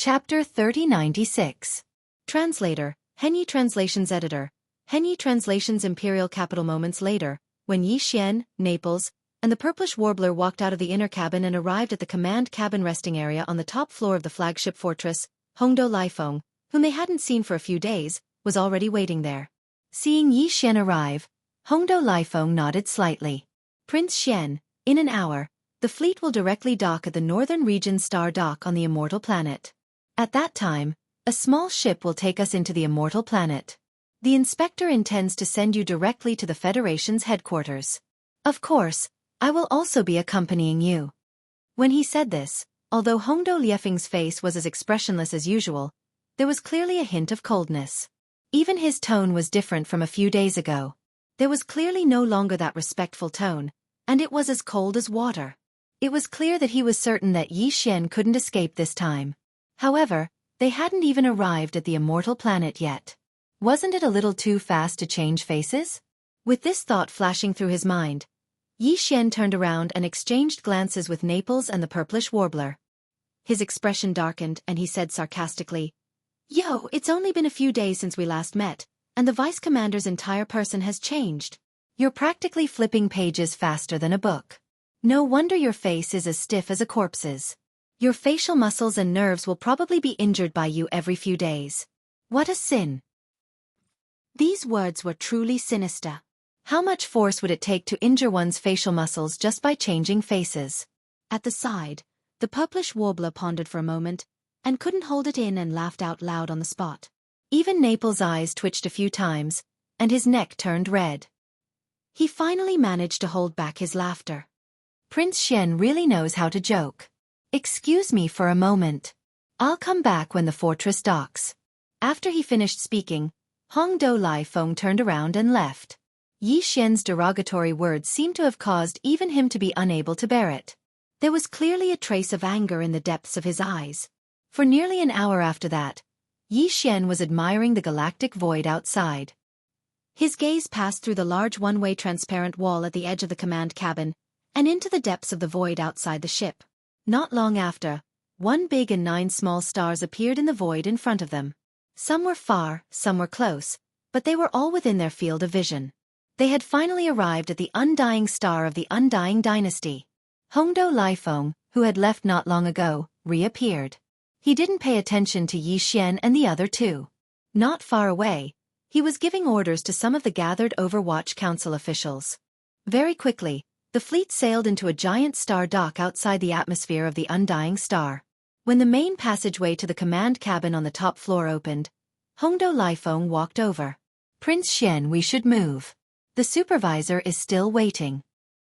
Chapter 3096. Translator, Henyi Translations Editor. Henyi Translations. Imperial capital. Moments later, when Yi Xian, Naples, and the purplish warbler walked out of the inner cabin and arrived at the command cabin resting area on the top floor of the flagship fortress, Hongdo Lifeng, whom they hadn't seen for a few days, was already waiting there. Seeing Yi Xian arrive, Hongdo Lifeng nodded slightly. Prince Xian, in an hour, the fleet will directly dock at the northern region Star Dock on the immortal planet. At that time, a small ship will take us into the immortal planet. The inspector intends to send you directly to the Federation's headquarters. Of course, I will also be accompanying you. When he said this, although Hongdo Liefeng's face was as expressionless as usual, there was clearly a hint of coldness. Even his tone was different from a few days ago. There was clearly no longer that respectful tone, and it was as cold as water. It was clear that he was certain that Yi Xian couldn't escape this time. However, they hadn't even arrived at the immortal planet yet. Wasn't it a little too fast to change faces? With this thought flashing through his mind, Yi Xian turned around and exchanged glances with Naples and the purplish warbler. His expression darkened and he said sarcastically, "Yo, it's only been a few days since we last met, and the vice commander's entire person has changed. You're practically flipping pages faster than a book. No wonder your face is as stiff as a corpse's. Your facial muscles and nerves will probably be injured by you every few days. What a sin." These words were truly sinister. How much force would it take to injure one's facial muscles just by changing faces? At the side, the purplish warbler pondered for a moment, and couldn't hold it in and laughed out loud on the spot. Even Naples' eyes twitched a few times, and his neck turned red. He finally managed to hold back his laughter. Prince Xian really knows how to joke. "Excuse me for a moment. I'll come back when the fortress docks." After he finished speaking, Hongdo Lifeng turned around and left. Yi Xian's derogatory words seemed to have caused even him to be unable to bear it. There was clearly a trace of anger in the depths of his eyes. For nearly an hour after that, Yi Xian was admiring the galactic void outside. His gaze passed through the large one-way transparent wall at the edge of the command cabin, and into the depths of the void outside the ship. Not long after, 1 big and 9 small stars appeared in the void in front of them. Some were far, some were close, but they were all within their field of vision. They had finally arrived at the undying star of the Undying Dynasty. Hongdo Lifeng, who had left not long ago, reappeared. He didn't pay attention to Yi Xian and the other two. Not far away, he was giving orders to some of the gathered Overwatch Council officials. Very quickly, the fleet sailed into a giant star dock outside the atmosphere of the Undying Star. When the main passageway to the command cabin on the top floor opened, Hongdo Lifeng walked over. "Prince Xian, we should move. The supervisor is still waiting."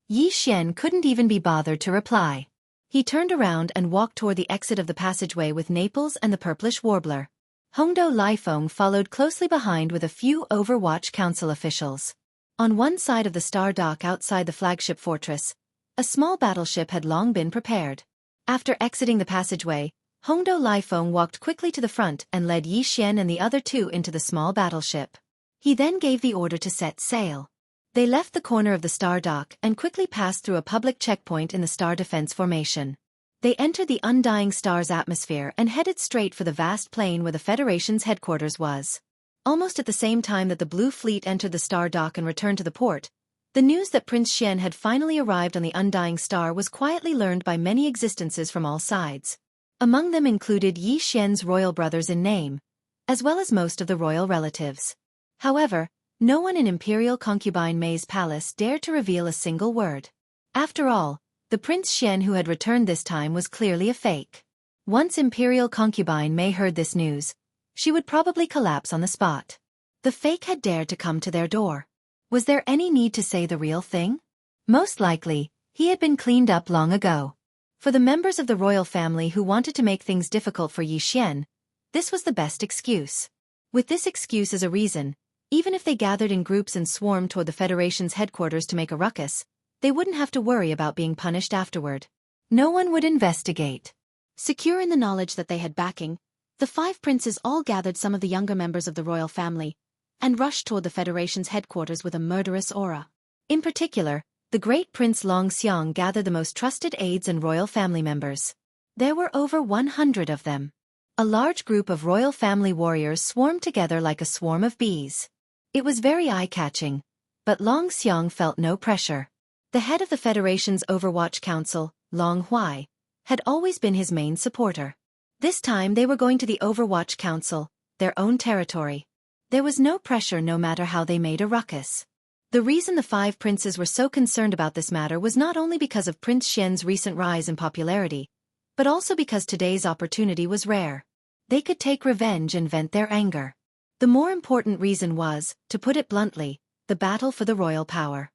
Yi Xian couldn't even be bothered to reply. He turned around and walked toward the exit of the passageway with Naples and the purplish warbler. Hongdo Lifeng followed closely behind with a few Overwatch Council officials. On one side of the star dock outside the flagship fortress, a small battleship had long been prepared. After exiting the passageway, Hongdo Lifeng walked quickly to the front and led Yi Xian and the other two into the small battleship. He then gave the order to set sail. They left the corner of the star dock and quickly passed through a public checkpoint in the star defense formation. They entered the Undying Star's atmosphere and headed straight for the vast plain where the Federation's headquarters was. Almost at the same time that the Blue Fleet entered the star dock and returned to the port, the news that Prince Xian had finally arrived on the Undying Star was quietly learned by many existences from all sides. Among them included Yi Xian's royal brothers in name, as well as most of the royal relatives. However, no one in Imperial Concubine May's palace dared to reveal a single word. After all, the Prince Xian who had returned this time was clearly a fake. Once Imperial Concubine May heard this news, she would probably collapse on the spot. The fake had dared to come to their door. Was there any need to say the real thing? Most likely, he had been cleaned up long ago. For the members of the royal family who wanted to make things difficult for Yi Xian, this was the best excuse. With this excuse as a reason, even if they gathered in groups and swarmed toward the Federation's headquarters to make a ruckus, they wouldn't have to worry about being punished afterward. No one would investigate. Secure in the knowledge that they had backing, the 5 princes all gathered some of the younger members of the royal family and rushed toward the Federation's headquarters with a murderous aura. In particular, the great Prince Long Xiang gathered the most trusted aides and royal family members. There were over 100 of them. A large group of royal family warriors swarmed together like a swarm of bees. It was very eye-catching, but Long Xiong felt no pressure. The head of the Federation's Overwatch Council, Long Huai, had always been his main supporter. This time they were going to the Overwatch Council, their own territory. There was no pressure no matter how they made a ruckus. The reason the 5 princes were so concerned about this matter was not only because of Prince Xian's recent rise in popularity, but also because today's opportunity was rare. They could take revenge and vent their anger. The more important reason was, to put it bluntly, the battle for the royal power.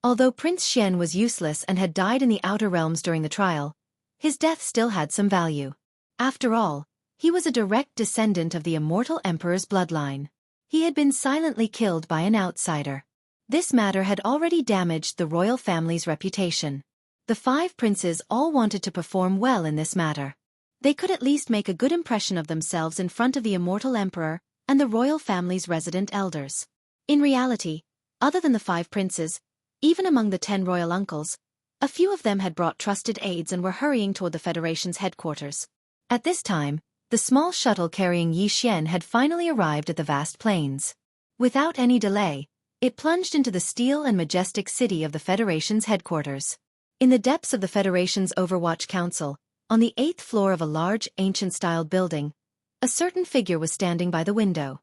Although Prince Xian was useless and had died in the Outer Realms during the trial, his death still had some value. After all, he was a direct descendant of the immortal emperor's bloodline. He had been silently killed by an outsider. This matter had already damaged the royal family's reputation. The 5 princes all wanted to perform well in this matter. They could at least make a good impression of themselves in front of the immortal emperor and the royal family's resident elders. In reality, other than the 5 princes, even among the 10 royal uncles, a few of them had brought trusted aides and were hurrying toward the Federation's headquarters. At this time, the small shuttle carrying Yi Xian had finally arrived at the vast plains. Without any delay, it plunged into the steel and majestic city of the Federation's headquarters. In the depths of the Federation's Overwatch Council, on the 8th floor of a large, ancient-style building, a certain figure was standing by the window.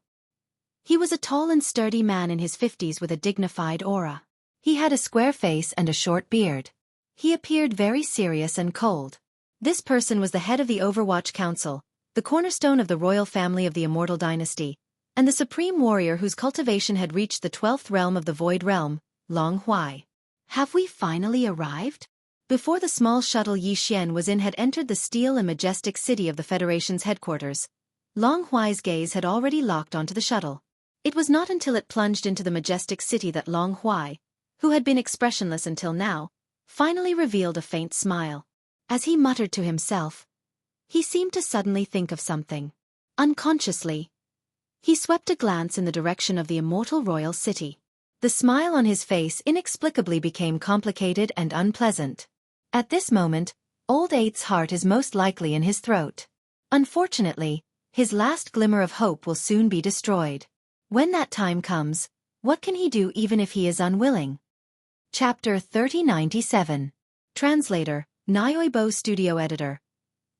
He was a tall and sturdy man in his 50s with a dignified aura. He had a square face and a short beard. He appeared very serious and cold. This person was the head of the Overwatch Council, the cornerstone of the royal family of the Immortal Dynasty, and the supreme warrior whose cultivation had reached the 12th realm of the Void Realm, Long Huai. Have we finally arrived? Before the small shuttle Yi Xian was in had entered the steel and majestic city of the Federation's headquarters, Long Huai's gaze had already locked onto the shuttle. It was not until it plunged into the majestic city that Long Huai, who had been expressionless until now, finally revealed a faint smile. As he muttered to himself, he seemed to suddenly think of something. Unconsciously, he swept a glance in the direction of the immortal royal city. The smile on his face inexplicably became complicated and unpleasant. At this moment, Old Eight's heart is most likely in his throat. Unfortunately, his last glimmer of hope will soon be destroyed. When that time comes, what can he do even if he is unwilling? Chapter 3097. Translator, Nyoibo Studio Editor.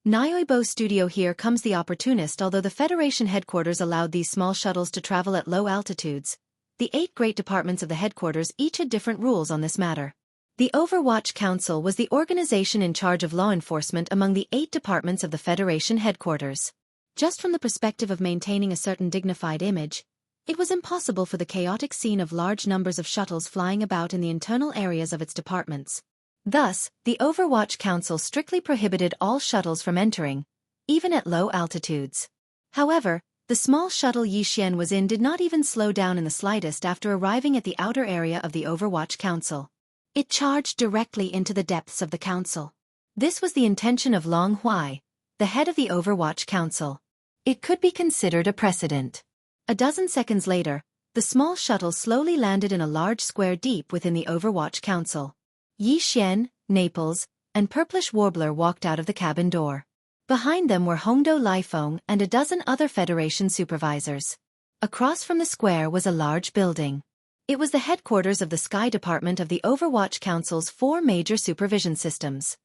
Nyoibo Studio. Here comes the opportunist. Although the Federation headquarters allowed these small shuttles to travel at low altitudes, the 8 great departments of the headquarters each had different rules on this matter. The Overwatch Council was the organization in charge of law enforcement among the 8 departments of the Federation headquarters. Just from the perspective of maintaining a certain dignified image, it was impossible for the chaotic scene of large numbers of shuttles flying about in the internal areas of its departments. Thus, the Overwatch Council strictly prohibited all shuttles from entering, even at low altitudes. However, the small shuttle Yi Xian was in did not even slow down in the slightest after arriving at the outer area of the Overwatch Council. It charged directly into the depths of the council. This was the intention of Long Huai, the head of the Overwatch Council. It could be considered a precedent. A dozen seconds later, the small shuttle slowly landed in a large square deep within the Overwatch Council. Yi Xian, Naples, and Purplish Warbler walked out of the cabin door. Behind them were Hongdo Lifeng and a dozen other Federation supervisors. Across from the square was a large building. It was the headquarters of the Sky Department of the Overwatch Council's 4 major supervision systems.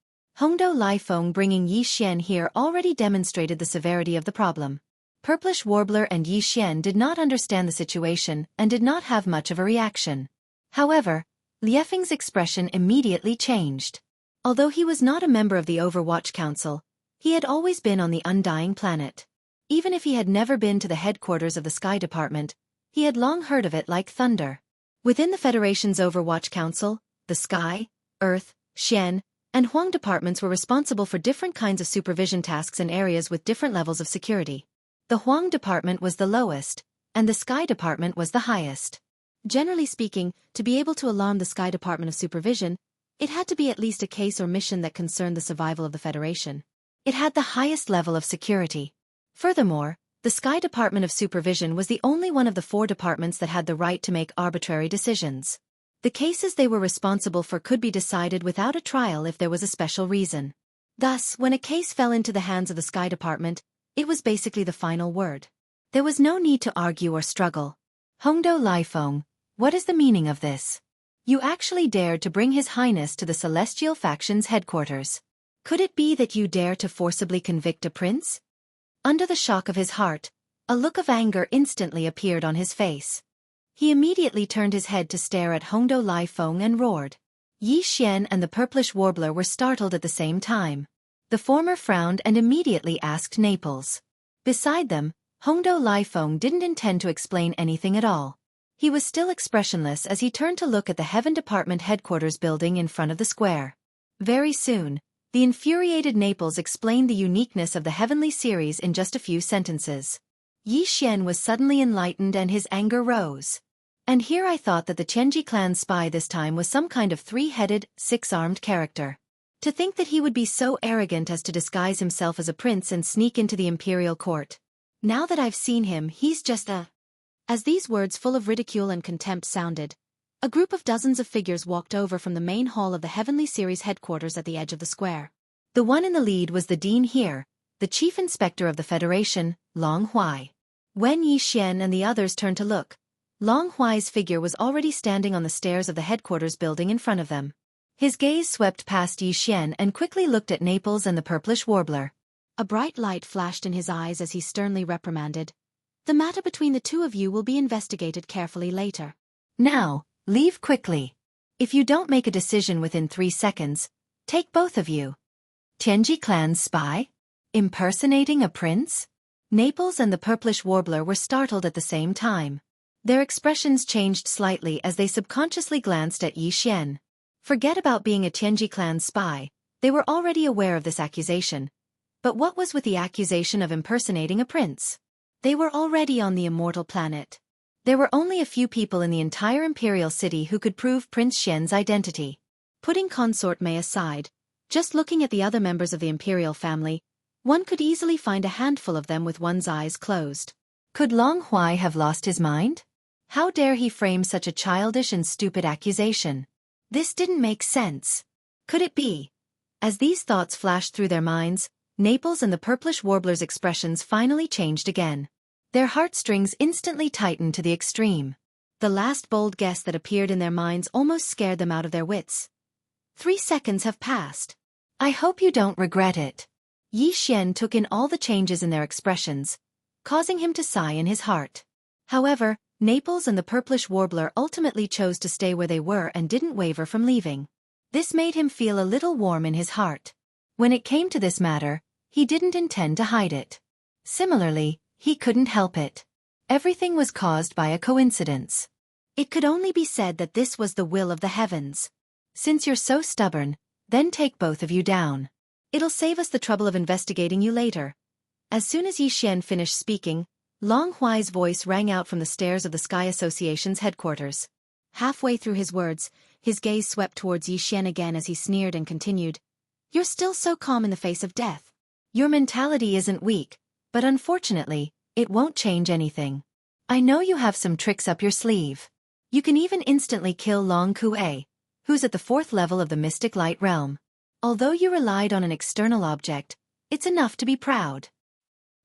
Hongdo Lifeng bringing Yi Xian here already demonstrated the severity of the problem. Purplish Warbler and Yi Xian did not understand the situation and did not have much of a reaction. However, Liefeng's expression immediately changed. Although he was not a member of the Overwatch Council, he had always been on the Undying Planet. Even if he had never been to the headquarters of the Sky Department, he had long heard of it like thunder. Within the Federation's Overwatch Council, the Sky, Earth, Xian, and Huang departments were responsible for different kinds of supervision tasks in areas with different levels of security. The Huang department was the lowest, and the Sky department was the highest. Generally speaking, to be able to alarm the Sky Department of Supervision, it had to be at least a case or mission that concerned the survival of the Federation. It had the highest level of security. Furthermore, the Sky Department of Supervision was the only one of the 4 departments that had the right to make arbitrary decisions. The cases they were responsible for could be decided without a trial if there was a special reason. Thus, when a case fell into the hands of the Sky Department, It was basically the final word. There was no need to argue or struggle. Hongdo Lifeng, what is the meaning of this? You actually dared to bring His Highness to the Celestial Faction's headquarters. Could it be that you dare to forcibly convict a prince? Under the shock of his heart, a look of anger instantly appeared on his face. He immediately turned his head to stare at Hongdo Lifeng and roared. Yi Xian and the Purplish Warbler were startled at the same time. The former frowned and immediately asked Naples. Beside them, Hongdo Lifeng didn't intend to explain anything at all. He was still expressionless as he turned to look at the Heaven Department headquarters building in front of the square. Very soon, the infuriated Naples explained the uniqueness of the Heavenly series in just a few sentences. Yi Xian was suddenly enlightened and his anger rose. And here I thought that the Qianji clan spy this time was some kind of three-headed, six-armed character. To think that he would be so arrogant as to disguise himself as a prince and sneak into the imperial court. Now that I've seen him, he's just a... As these words full of ridicule and contempt sounded, a group of dozens of figures walked over from the main hall of the Heavenly Series headquarters at the edge of the square. The one in the lead was the dean here, the chief inspector of the Federation, Long Huai. When Yi Xian and the others turned to look, Long Huai's figure was already standing on the stairs of the headquarters building in front of them. His gaze swept past Yi Xian and quickly looked at Naples and the Purplish Warbler. A bright light flashed in his eyes as he sternly reprimanded. The matter between the two of you will be investigated carefully later. Now, leave quickly. If you don't make a decision within 3 seconds, take both of you. Tianji clan's spy? Impersonating a prince? Naples and the Purplish Warbler were startled at the same time. Their expressions changed slightly as they subconsciously glanced at Yi Xian. Forget about being a Tianji clan spy, they were already aware of this accusation. But what was with the accusation of impersonating a prince? They were already on the immortal planet. There were only a few people in the entire imperial city who could prove Prince Xian's identity. Putting Consort Mei aside, just looking at the other members of the imperial family, one could easily find a handful of them with one's eyes closed. Could Long Huai have lost his mind? How dare he frame such a childish and stupid accusation? This didn't make sense. Could it be? As these thoughts flashed through their minds, Naples and the Purplish Warbler's expressions finally changed again. Their heartstrings instantly tightened to the extreme. The last bold guess that appeared in their minds almost scared them out of their wits. 3 seconds have passed. I hope you don't regret it. Yi Xian took in all the changes in their expressions, causing him to sigh in his heart. However, Naples and the Purplish Warbler ultimately chose to stay where they were and didn't waver from leaving. This made him feel a little warm in his heart. When it came to this matter, he didn't intend to hide it. Similarly, he couldn't help it. Everything was caused by a coincidence. It could only be said that this was the will of the heavens. Since you're so stubborn, then take both of you down. It'll save us the trouble of investigating you later. As soon as Yi Xian finished speaking, Long Huai's voice rang out from the stairs of the Sky Association's headquarters. Halfway through his words, his gaze swept towards Yi Xian again as he sneered and continued. You're still so calm in the face of death. Your mentality isn't weak, but unfortunately, it won't change anything. I know you have some tricks up your sleeve. You can even instantly kill Long Kuei, who's at the 4th level of the Mystic Light Realm. Although you relied on an external object, it's enough to be proud.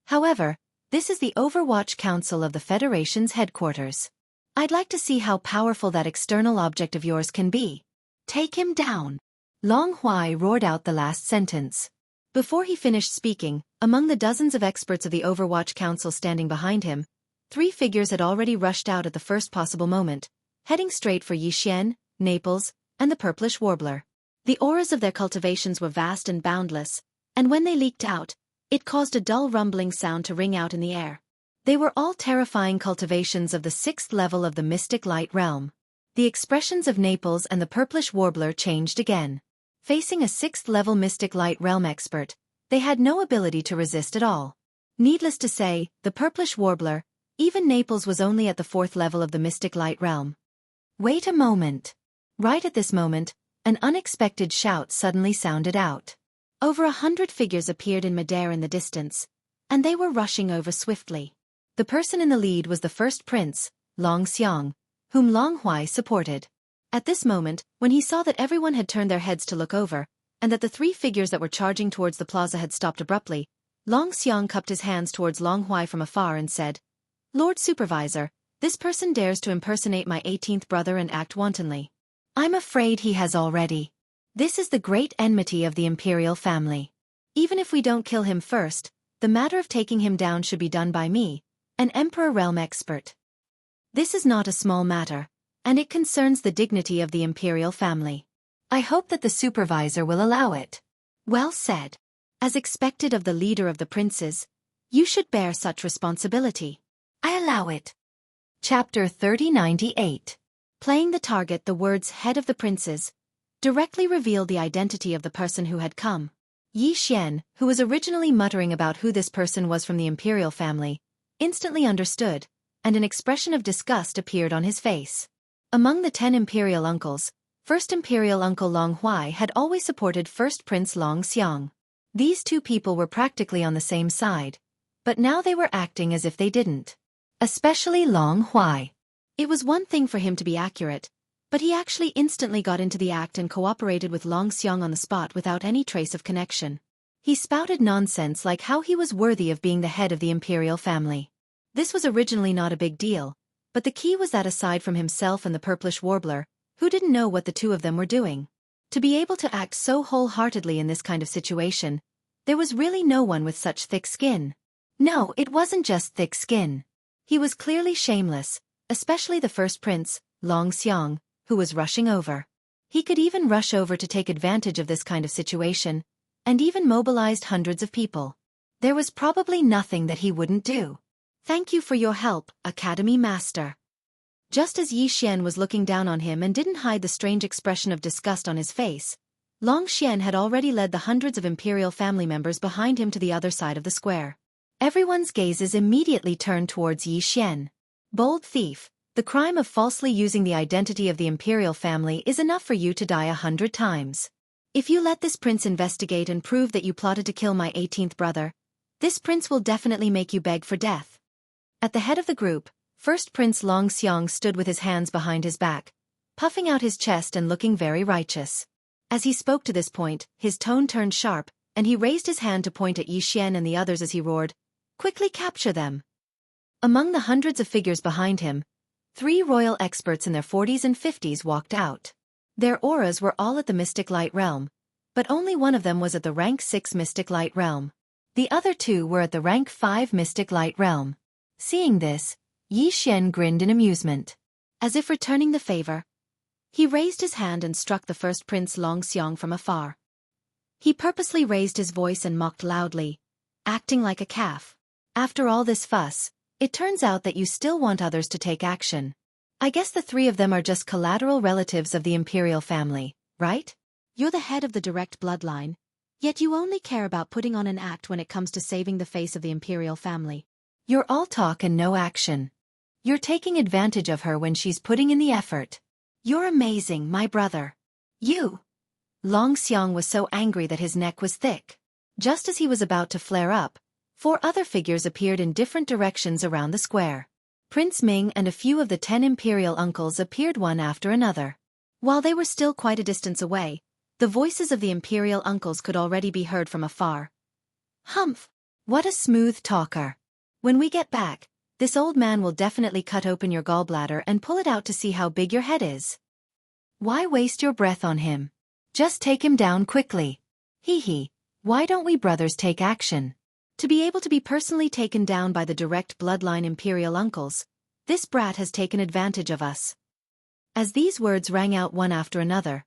However, this is the Overwatch Council of the Federation's headquarters. I'd like to see how powerful that external object of yours can be. Take him down. Long Huai roared out the last sentence. Before he finished speaking, among the dozens of experts of the Overwatch Council standing behind him, 3 figures had already rushed out at the first possible moment, heading straight for Yi Xian, Naples, and the Purplish Warbler. The auras of their cultivations were vast and boundless, and when they leaked out, it caused a dull rumbling sound to ring out in the air. They were all terrifying cultivations of the 6th level of the Mystic Light Realm. The expressions of Naples and the Purplish Warbler changed again. Facing a 6th-level Mystic Light Realm expert, they had no ability to resist at all. Needless to say, the Purplish Warbler, even Naples was only at the 4th level of the Mystic Light Realm. Wait a moment. Right at this moment, an unexpected shout suddenly sounded out. Over 100 figures appeared in midair in the distance, and they were rushing over swiftly. The person in the lead was the first prince, Long Xiang, whom Long Huai supported. At this moment, when he saw that everyone had turned their heads to look over, and that the 3 figures that were charging towards the plaza had stopped abruptly, Long Xiang cupped his hands towards Long Huai from afar and said, Lord Supervisor, this person dares to impersonate my 18th brother and act wantonly. I'm afraid he has already. This is the great enmity of the imperial family. Even if we don't kill him first, the matter of taking him down should be done by me, an Emperor realm expert. This is not a small matter, and it concerns the dignity of the imperial family. I hope that the supervisor will allow it. Well said. As expected of the leader of the princes, you should bear such responsibility. I allow it. Chapter 3098. Playing the target. The words head of the princes directly revealed the identity of the person who had come. Yi Xian, who was originally muttering about who this person was from the imperial family, instantly understood, and an expression of disgust appeared on his face. Among the 10 imperial uncles, first imperial uncle Long Huai had always supported first prince Long Xiang. These two people were practically on the same side, but now they were acting as if they didn't. Especially Long Huai. It was one thing for him to be accurate, but he actually instantly got into the act and cooperated with Long Xiang on the spot without any trace of connection. He spouted nonsense like how he was worthy of being the head of the imperial family. This was originally not a big deal, but the key was that aside from himself and the purplish warbler, who didn't know what the two of them were doing, to be able to act so wholeheartedly in this kind of situation, there was really no one with such thick skin. No, it wasn't just thick skin. He was clearly shameless, especially the first prince, Long Xiang, who was rushing over. He could even rush over to take advantage of this kind of situation, and even mobilized hundreds of people. There was probably nothing that he wouldn't do. Thank you for your help, Academy Master. Just as Yi Xian was looking down on him and didn't hide the strange expression of disgust on his face, Long Xian had already led the hundreds of imperial family members behind him to the other side of the square. Everyone's gazes immediately turned towards Yi Xian. Bold thief, the crime of falsely using the identity of the imperial family is enough for you to die 100 times. If you let this prince investigate and prove that you plotted to kill my 18th brother, this prince will definitely make you beg for death. At the head of the group, First Prince Long Xiang stood with his hands behind his back, puffing out his chest and looking very righteous. As he spoke to this point, his tone turned sharp, and he raised his hand to point at Yi Xian and the others as he roared, "Quickly capture them!" Among the hundreds of figures behind him, 3 royal experts in their 40s and 50s walked out. Their auras were all at the Mystic Light Realm, but only one of them was at the rank 6 Mystic Light Realm. The other 2 were at the rank 5 Mystic Light Realm. Seeing this, Yi Xian grinned in amusement. As if returning the favor, he raised his hand and struck the first Prince Long Xiang from afar. He purposely raised his voice and mocked loudly, acting like a calf. After all this fuss, it turns out that you still want others to take action. I guess the 3 of them are just collateral relatives of the imperial family, right? You're the head of the direct bloodline, yet you only care about putting on an act when it comes to saving the face of the imperial family. You're all talk and no action. You're taking advantage of her when she's putting in the effort. You're amazing, my brother. You. Long Xiang was so angry that his neck was thick. Just as he was about to flare up, 4 other figures appeared in different directions around the square. Prince Ming and a few of the 10 imperial uncles appeared one after another. While they were still quite a distance away, the voices of the imperial uncles could already be heard from afar. Humph! What a smooth talker. When we get back, this old man will definitely cut open your gallbladder and pull it out to see how big your head is. Why waste your breath on him? Just take him down quickly. Hee hee, why don't we brothers take action? To be able to be personally taken down by the direct bloodline imperial uncles, this brat has taken advantage of us. As these words rang out one after another,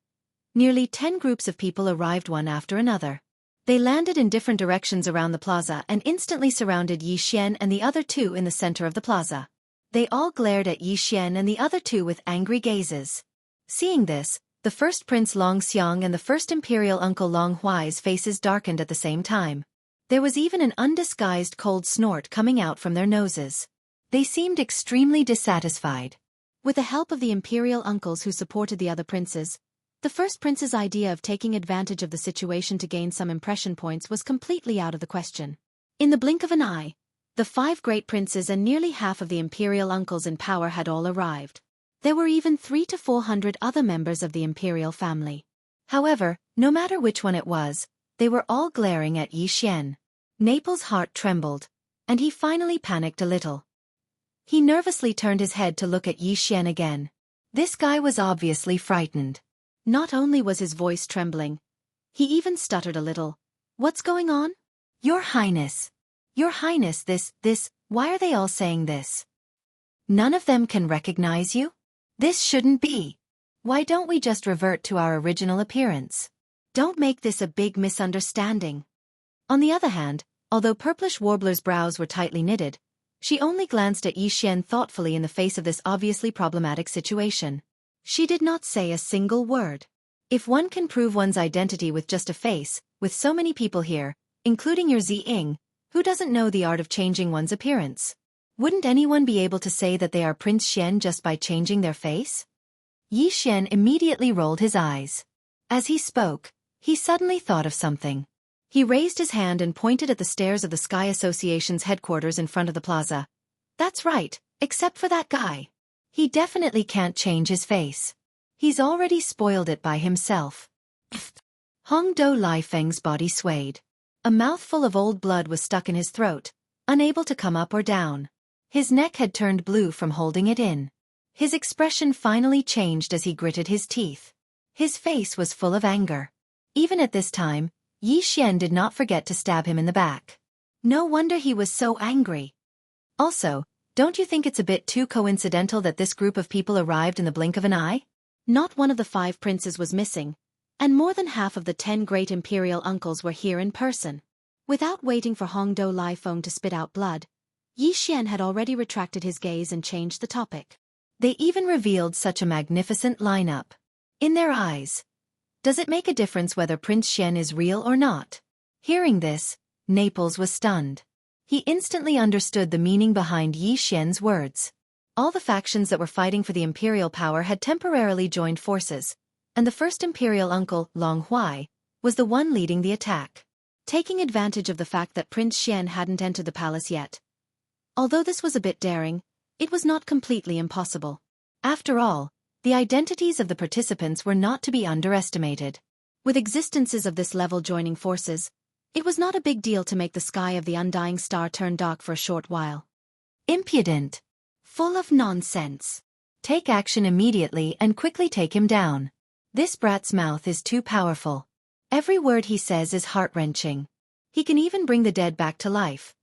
nearly 10 groups of people arrived one after another. They landed in different directions around the plaza and instantly surrounded Yi Xian and the other 2 in the center of the plaza. They all glared at Yi Xian and the other 2 with angry gazes. Seeing this, the first Prince Long Xiang and the first imperial uncle Long Huai's faces darkened at the same time. There was even an undisguised cold snort coming out from their noses. They seemed extremely dissatisfied. With the help of the imperial uncles who supported the other princes, the first prince's idea of taking advantage of the situation to gain some impression points was completely out of the question. In the blink of an eye, the 5 great princes and nearly half of the imperial uncles in power had all arrived. There were even 300 to 400 other members of the imperial family. However, no matter which one it was, they were all glaring at Yi Xian. Naples' heart trembled, and he finally panicked a little. He nervously turned his head to look at Yi Xian again. This guy was obviously frightened. Not only was his voice trembling, he even stuttered a little. What's going on? Your Highness, why are they all saying this? None of them can recognize you? This shouldn't be. Why don't we just revert to our original appearance? Don't make this a big misunderstanding. On the other hand, although Purplish Warbler's brows were tightly knitted, she only glanced at Yi Xian thoughtfully in the face of this obviously problematic situation. She did not say a single word. If one can prove one's identity with just a face, with so many people here, including your Zi-Ying, who doesn't know the art of changing one's appearance? Wouldn't anyone be able to say that they are Prince Xian just by changing their face? Yi Xian immediately rolled his eyes. As he spoke, he suddenly thought of something. He raised his hand and pointed at the stairs of the Sky Association's headquarters in front of the plaza. That's right, except for that guy. He definitely can't change his face. He's already spoiled it by himself. Hong Do Lai Feng's body swayed. A mouthful of old blood was stuck in his throat, unable to come up or down. His neck had turned blue from holding it in. His expression finally changed as he gritted his teeth. His face was full of anger. Even at this time, Yi Xian did not forget to stab him in the back. No wonder he was so angry. Also, don't you think it's a bit too coincidental that this group of people arrived in the blink of an eye? Not one of the 5 princes was missing, and more than half of the 10 great imperial uncles were here in person. Without waiting for Hong Do Lai Feng to spit out blood, Yi Xian had already retracted his gaze and changed the topic. They even revealed such a magnificent lineup. In their eyes, does it make a difference whether Prince Xian is real or not? Hearing this, Naples was stunned. He instantly understood the meaning behind Yi Xian's words. All the factions that were fighting for the imperial power had temporarily joined forces, and the first imperial uncle, Long Huai, was the one leading the attack, taking advantage of the fact that Prince Xian hadn't entered the palace yet. Although this was a bit daring, it was not completely impossible. After all, the identities of the participants were not to be underestimated. With existences of this level joining forces, it was not a big deal to make the sky of the undying star turn dark for a short while. Impudent. Full of nonsense. Take action immediately and quickly take him down. This brat's mouth is too powerful. Every word he says is heart-wrenching. He can even bring the dead back to life.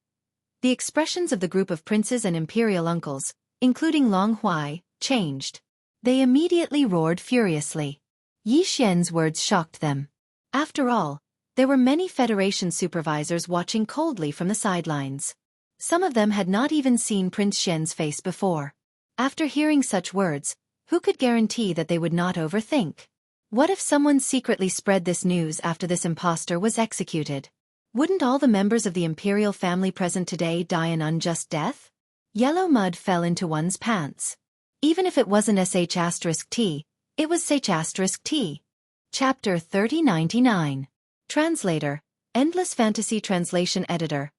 The expressions of the group of princes and imperial uncles, including Long Huai, changed. They immediately roared furiously. Yi Xian's words shocked them. After all, there were many Federation supervisors watching coldly from the sidelines. Some of them had not even seen Prince Xian's face before. After hearing such words, who could guarantee that they would not overthink? What if someone secretly spread this news after this impostor was executed? Wouldn't all the members of the imperial family present today die an unjust death? Yellow mud fell into one's pants. Even if it wasn't sh*t, it was sh*t. Chapter 3099. Translator, Endless Fantasy Translation Editor.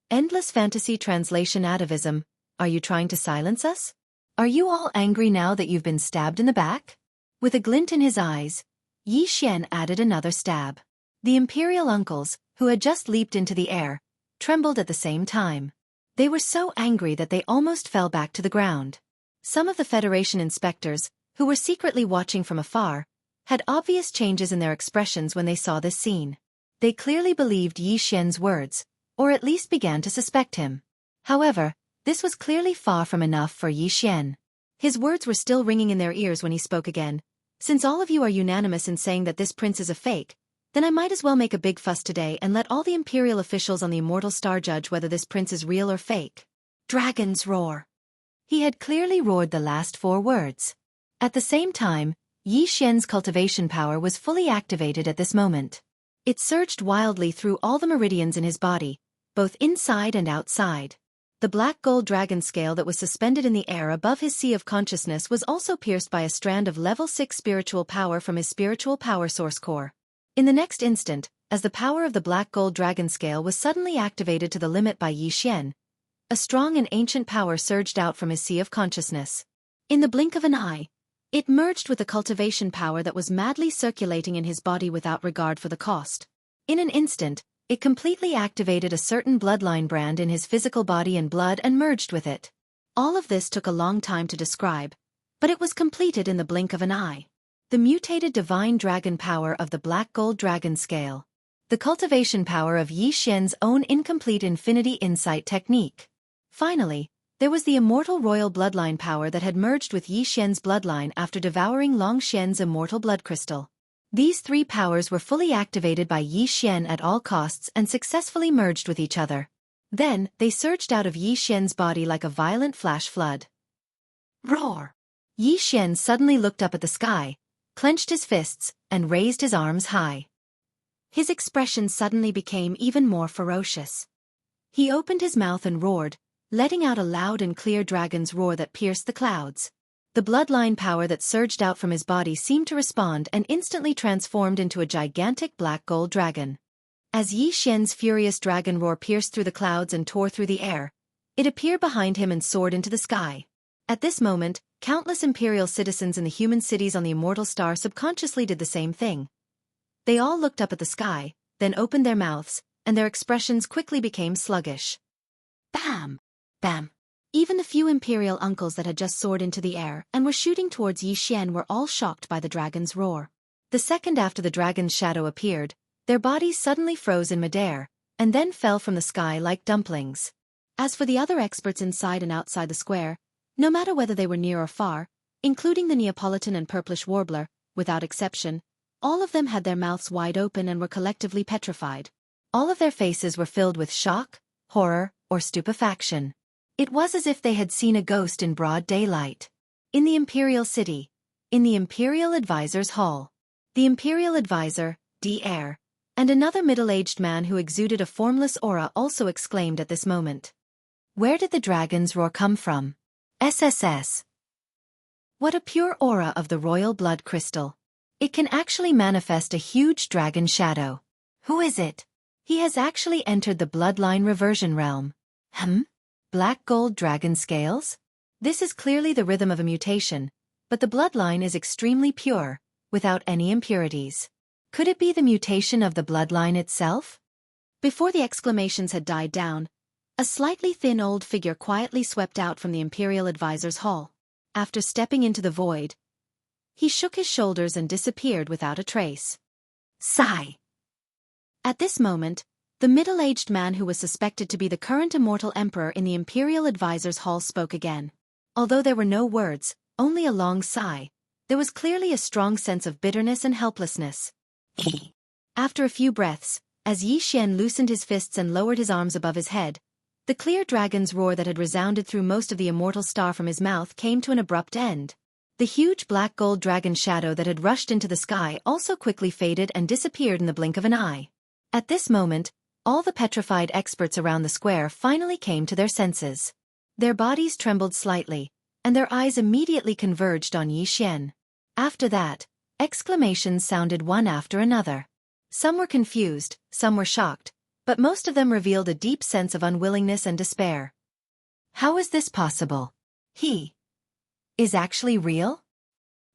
Endless Fantasy Translation Atavism, are you trying to silence us? Are you all angry now that you've been stabbed in the back? With a glint in his eyes, Yi Xian added another stab. The imperial uncles, who had just leaped into the air, trembled at the same time. They were so angry that they almost fell back to the ground. Some of the Federation inspectors, who were secretly watching from afar, had obvious changes in their expressions when they saw this scene. They clearly believed Yi Xian's words, or at least began to suspect him. However, this was clearly far from enough for Yi Xian. His words were still ringing in their ears when he spoke again. Since all of you are unanimous in saying that this prince is a fake, then I might as well make a big fuss today and let all the imperial officials on the Immortal Star judge whether this prince is real or fake. Dragon's roar. He had clearly roared the last 4 words. At the same time, Yi Xian's cultivation power was fully activated at this moment. It surged wildly through all the meridians in his body, both inside and outside. The black gold dragon scale that was suspended in the air above his sea of consciousness was also pierced by a strand of level 6 spiritual power from his spiritual power source core. In the next instant, as the power of the black gold dragon scale was suddenly activated to the limit by Yi Xian, a strong and ancient power surged out from his sea of consciousness. In the blink of an eye, it merged with the cultivation power that was madly circulating in his body without regard for the cost. In an instant, It completely activated a certain bloodline brand in his physical body and blood and merged with it. All of this took a long time to describe, but it was completed in the blink of an eye. The mutated divine dragon power of the black gold dragon scale. The cultivation power of Yi Xian's own incomplete infinity insight technique. Finally, there was the immortal royal bloodline power that had merged with Yi Xian's bloodline after devouring Long Xian's immortal blood crystal. These three powers were fully activated by Yi Xian at all costs and successfully merged with each other. Then, they surged out of Yi Xian's body like a violent flash flood. Roar! Yi Xian suddenly looked up at the sky, clenched his fists, and raised his arms high. His expression suddenly became even more ferocious. He opened his mouth and roared, letting out a loud and clear dragon's roar that pierced the clouds. The bloodline power that surged out from his body seemed to respond and instantly transformed into a gigantic black gold dragon. As Yi Xian's furious dragon roar pierced through the clouds and tore through the air, it appeared behind him and soared into the sky. At this moment, countless imperial citizens in the human cities on the immortal star subconsciously did the same thing. They all looked up at the sky, then opened their mouths, and their expressions quickly became sluggish. Bam! Bam! Even the few imperial uncles that had just soared into the air and were shooting towards Yi Xian were all shocked by the dragon's roar. The second after the dragon's shadow appeared, their bodies suddenly froze in midair, and then fell from the sky like dumplings. As for the other experts inside and outside the square, no matter whether they were near or far, including the Neapolitan and purplish warbler, without exception, all of them had their mouths wide open and were collectively petrified. All of their faces were filled with shock, horror, or stupefaction. It was as if they had seen a ghost in broad daylight. In the Imperial City. In the Imperial Advisor's Hall. The Imperial Advisor, D. and another middle-aged man who exuded a formless aura also exclaimed at this moment. Where did the dragon's roar come from? SSS. What a pure aura of the royal blood crystal. It can actually manifest a huge dragon shadow. Who is it? He has actually entered the bloodline reversion realm. Black gold dragon scales? This is clearly the rhythm of a mutation, but the bloodline is extremely pure, without any impurities. Could it be the mutation of the bloodline itself? Before the exclamations had died down, a slightly thin old figure quietly swept out from the Imperial Advisor's Hall. After stepping into the void, he shook his shoulders and disappeared without a trace. Sigh. At this moment, the middle-aged man who was suspected to be the current immortal emperor in the Imperial Advisor's Hall spoke again. Although there were no words, only a long sigh, there was clearly a strong sense of bitterness and helplessness. After a few breaths, as Yi Xian loosened his fists and lowered his arms above his head, the clear dragon's roar that had resounded through most of the immortal star from his mouth came to an abrupt end. The huge black gold dragon shadow that had rushed into the sky also quickly faded and disappeared in the blink of an eye. At this moment, all the petrified experts around the square finally came to their senses. Their bodies trembled slightly, and their eyes immediately converged on Yi Xian. After that, exclamations sounded one after another. Some were confused, some were shocked, but most of them revealed a deep sense of unwillingness and despair. How is this possible? He is actually real?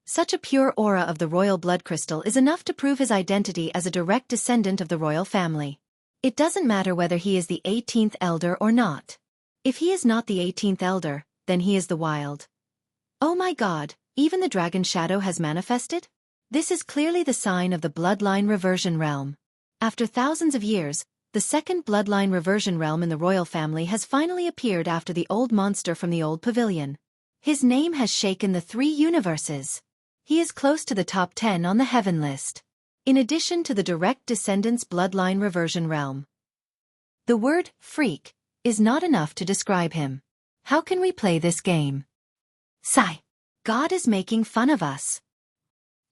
Such a pure aura of the royal blood crystal is enough to prove his identity as a direct descendant of the royal family. It doesn't matter whether he is the 18th elder or not. If he is not the 18th elder, then he is the wild. Oh my god, even the dragon shadow has manifested? This is clearly the sign of the bloodline reversion realm. After thousands of years, the second bloodline reversion realm in the royal family has finally appeared after the old monster from the old pavilion. His name has shaken the 3 universes. He is close to the top 10 on the heaven list. In addition to the direct descendants bloodline reversion realm. The word, freak, is not enough to describe him. How can we play this game? Sigh. God is making fun of us.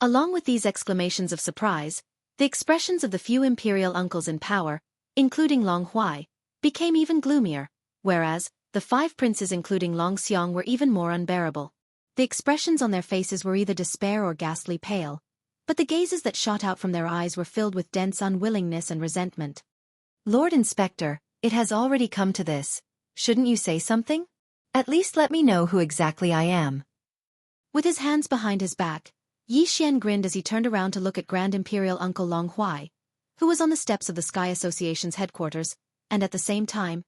Along with these exclamations of surprise, the expressions of the few imperial uncles in power, including Long Huai, became even gloomier, whereas, the 5 princes including Long Xiong were even more unbearable. The expressions on their faces were either despair or ghastly pale, but the gazes that shot out from their eyes were filled with dense unwillingness and resentment. Lord Inspector, it has already come to this. Shouldn't you say something? At least let me know who exactly I am. With his hands behind his back, Yi Xian grinned as he turned around to look at Grand Imperial Uncle Long Huai, who was on the steps of the Sky Association's headquarters, and at the same time,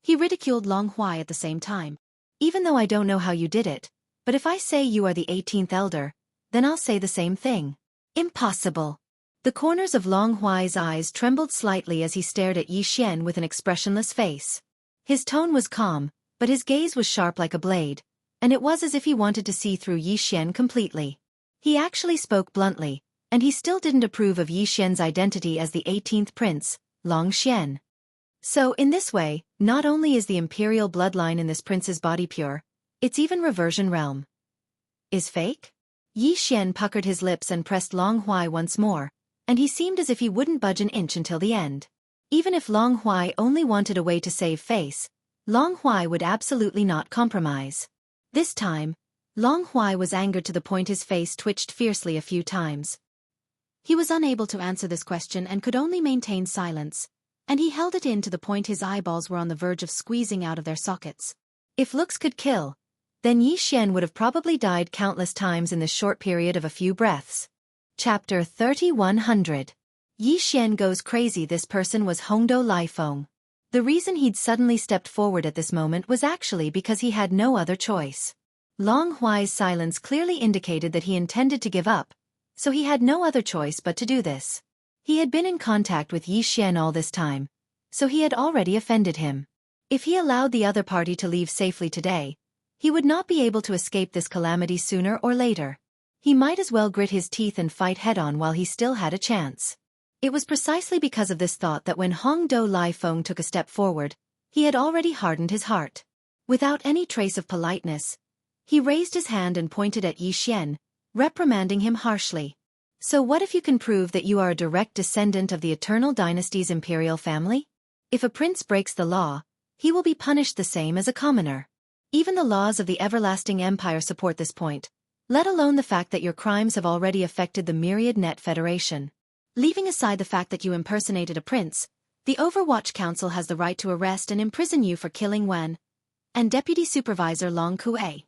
he ridiculed Long Huai at the same time. Even though I don't know how you did it, but if I say you are the 18th elder, then I'll say the same thing. Impossible. The corners of Long Huai's eyes trembled slightly as he stared at Yi Xian with an expressionless face. His tone was calm, but his gaze was sharp like a blade, and it was as if he wanted to see through Yi Xian completely. He actually spoke bluntly, and he still didn't approve of Yi Xian's identity as the 18th prince, Long Xian. So in this way, not only is the imperial bloodline in this prince's body pure, it's even reversion realm. Is fake? Yi Xian puckered his lips and pressed Long Huai once more, and he seemed as if he wouldn't budge an inch until the end. Even if Long Huai only wanted a way to save face, Long Huai would absolutely not compromise. This time, Long Huai was angered to the point his face twitched fiercely a few times. He was unable to answer this question and could only maintain silence, and he held it in to the point his eyeballs were on the verge of squeezing out of their sockets. If looks could kill, then Yi Xian would have probably died countless times in this short period of a few breaths. Chapter 3100. Yi Xian goes crazy. This person was Hongdou Laifeng. The reason he'd suddenly stepped forward at this moment was actually because he had no other choice. Long Huai's silence clearly indicated that he intended to give up, so he had no other choice but to do this. He had been in contact with Yi Xian all this time, so he had already offended him. If he allowed the other party to leave safely today, he would not be able to escape this calamity sooner or later. He might as well grit his teeth and fight head-on while he still had a chance. It was precisely because of this thought that when Hongdou Laifeng took a step forward, he had already hardened his heart. Without any trace of politeness, he raised his hand and pointed at Yi Xian, reprimanding him harshly. So what if you can prove that you are a direct descendant of the Eternal Dynasty's imperial family? If a prince breaks the law, he will be punished the same as a commoner. Even the laws of the Everlasting Empire support this point, let alone the fact that your crimes have already affected the Myriad Net Federation. Leaving aside the fact that you impersonated a prince, the Overwatch Council has the right to arrest and imprison you for killing Wen and Deputy Supervisor Long Kuei.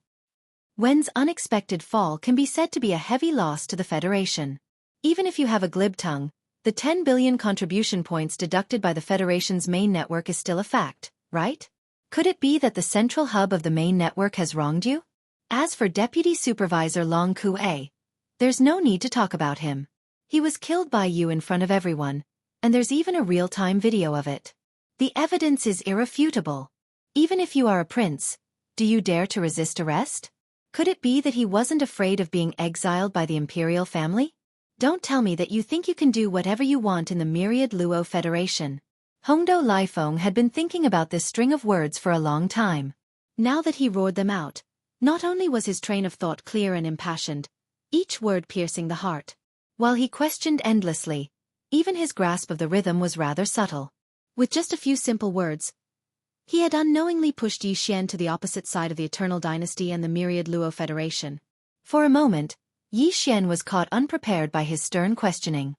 Wen's unexpected fall can be said to be a heavy loss to the Federation. Even if you have a glib tongue, the 10 billion contribution points deducted by the Federation's main network is still a fact, right? Could it be that the central hub of the main network has wronged you? As for Deputy Supervisor Long Kuei, there's no need to talk about him. He was killed by you in front of everyone, and there's even a real-time video of it. The evidence is irrefutable. Even if you are a prince, do you dare to resist arrest? Could it be that he wasn't afraid of being exiled by the imperial family? Don't tell me that you think you can do whatever you want in the Myriad Luo Federation. Hongdou Laifeng had been thinking about this string of words for a long time. Now that he roared them out, not only was his train of thought clear and impassioned, each word piercing the heart. While he questioned endlessly, even his grasp of the rhythm was rather subtle. With just a few simple words, he had unknowingly pushed Yi Xian to the opposite side of the Eternal Dynasty and the Myriad Luo Federation. For a moment, Yi Xian was caught unprepared by his stern questioning.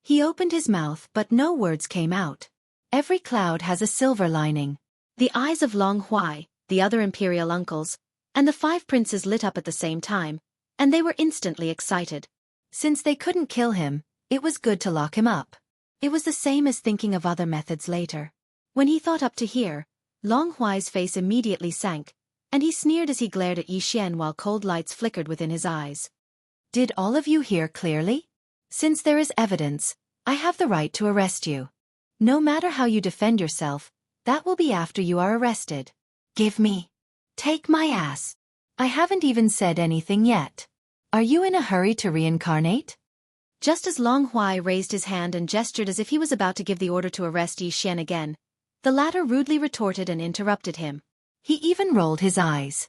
He opened his mouth but no words came out. Every cloud has a silver lining. The eyes of Long Huai, the other imperial uncles, and the 5 princes lit up at the same time, and they were instantly excited. Since they couldn't kill him, it was good to lock him up. It was the same as thinking of other methods later. When he thought up to here, Long Huai's face immediately sank, and he sneered as he glared at Yi Xian while cold lights flickered within his eyes. Did all of you hear clearly? Since there is evidence, I have the right to arrest you. No matter how you defend yourself, that will be after you are arrested. Give me. Take my ass. I haven't even said anything yet. Are you in a hurry to reincarnate? Just as Long Huai raised his hand and gestured as if he was about to give the order to arrest Yi Xian again, the latter rudely retorted and interrupted him. He even rolled his eyes.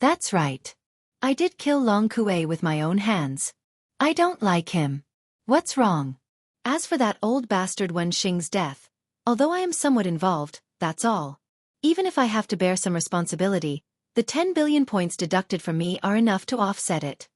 That's right. I did kill Long Kuei with my own hands. I don't like him. What's wrong? As for that old bastard Wen Xing's death, although I am somewhat involved, that's all. Even if I have to bear some responsibility, the 10 billion points deducted from me are enough to offset it.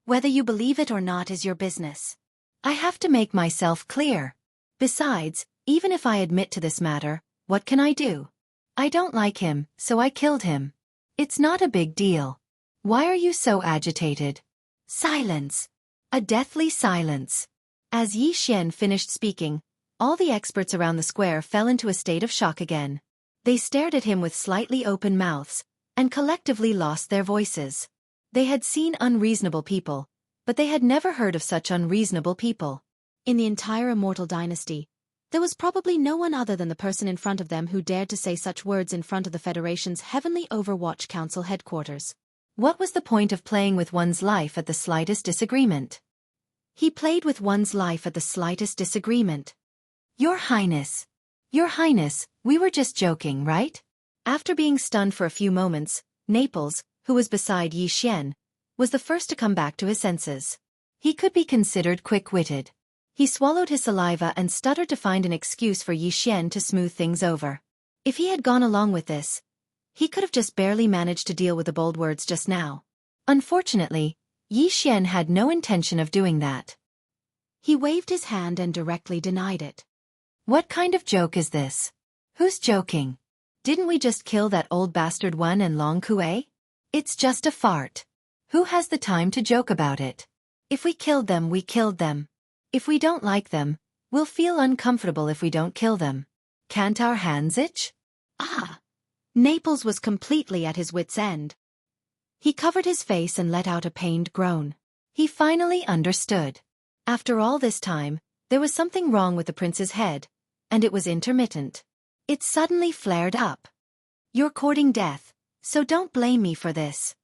Whether you believe it or not is your business. I have to make myself clear. Besides, even if I admit to this matter, what can I do? I don't like him, so I killed him. It's not a big deal. Why are you so agitated? Silence. A deathly silence. As Yi Xian finished speaking, all the experts around the square fell into a state of shock again. They stared at him with slightly open mouths, and collectively lost their voices. They had seen unreasonable people, but they had never heard of such unreasonable people. In the entire immortal dynasty, there was probably no one other than the person in front of them who dared to say such words in front of the Federation's Heavenly Overwatch Council headquarters. What was the point of playing with one's life at the slightest disagreement? He played with one's life at the slightest disagreement. Your Highness, we were just joking, right? After being stunned for a few moments, Naples, who was beside Yi Xian, was the first to come back to his senses. He could be considered quick-witted. He swallowed his saliva and stuttered to find an excuse for Yi Xian to smooth things over. If he had gone along with this, he could have just barely managed to deal with the bold words just now. Unfortunately, Yi Xian had no intention of doing that. He waved his hand and directly denied it. What kind of joke is this? Who's joking? Didn't we just kill that old bastard Wan and Long Kue? It's just a fart. Who has the time to joke about it? If we killed them, we killed them. If we don't like them, we'll feel uncomfortable if we don't kill them. Can't our hands itch? Ah! Naples was completely at his wit's end. He covered his face and let out a pained groan. He finally understood. After all this time, there was something wrong with the prince's head, and it was intermittent. It suddenly flared up. You're courting death, so don't blame me for this.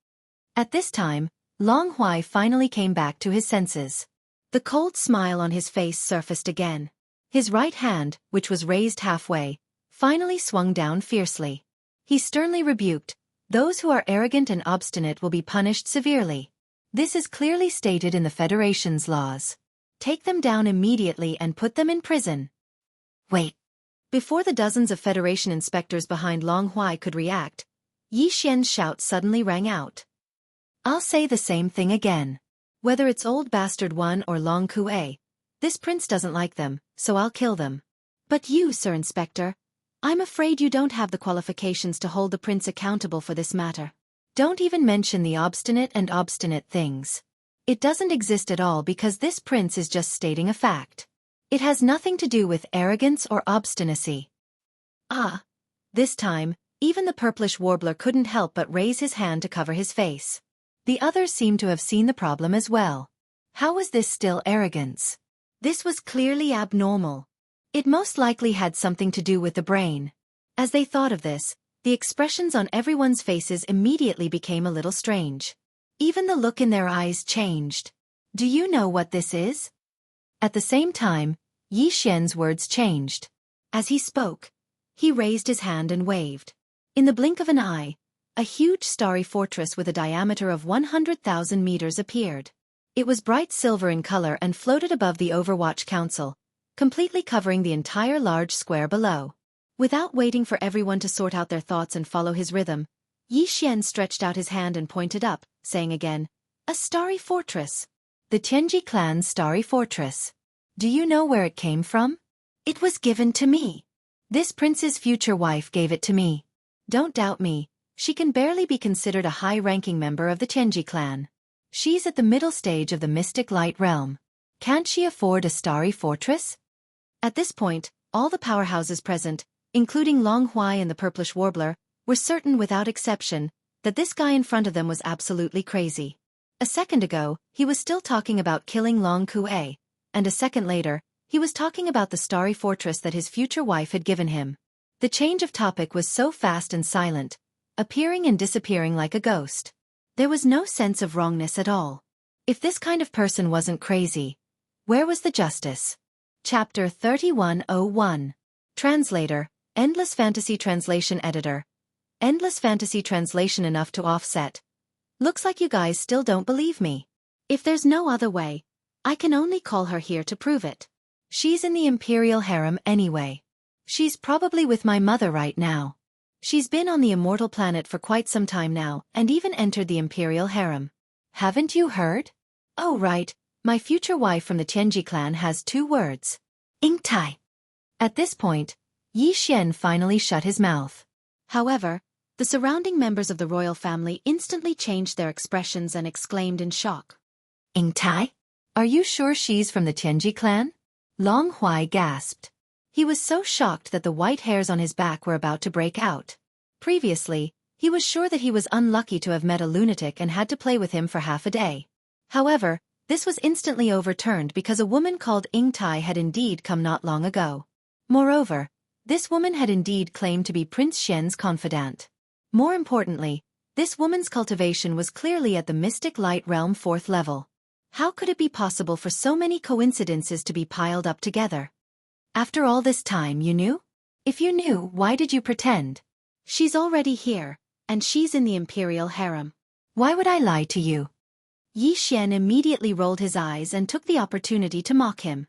At this time, Long Huai finally came back to his senses. The cold smile on his face surfaced again. His right hand, which was raised halfway, finally swung down fiercely. He sternly rebuked, "Those who are arrogant and obstinate will be punished severely. This is clearly stated in the Federation's laws. Take them down immediately and put them in prison." Wait. Before the dozens of Federation inspectors behind Long Huai could react, Yi Xian's shout suddenly rang out. "I'll say the same thing again. Whether it's old bastard Wan or Long Kue, this prince doesn't like them, so I'll kill them. But you, Sir Inspector, I'm afraid you don't have the qualifications to hold the prince accountable for this matter. Don't even mention the obstinate and obstinate things. It doesn't exist at all because this prince is just stating a fact. It has nothing to do with arrogance or obstinacy." Ah! This time, even the purplish warbler couldn't help but raise his hand to cover his face. The others seemed to have seen the problem as well. How was this still arrogance? This was clearly abnormal. It most likely had something to do with the brain. As they thought of this, the expressions on everyone's faces immediately became a little strange. Even the look in their eyes changed. "Do you know what this is?" At the same time, Yi Xian's words changed. As he spoke, he raised his hand and waved. In the blink of an eye, a huge starry fortress with a diameter of 100,000 meters appeared. It was bright silver in color and floated above the Overwatch Council, completely covering the entire large square below. Without waiting for everyone to sort out their thoughts and follow his rhythm, Yi Xian stretched out his hand and pointed up, saying again, "A starry fortress. The Tianji clan's starry fortress. Do you know where it came from? It was given to me. This prince's future wife gave it to me. Don't doubt me, she can barely be considered a high-ranking member of the Tianji clan. She's at the middle stage of the mystic light realm. Can't she afford a starry fortress?" At this point, all the powerhouses present, including Long Huai and the purplish warbler, were certain without exception that this guy in front of them was absolutely crazy. A second ago, he was still talking about killing Long Kue, and a second later, he was talking about the starry fortress that his future wife had given him. The change of topic was so fast and silent, appearing and disappearing like a ghost. There was no sense of wrongness at all. If this kind of person wasn't crazy, where was the justice? Chapter 3101. Translator, Endless Fantasy Translation Editor. Endless Fantasy Translation enough to offset. Looks like you guys still don't believe me. If there's no other way, I can only call her here to prove it. She's in the Imperial Harem anyway. She's probably with my mother right now. She's been on the immortal planet for quite some time now and even entered the Imperial Harem. Haven't you heard? Oh right, my future wife from the Tianji clan has 2 words. Ingtai. At this point, Yi Xian finally shut his mouth. However, the surrounding members of the royal family instantly changed their expressions and exclaimed in shock. Ingtai? Are you sure she's from the Tianji clan? Long Huai gasped. He was so shocked that the white hairs on his back were about to break out. Previously, he was sure that he was unlucky to have met a lunatic and had to play with him for half a day. However, this was instantly overturned because a woman called Ying Tai had indeed come not long ago. Moreover, this woman had indeed claimed to be Prince Xian's confidant. More importantly, this woman's cultivation was clearly at the Mystic Light Realm 4th level. How could it be possible for so many coincidences to be piled up together? After all this time, you knew? If you knew, why did you pretend? She's already here, and she's in the Imperial Harem. Why would I lie to you? Yi Xian immediately rolled his eyes and took the opportunity to mock him.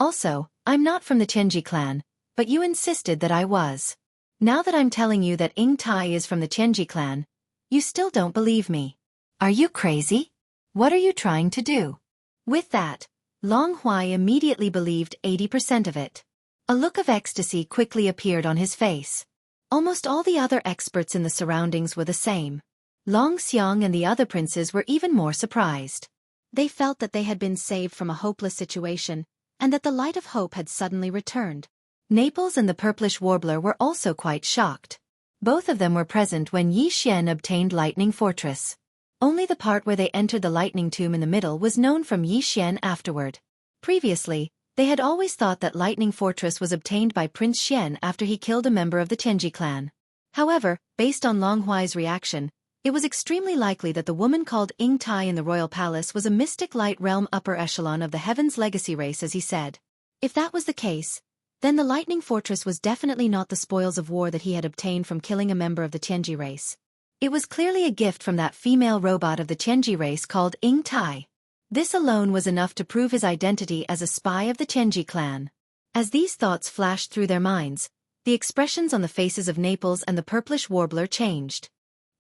Also, I'm not from the Tianji clan, but you insisted that I was. Now that I'm telling you that Ying Tai is from the Tianji clan, you still don't believe me. Are you crazy? What are you trying to do? With that, Long Huai immediately believed 80% of it. A look of ecstasy quickly appeared on his face. Almost all the other experts in the surroundings were the same. Long Xiang and the other princes were even more surprised. They felt that they had been saved from a hopeless situation, and that the light of hope had suddenly returned. Naples and the purplish warbler were also quite shocked. Both of them were present when Yi Xian obtained Lightning Fortress. Only the part where they entered the lightning tomb in the middle was known from Yi Xian afterward. Previously, they had always thought that Lightning Fortress was obtained by Prince Xian after he killed a member of the Tianji clan. However, based on Long Huai's reaction, it was extremely likely that the woman called Ying Tai in the royal palace was a mystic light realm upper echelon of the Heaven's Legacy race, as he said. If that was the case, then the Lightning Fortress was definitely not the spoils of war that he had obtained from killing a member of the Tianji race. It was clearly a gift from that female robot of the Tianji race called Ying Tai. This alone was enough to prove his identity as a spy of the Tianji clan. As these thoughts flashed through their minds, the expressions on the faces of Naples and the purplish warbler changed.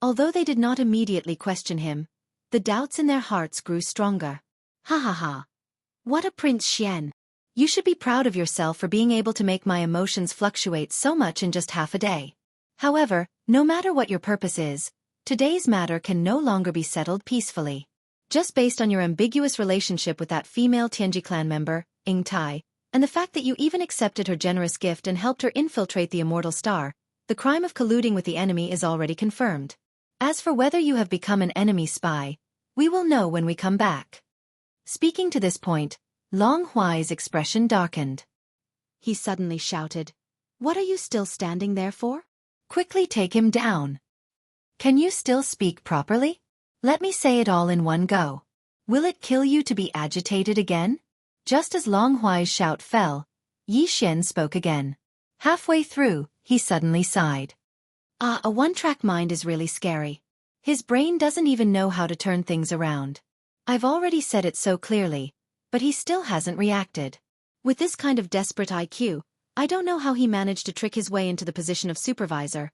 Although they did not immediately question him, the doubts in their hearts grew stronger. Ha ha ha. What a Prince Xian. You should be proud of yourself for being able to make my emotions fluctuate so much in just half a day. However, no matter what your purpose is, today's matter can no longer be settled peacefully. Just based on your ambiguous relationship with that female Tianji clan member, Ying Tai, and the fact that you even accepted her generous gift and helped her infiltrate the Immortal Star, the crime of colluding with the enemy is already confirmed. As for whether you have become an enemy spy, we will know when we come back. Speaking to this point, Long Huai's expression darkened. He suddenly shouted, "What are you still standing there for? Quickly take him down. Can you still speak properly? Let me say it all in one go. Will it kill you to be agitated again?" Just as Long Huai's shout fell, Yi Xian spoke again. Halfway through, he suddenly sighed. A one-track mind is really scary. His brain doesn't even know how to turn things around. I've already said it so clearly, but he still hasn't reacted. With this kind of desperate IQ, I don't know how he managed to trick his way into the position of supervisor.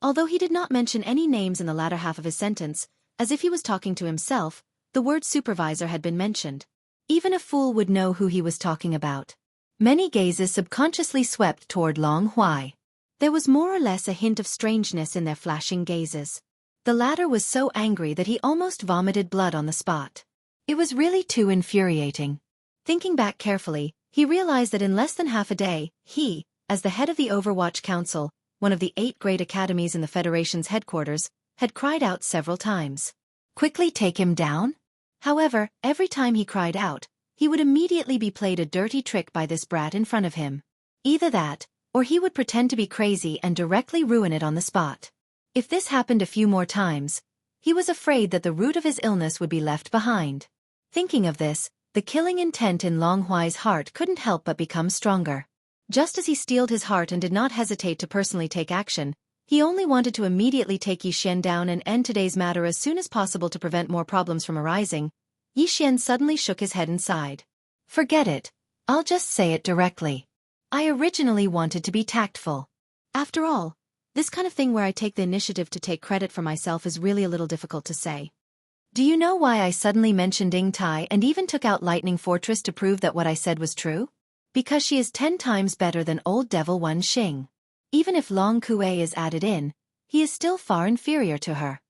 Although he did not mention any names in the latter half of his sentence, as if he was talking to himself, the word supervisor had been mentioned. Even a fool would know who he was talking about. Many gazes subconsciously swept toward Long Huai. There was more or less a hint of strangeness in their flashing gazes. The latter was so angry that he almost vomited blood on the spot. It was really too infuriating. Thinking back carefully, he realized that in less than half a day, he, as the head of the Overwatch Council, one of the 8 great academies in the Federation's headquarters, had cried out several times. Quickly take him down? However, every time he cried out, he would immediately be played a dirty trick by this brat in front of him. Either that, or he would pretend to be crazy and directly ruin it on the spot. If this happened a few more times, he was afraid that the root of his illness would be left behind. Thinking of this, the killing intent in Long Huai's heart couldn't help but become stronger. Just as he steeled his heart and did not hesitate to personally take action, he only wanted to immediately take Yi Xian down and end today's matter as soon as possible to prevent more problems from arising. Yi Xian suddenly shook his head and sighed. Forget it. I'll just say it directly. I originally wanted to be tactful. After all, this kind of thing where I take the initiative to take credit for myself is really a little difficult to say. Do you know why I suddenly mentioned Ying Tai and even took out Lightning Fortress to prove that what I said was true? Because she is 10 times better than Old Devil Wan Xing. Even if Long Kue is added in, he is still far inferior to her.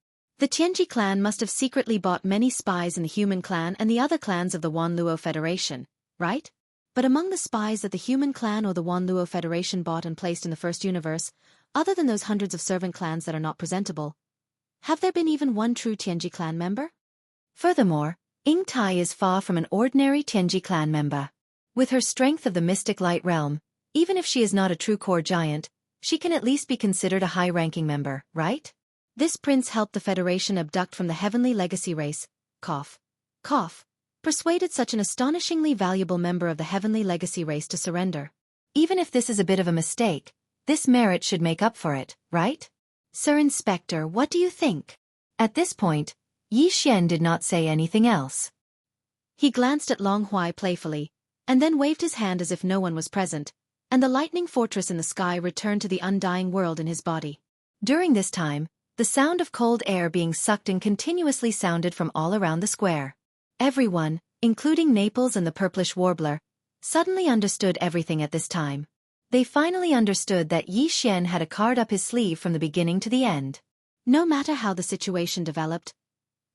The Tianji clan must have secretly bought many spies in the human clan and the other clans of the Wanluo Federation, right? But among the spies that the human clan or the Wanluo Federation bought and placed in the first universe, other than those hundreds of servant clans that are not presentable, have there been even one true Tianji clan member? Furthermore, Ying Tai is far from an ordinary Tianji clan member. With her strength of the mystic light realm, even if she is not a true core giant, she can at least be considered a high-ranking member, right? This prince helped the Federation abduct from the heavenly legacy race, persuaded such an astonishingly valuable member of the heavenly legacy race to surrender. Even if this is a bit of a mistake, this merit should make up for it, right? Sir Inspector, what do you think? At this point, Yi Xian did not say anything else. He glanced at Long Huai playfully, and then waved his hand as if no one was present, and the lightning fortress in the sky returned to the undying world in his body. During this time, the sound of cold air being sucked in continuously sounded from all around the square. Everyone, including Naples and the purplish warbler, suddenly understood everything at this time. They finally understood that Yi Xian had a card up his sleeve from the beginning to the end. No matter how the situation developed,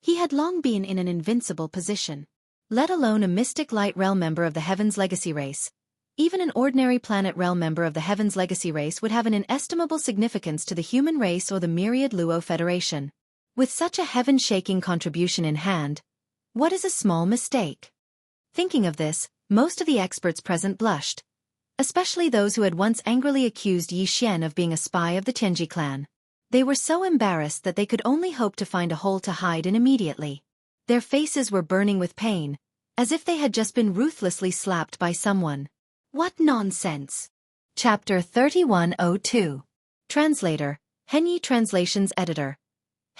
he had long been in an invincible position. Let alone a mystic light realm member of the Heaven's Legacy race. Even an ordinary planet realm member of the Heaven's Legacy race would have an inestimable significance to the human race or the myriad Luo Federation. With such a heaven-shaking contribution in hand, what is a small mistake? Thinking of this, most of the experts present blushed, especially those who had once angrily accused Yi Xian of being a spy of the Tianji clan. They were so embarrassed that they could only hope to find a hole to hide in immediately. Their faces were burning with pain, as if they had just been ruthlessly slapped by someone. What nonsense! Chapter 3102. Translator, Henyi Translations Editor.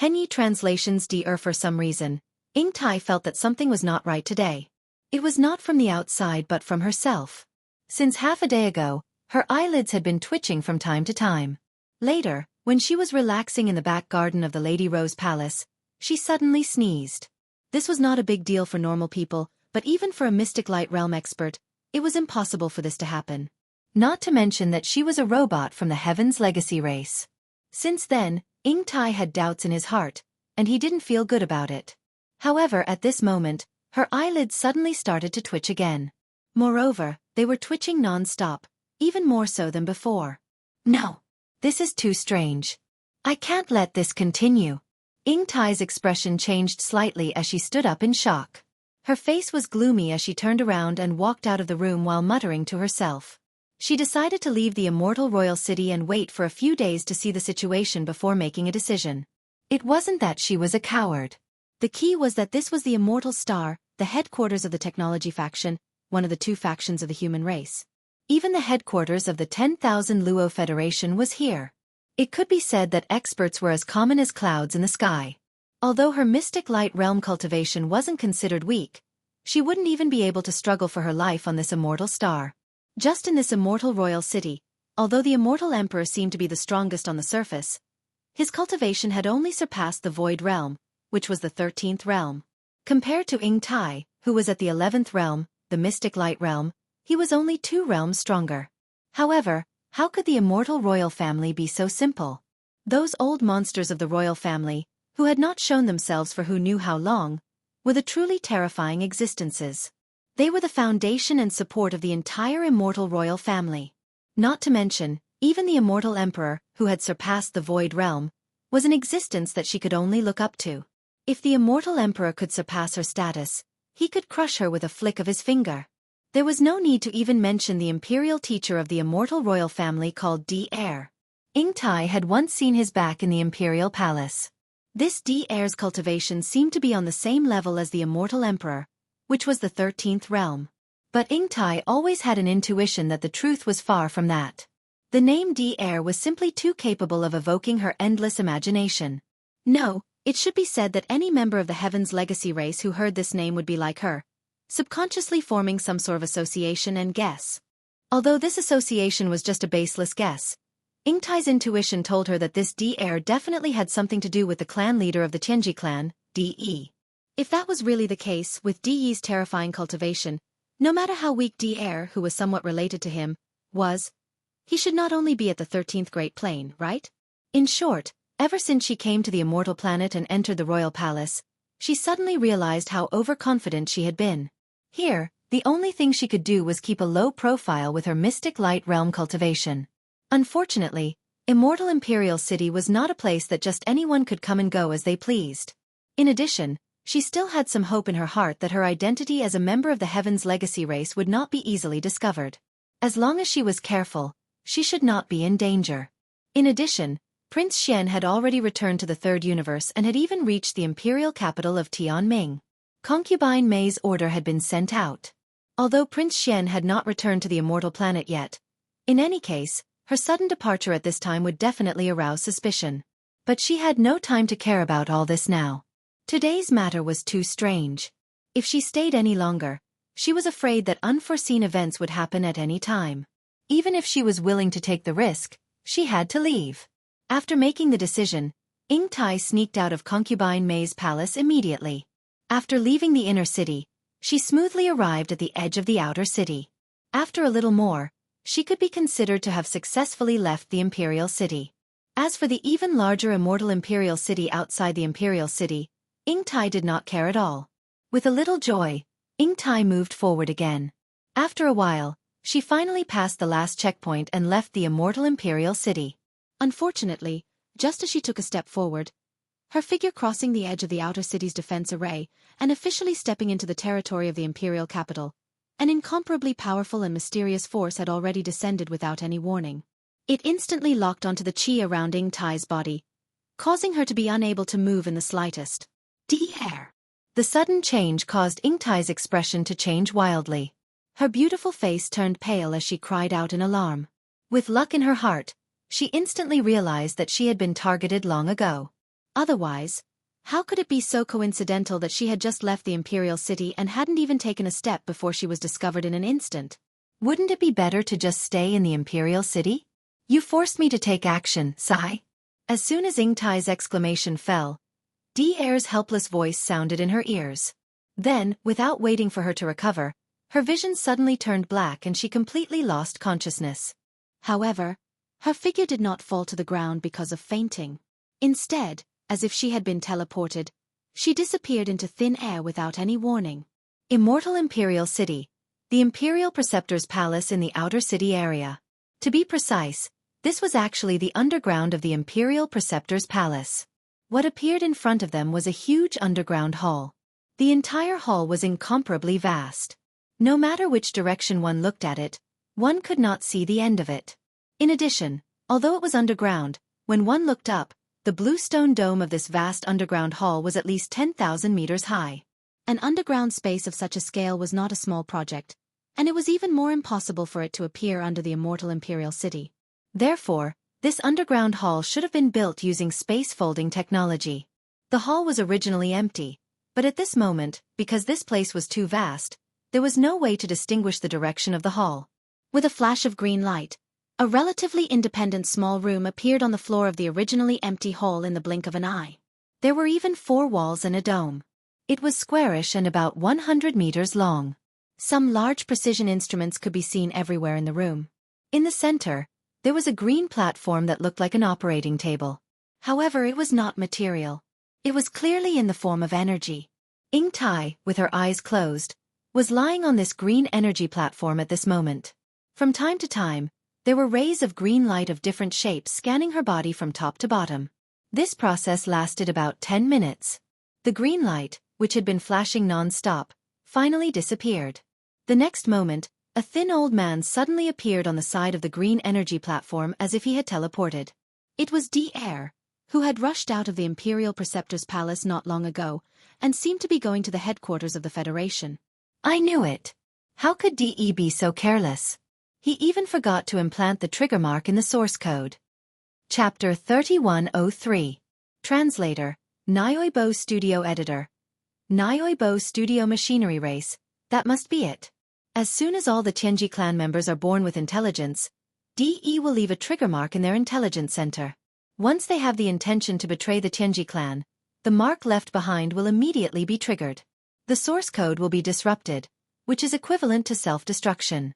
Henyi Translations DR. For some reason, Ying Tai felt that something was not right today. It was not from the outside but from herself. Since half a day ago, her eyelids had been twitching from time to time. Later, when she was relaxing in the back garden of the Lady Rose Palace, she suddenly sneezed. This was not a big deal for normal people, but even for a mystic light realm expert, it was impossible for this to happen. Not to mention that she was a robot from the Heaven's Legacy race. Since then, Ying Tai had doubts in his heart, and he didn't feel good about it. However, at this moment, her eyelids suddenly started to twitch again. Moreover, they were twitching non-stop, even more so than before. No. This is too strange. I can't let this continue. Ying Tai's expression changed slightly as she stood up in shock. Her face was gloomy as she turned around and walked out of the room while muttering to herself. She decided to leave the immortal royal city and wait for a few days to see the situation before making a decision. It wasn't that she was a coward. The key was that this was the Immortal Star, the headquarters of the technology faction, one of the two factions of the human race. Even the headquarters of the 10,000 Luo Federation was here. It could be said that experts were as common as clouds in the sky. Although her mystic light realm cultivation wasn't considered weak, she wouldn't even be able to struggle for her life on this immortal star. Just in this immortal royal city, although the immortal emperor seemed to be the strongest on the surface, his cultivation had only surpassed the void realm, which was the 13th realm. Compared to Ying Tai, who was at the 11th realm, the mystic light realm, he was only 2 realms stronger. However, how could the immortal royal family be so simple? Those old monsters of the royal family, who had not shown themselves for who knew how long, were the truly terrifying existences. They were the foundation and support of the entire immortal royal family. Not to mention, even the immortal emperor, who had surpassed the void realm, was an existence that she could only look up to. If the immortal emperor could surpass her status, he could crush her with a flick of his finger. There was no need to even mention the imperial teacher of the immortal royal family called D-Heir. Ying Tai had once seen his back in the imperial palace. This D-Heir's cultivation seemed to be on the same level as the immortal emperor, which was the 13th realm. But Ying Tai always had an intuition that the truth was far from that. The name D-Heir was simply too capable of evoking her endless imagination. No, it should be said that any member of the Heaven's Legacy race who heard this name would be like her, subconsciously forming some sort of association and guess. Although this association was just a baseless guess, Ying Tai's intuition told her that this D-Heir definitely had something to do with the clan leader of the Tianji clan, D-Yi. If that was really the case with D-Yi's terrifying cultivation, no matter how weak D-Heir, who was somewhat related to him, was, he should not only be at the 13th Great Plane, right? In short, Ever since she came to the immortal planet and entered the royal palace, she suddenly realized how overconfident she had been. Here, the only thing she could do was keep a low profile with her mystic light realm cultivation. Unfortunately, Immortal Imperial City was not a place that just anyone could come and go as they pleased. In addition, she still had some hope in her heart that her identity as a member of the Heaven's Legacy race would not be easily discovered. As long as she was careful, she should not be in danger. In addition, Prince Xian had already returned to the Third Universe and had even reached the imperial capital of Tianming. Concubine Mei's order had been sent out. Although Prince Xian had not returned to the immortal planet yet, in any case, her sudden departure at this time would definitely arouse suspicion. But she had no time to care about all this now. Today's matter was too strange. If she stayed any longer, she was afraid that unforeseen events would happen at any time. Even if she was willing to take the risk, she had to leave. After making the decision, Ying Tai sneaked out of Concubine Mei's palace immediately. After leaving the inner city, she smoothly arrived at the edge of the outer city. After a little more, she could be considered to have successfully left the Imperial City. As for the even larger Immortal Imperial City outside the Imperial City, Ying Tai did not care at all. With a little joy, Ying Tai moved forward again. After a while, she finally passed the last checkpoint and left the Immortal Imperial City. Unfortunately, just as she took a step forward, her figure crossing the edge of the outer city's defense array and officially stepping into the territory of the imperial capital, an incomparably powerful and mysterious force had already descended without any warning. It instantly locked onto the chi around Ying Tai's body, causing her to be unable to move in the slightest. Dear! The sudden change caused Ying Tai's expression to change wildly. Her beautiful face turned pale as she cried out in alarm. With luck in her heart, she instantly realized that she had been targeted long ago. Otherwise, how could it be so coincidental that she had just left the Imperial City and hadn't even taken a step before she was discovered in an instant? Wouldn't it be better to just stay in the Imperial City? You forced me to take action, Sai. As soon as Ying Tai's exclamation fell, Di-Air's helpless voice sounded in her ears. Then, without waiting for her to recover, her vision suddenly turned black and she completely lost consciousness. However, her figure did not fall to the ground because of fainting. Instead, as if she had been teleported, she disappeared into thin air without any warning. Immortal Imperial City, the Imperial Preceptor's palace in the outer city area. To be precise, this was actually the underground of the Imperial Preceptor's palace. What appeared in front of them was a huge underground hall. The entire hall was incomparably vast. No matter which direction one looked at it, one could not see the end of it. In addition, although it was underground, when one looked up, the bluestone dome of this vast underground hall was at least 10,000 meters high. An underground space of such a scale was not a small project, and it was even more impossible for it to appear under the Immortal Imperial City. Therefore, this underground hall should have been built using space folding technology. The hall was originally empty, but at this moment, because this place was too vast, there was no way to distinguish the direction of the hall. With a flash of green light, a relatively independent small room appeared on the floor of the originally empty hall in the blink of an eye. There were even 4 walls and a dome. It was squarish and about 100 meters long. Some large precision instruments could be seen everywhere in the room. In the center, there was a green platform that looked like an operating table. However, it was not material. It was clearly in the form of energy. Ying Tai, with her eyes closed, was lying on this green energy platform at this moment. From time to time, there were rays of green light of different shapes scanning her body from top to bottom. This process lasted about 10 minutes. The green light, which had been flashing non-stop, finally disappeared. The next moment, a thin old man suddenly appeared on the side of the green energy platform as if he had teleported. It was Di-Air, who had rushed out of the Imperial Preceptor's palace not long ago, and seemed to be going to the headquarters of the Federation. I knew it. How could DE be so careless? He even forgot to implant the trigger mark in the source code. Chapter 3103. Translator, Nyoibo Studio Editor. Nyoibo Studio Machinery Race, that must be it. As soon as all the Tianji clan members are born with intelligence, DE will leave a trigger mark in their intelligence center. Once they have the intention to betray the Tianji clan, the mark left behind will immediately be triggered. The source code will be disrupted, which is equivalent to self-destruction.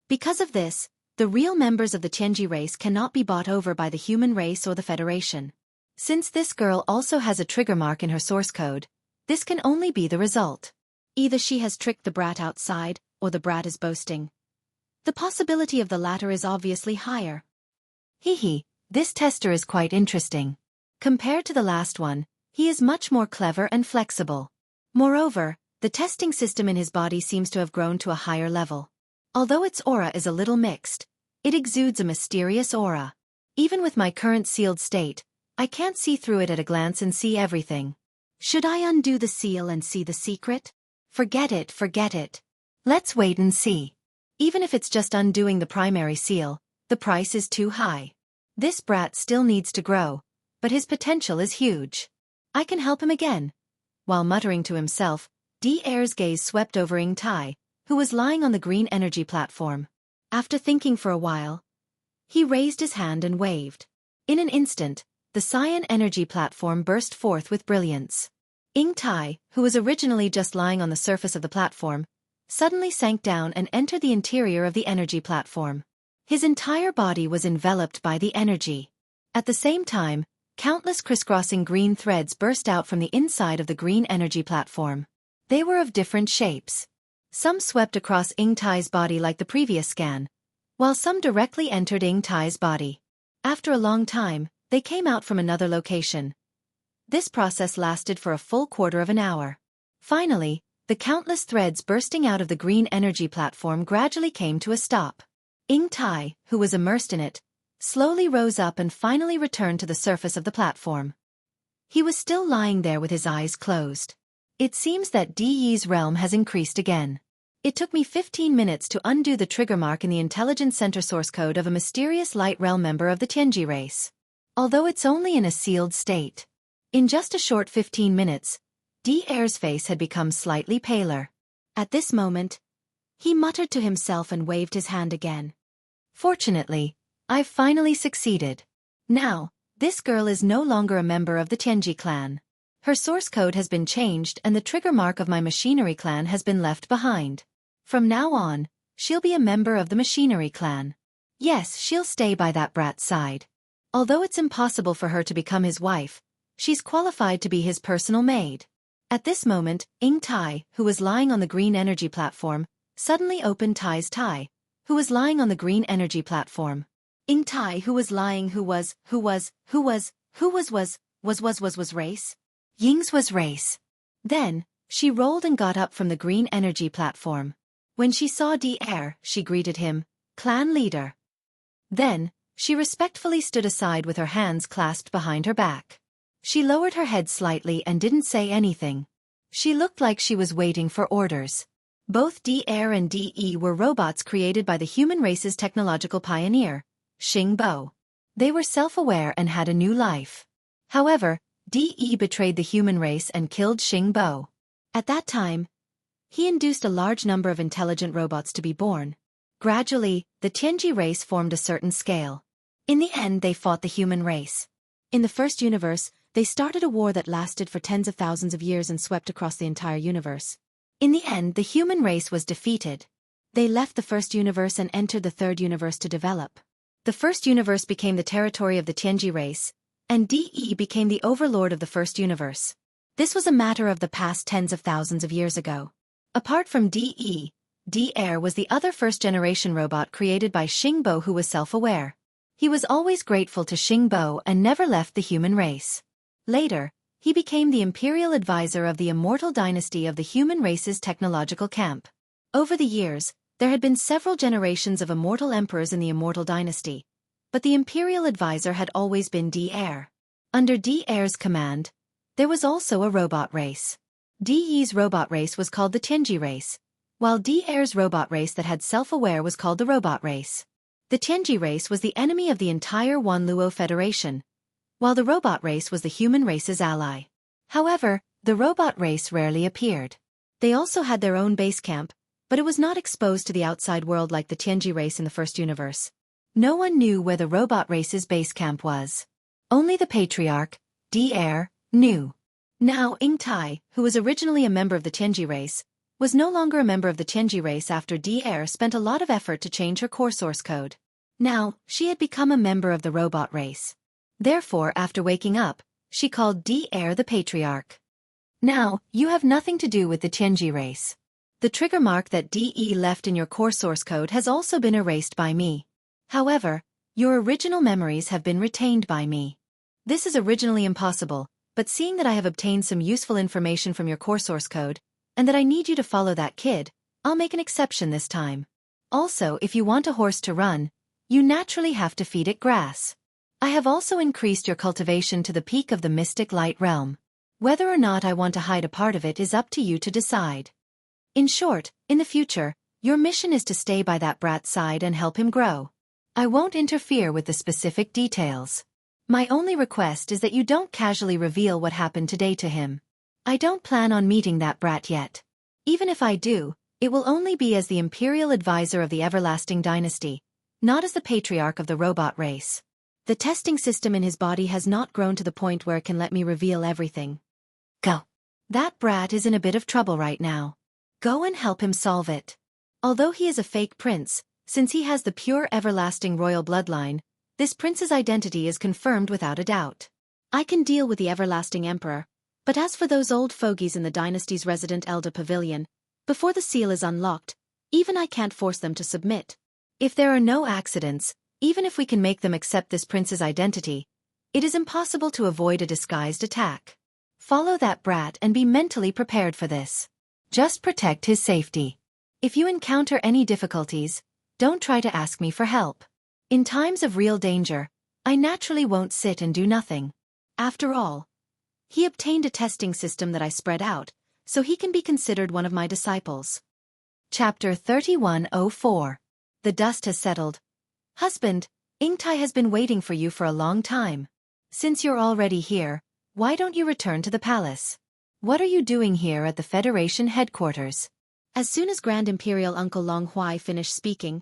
Because of this, the real members of the Tianji race cannot be bought over by the human race or the Federation. Since this girl also has a trigger mark in her source code, this can only be the result. Either she has tricked the brat outside, or the brat is boasting. The possibility of the latter is obviously higher. This tester is quite interesting. Compared to the last one, he is much more clever and flexible. Moreover, the testing system in his body seems to have grown to a higher level. Although its aura is a little mixed, it exudes a mysterious aura. Even with my current sealed state, I can't see through it at a glance and see everything. Should I undo the seal and see the secret? Forget it. Let's wait and see. Even if it's just undoing the primary seal, the price is too high. This brat still needs to grow, but his potential is huge. I can help him again. While muttering to himself, D-Air's gaze swept over Ing Tai, who was lying on the green energy platform. After thinking for a while, he raised his hand and waved. In an instant, the cyan energy platform burst forth with brilliance. Ing Tai, who was originally just lying on the surface of the platform, suddenly sank down and entered the interior of the energy platform. His entire body was enveloped by the energy. At the same time, countless crisscrossing green threads burst out from the inside of the green energy platform. They were of different shapes. Some swept across Ing Tai's body like the previous scan, while some directly entered Ing Tai's body. After a long time, they came out from another location. This process lasted for a full quarter of an hour. Finally, the countless threads bursting out of the green energy platform gradually came to a stop. Ing Tai, who was immersed in it, slowly rose up and finally returned to the surface of the platform. He was still lying there with his eyes closed. It seems that Di's realm has increased again. It took me 15 minutes to undo the trigger mark in the intelligence center source code of a mysterious light realm member of the Tianji race. Although it's only in a sealed state. In just a short 15 minutes, D-Air's face had become slightly paler. At this moment, he muttered to himself and waved his hand again. Fortunately, I've finally succeeded. Now, this girl is no longer a member of the Tianji clan. Her source code has been changed and the trigger mark of my machinery clan has been left behind. From now on, she'll be a member of the machinery clan. Yes, she'll stay by that brat's side. Although it's impossible for her to become his wife, she's qualified to be his personal maid. At this moment, Ing Tai, who was lying on the green energy platform, suddenly opened Tai's Tai, who was lying on the green energy platform. Ing Tai, who was race? Ying's was race. Then, she rolled and got up from the green energy platform. When she saw D-Air, she greeted him, clan leader. Then, she respectfully stood aside with her hands clasped behind her back. She lowered her head slightly and didn't say anything. She looked like she was waiting for orders. Both D-Air and D-E were robots created by the human race's technological pioneer, Xing Bo. They were self-aware and had a new life. However, D-E betrayed the human race and killed Xing Bo. At that time, he induced a large number of intelligent robots to be born. Gradually, the Tianji race formed a certain scale. In the end, they fought the human race. In the first universe, they started a war that lasted for tens of thousands of years and swept across the entire universe. In the end, the human race was defeated. They left the first universe and entered the third universe to develop. The first universe became the territory of the Tianji race, and DE became the overlord of the first universe. This was a matter of the past tens of thousands of years ago. Apart from DE, D-Air was the other first-generation robot created by Xing Bo who was self-aware. He was always grateful to Xing Bo and never left the human race. Later, he became the imperial advisor of the immortal dynasty of the human race's technological camp. Over the years, there had been several generations of immortal emperors in the immortal dynasty, but the imperial advisor had always been D-Air. Under D-Air's command, there was also a robot race. DE's robot race was called the Tianji race, while D-Air's robot race that had self-aware was called the robot race. The Tianji race was the enemy of the entire Wanluo Federation, while the robot race was the human race's ally. However, the robot race rarely appeared. They also had their own base camp, but it was not exposed to the outside world like the Tianji race in the first universe. No one knew where the robot race's base camp was. Only the patriarch, D-Air, knew. Now Ing Tai, who was originally a member of the Tianji race, was no longer a member of the Tianji race after D-Air spent a lot of effort to change her core source code. Now, she had become a member of the robot race. Therefore, after waking up, She called D-Air the patriarch. Now, you have nothing to do with the Tianji race. The trigger mark that DE left in your core source code has also been erased by me. However, your original memories have been retained by me. This is originally impossible, but seeing that I have obtained some useful information from your core source code, and that I need you to follow that kid, I'll make an exception this time. Also, if you want a horse to run, you naturally have to feed it grass. I have also increased your cultivation to the peak of the mystic light realm. Whether or not I want to hide a part of it is up to you to decide. In short, in the future, your mission is to stay by that brat's side and help him grow. I won't interfere with the specific details. My only request is that you don't casually reveal what happened today to him. I don't plan on meeting that brat yet. Even if I do, it will only be as the imperial advisor of the everlasting dynasty, not as the patriarch of the robot race. The testing system in his body has not grown to the point where it can let me reveal everything. Go. That brat is in a bit of trouble right now. Go and help him solve it. Although he is a fake prince, since he has the pure everlasting royal bloodline, this prince's identity is confirmed without a doubt. I can deal with the everlasting emperor, but as for those old fogies in the dynasty's resident elder pavilion, before the seal is unlocked, even I can't force them to submit. If there are no accidents, even if we can make them accept this prince's identity, it is impossible to avoid a disguised attack. Follow that brat and be mentally prepared for this. Just protect his safety. If you encounter any difficulties, don't try to ask me for help. In times of real danger, I naturally won't sit and do nothing. After all, he obtained a testing system that I spread out, so he can be considered one of my disciples. Chapter 3104. The dust has settled. Husband, Ingtai has been waiting for you for a long time. Since you're already here, why don't you return to the palace? What are you doing here at the Federation headquarters? As soon as Grand Imperial Uncle Long Huai finished speaking,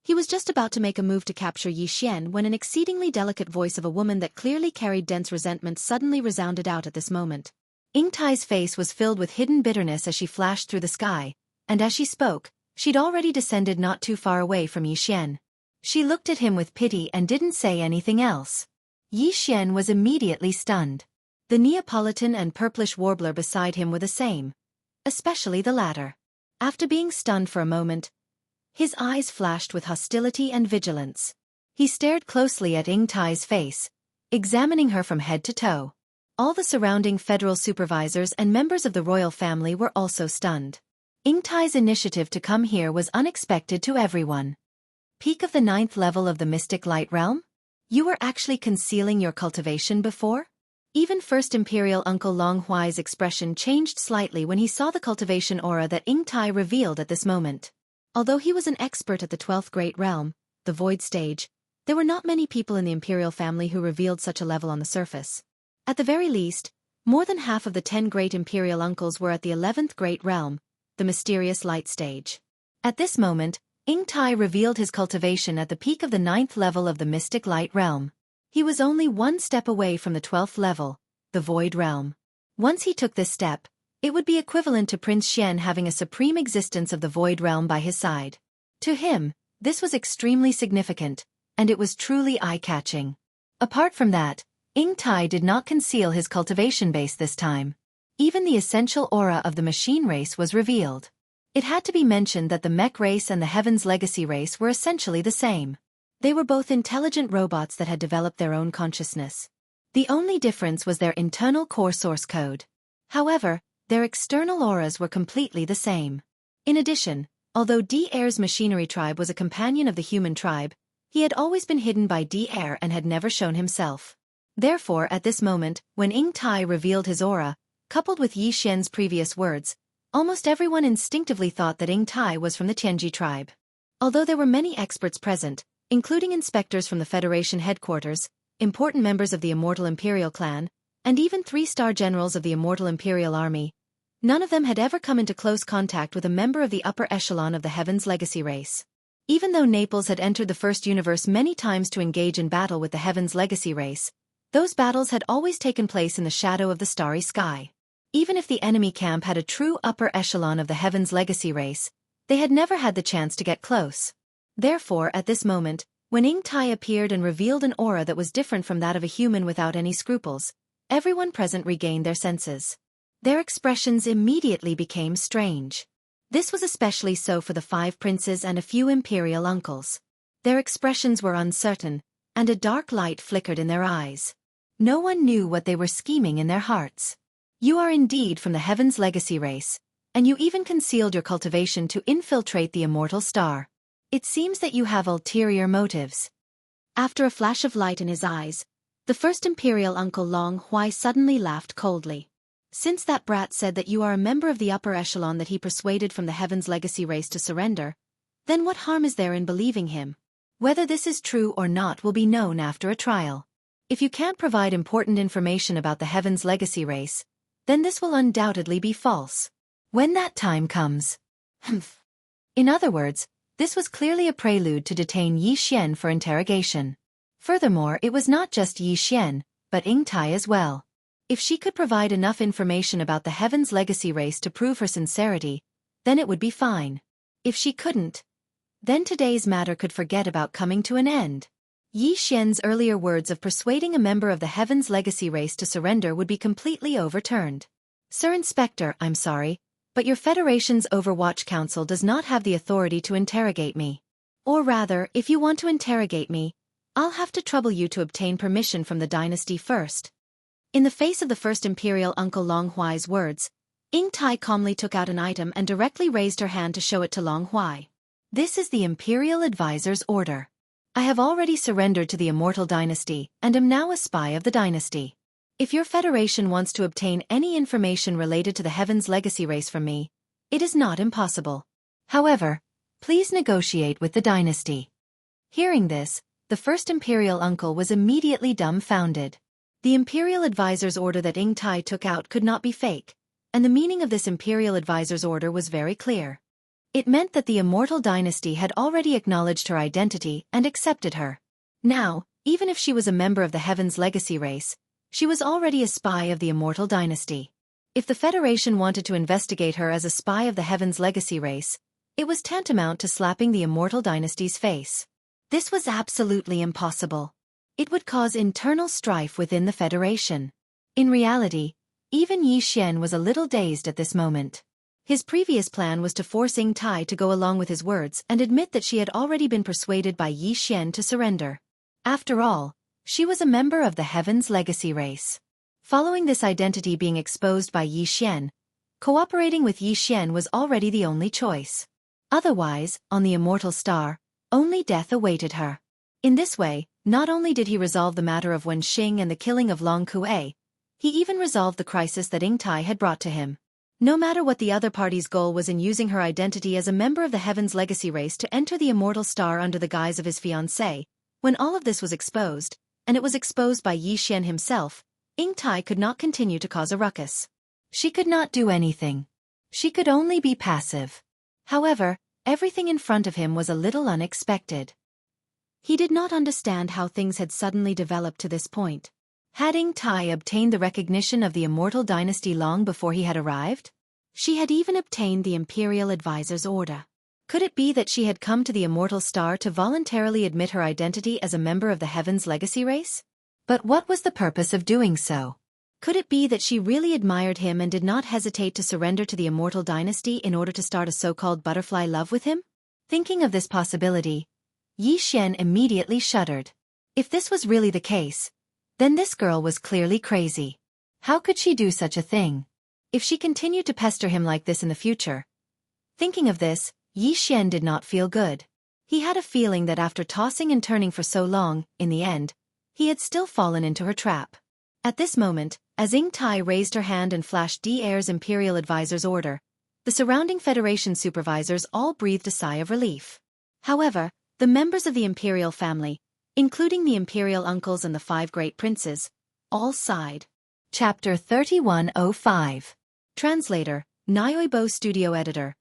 he was just about to make a move to capture Yi Xian when an exceedingly delicate voice of a woman that clearly carried dense resentment suddenly resounded out at this moment. Ingtai's face was filled with hidden bitterness as she flashed through the sky, and as she spoke, she'd already descended not too far away from Yi Xian. She looked at him with pity and didn't say anything else. Yi Xian was immediately stunned. The Neapolitan and purplish warbler beside him were the same, especially the latter. After being stunned for a moment, his eyes flashed with hostility and vigilance. He stared closely at Ingtai's face, examining her from head to toe. All the surrounding federal supervisors and members of the royal family were also stunned. Ingtai's initiative to come here was unexpected to everyone. Peak of the 9th level of the Mystic Light Realm? You were actually concealing your cultivation before? Even First Imperial Uncle Long Huai's expression changed slightly when he saw the cultivation aura that Ingtai revealed at this moment. Although he was an expert at the 12th Great Realm, the Void Stage, there were not many people in the imperial family who revealed such a level on the surface. At the very least, more than half of the 10 great imperial uncles were at the 11th Great Realm, the mysterious light stage. At this moment, Ingtai revealed his cultivation at the peak of the 9th level of the Mystic Light Realm. He was only one step away from the 12th level, the Void Realm. Once he took this step, it would be equivalent to Prince Xian having a supreme existence of the Void Realm by his side. To him, this was extremely significant, and it was truly eye-catching. Apart from that, Ingtai did not conceal his cultivation base this time. Even the essential aura of the machine race was revealed. It had to be mentioned that the mech race and the Heaven's Legacy race were essentially the same. They were both intelligent robots that had developed their own consciousness. The only difference was their internal core source code. However, their external auras were completely the same. In addition, although D-Air's machinery tribe was a companion of the human tribe, he had always been hidden by D-Air and had never shown himself. Therefore, at this moment, when Ingtai revealed his aura, coupled with Yi Xian's previous words, almost everyone instinctively thought that Ingtai was from the Tianji tribe. Although there were many experts present, including inspectors from the Federation headquarters, important members of the Immortal Imperial clan, and even 3-star generals of the Immortal Imperial Army, none of them had ever come into close contact with a member of the upper echelon of the Heaven's Legacy race. Even though Naples had entered the First Universe many times to engage in battle with the Heaven's Legacy race, those battles had always taken place in the shadow of the starry sky. Even if the enemy camp had a true upper echelon of the Heaven's Legacy race, they had never had the chance to get close. Therefore, at this moment, when Ingtai appeared and revealed an aura that was different from that of a human without any scruples, everyone present regained their senses. Their expressions immediately became strange. This was especially so for the 5 princes and a few imperial uncles. Their expressions were uncertain, and a dark light flickered in their eyes. No one knew what they were scheming in their hearts. You are indeed from the Heaven's Legacy race, and you even concealed your cultivation to infiltrate the immortal star. It seems that you have ulterior motives. After a flash of light in his eyes, the first imperial uncle Long Huai suddenly laughed coldly. Since that brat said that you are a member of the upper echelon that he persuaded from the Heaven's Legacy race to surrender, then what harm is there in believing him? Whether this is true or not will be known after a trial. If you can't provide important information about the Heaven's Legacy race, then this will undoubtedly be false. When that time comes. In other words, this was clearly a prelude to detain Yi Xian for interrogation. Furthermore, it was not just Yi Xian, but Ying Tai as well. If she could provide enough information about the Heaven's Legacy race to prove her sincerity, then it would be fine. If she couldn't, then today's matter could forget about coming to an end. Yi Xian's earlier words of persuading a member of the Heaven's Legacy race to surrender would be completely overturned. Sir Inspector, I'm sorry, but your Federation's Overwatch Council does not have the authority to interrogate me. Or rather, if you want to interrogate me, I'll have to trouble you to obtain permission from the dynasty first. In the face of the first imperial uncle Long Huai's words, Ying Tai calmly took out an item and directly raised her hand to show it to Long Huai. This is the Imperial Advisor's order. I have already surrendered to the Immortal Dynasty and am now a spy of the dynasty. If your Federation wants to obtain any information related to the Heaven's Legacy race from me, it is not impossible. However, please negotiate with the dynasty. Hearing this, the first imperial uncle was immediately dumbfounded. The Imperial Advisor's order that Ying Tai took out could not be fake, and the meaning of this Imperial Advisor's order was very clear. It meant that the Immortal Dynasty had already acknowledged her identity and accepted her. Now, even if she was a member of the Heaven's Legacy race, she was already a spy of the Immortal Dynasty. If the Federation wanted to investigate her as a spy of the Heaven's Legacy race, it was tantamount to slapping the Immortal Dynasty's face. This was absolutely impossible. It would cause internal strife within the Federation. In reality, even Yi Xian was a little dazed at this moment. His previous plan was to force Ying Tai to go along with his words and admit that she had already been persuaded by Yi Xian to surrender. After all, she was a member of the Heaven's Legacy race. Following this identity being exposed by Yi Xian, cooperating with Yi Xian was already the only choice. Otherwise, on the Immortal Star, only death awaited her. In this way, not only did he resolve the matter of Wen Xing and the killing of Long Kuei, he even resolved the crisis that Ying Tai had brought to him. No matter what the other party's goal was in using her identity as a member of the Heaven's Legacy race to enter the Immortal Star under the guise of his fiancée, when all of this was exposed, and it was exposed by Yi Xian himself, Ying Tai could not continue to cause a ruckus. She could not do anything. She could only be passive. However, everything in front of him was a little unexpected. He did not understand how things had suddenly developed to this point. Had Ying Tai obtained the recognition of the Immortal Dynasty long before he had arrived? She had even obtained the Imperial Advisor's order. Could it be that she had come to the Immortal Star to voluntarily admit her identity as a member of the Heaven's Legacy race? But what was the purpose of doing so? Could it be that she really admired him and did not hesitate to surrender to the Immortal Dynasty in order to start a so-called butterfly love with him? Thinking of this possibility, Yi Xian immediately shuddered. If this was really the case, then this girl was clearly crazy. How could she do such a thing? If she continued to pester him like this in the future. Thinking of this, Yi Xian did not feel good. He had a feeling that after tossing and turning for so long, in the end, he had still fallen into her trap. At this moment, as Ying Tai raised her hand and flashed D'Air's Imperial Advisor's order, the surrounding Federation supervisors all breathed a sigh of relief. However, the members of the Imperial family, including the Imperial uncles and the 5 great princes, all sighed. Chapter 3105. Translator, Nyoibo Studio Editor.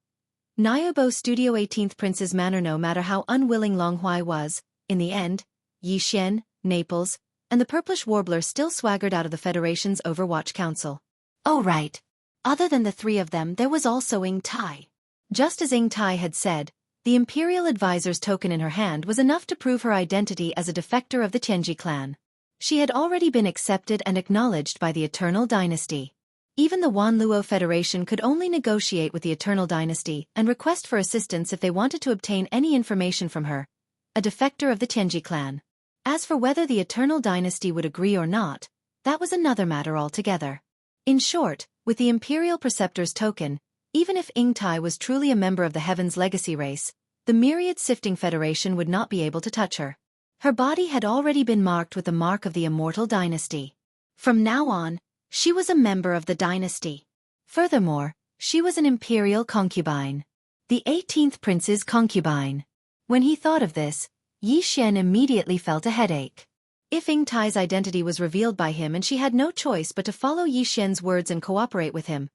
Nyoibo Studio 18th Prince's manner. No matter how unwilling Long Huai was, in the end, Yi Xian, Naples, and the Purplish Warbler still swaggered out of the Federation's Overwatch Council. Oh right. Other than the 3 of them there was also Ying Tai. Just as Ying Tai had said, the Imperial Advisor's token in her hand was enough to prove her identity as a defector of the Tianji clan. She had already been accepted and acknowledged by the Eternal Dynasty. Even the Wanluo Federation could only negotiate with the Eternal Dynasty and request for assistance if they wanted to obtain any information from her, a defector of the Tianji clan. As for whether the Eternal Dynasty would agree or not, that was another matter altogether. In short, with the Imperial Preceptor's token, even if Ingtai was truly a member of the Heaven's Legacy race, the Myriad Sifting Federation would not be able to touch her. Her body had already been marked with the mark of the Immortal Dynasty. From now on, she was a member of the dynasty. Furthermore, she was an imperial concubine. The 18th prince's concubine. When he thought of this, Yi Xian immediately felt a headache. If Ingtai's identity was revealed by him and she had no choice but to follow Yi Xian's words and cooperate with him,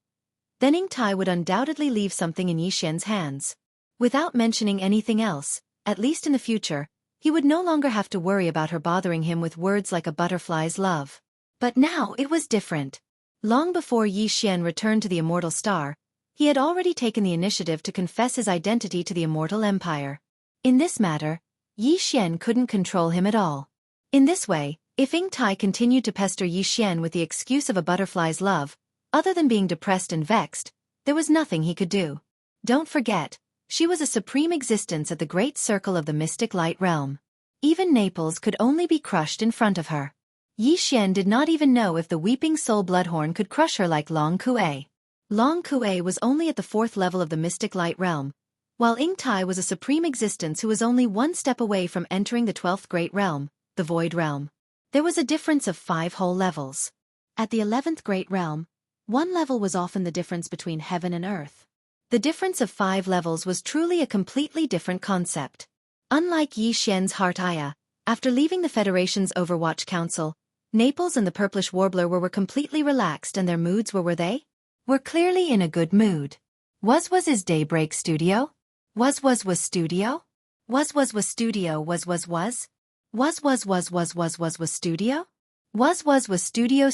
then Ingtai would undoubtedly leave something in Yi Xian's hands. Without mentioning anything else, at least in the future, he would no longer have to worry about her bothering him with words like a butterfly's love. But now it was different. Long before Yi Xian returned to the Immortal Star, he had already taken the initiative to confess his identity to the Immortal Empire. In this matter, Yi Xian couldn't control him at all. In this way, if Ingtai continued to pester Yi Xian with the excuse of a butterfly's love, other than being depressed and vexed, there was nothing he could do. Don't forget, she was a supreme existence at the great circle of the mystic light realm. Even Naples could only be crushed in front of her. Yi Xian did not even know if the Weeping Soul Bloodhorn could crush her like Long Kuei. Long Kuei was only at the 4th level of the mystic light realm, while Ingtai was a supreme existence who was only one step away from entering the 12th great realm, the Void Realm. There was a difference of 5 whole levels. At the 11th great realm, one level was often the difference between heaven and earth. The difference of 5 levels was truly a completely different concept. Unlike Yi Xian's Heart Aya, after leaving the Federation's Overwatch Council, Naples and the Purplish Warbler were completely relaxed and their moods were they? Were clearly in a good mood. Was his Daybreak Studio? Was studio? Was studio? Was studio?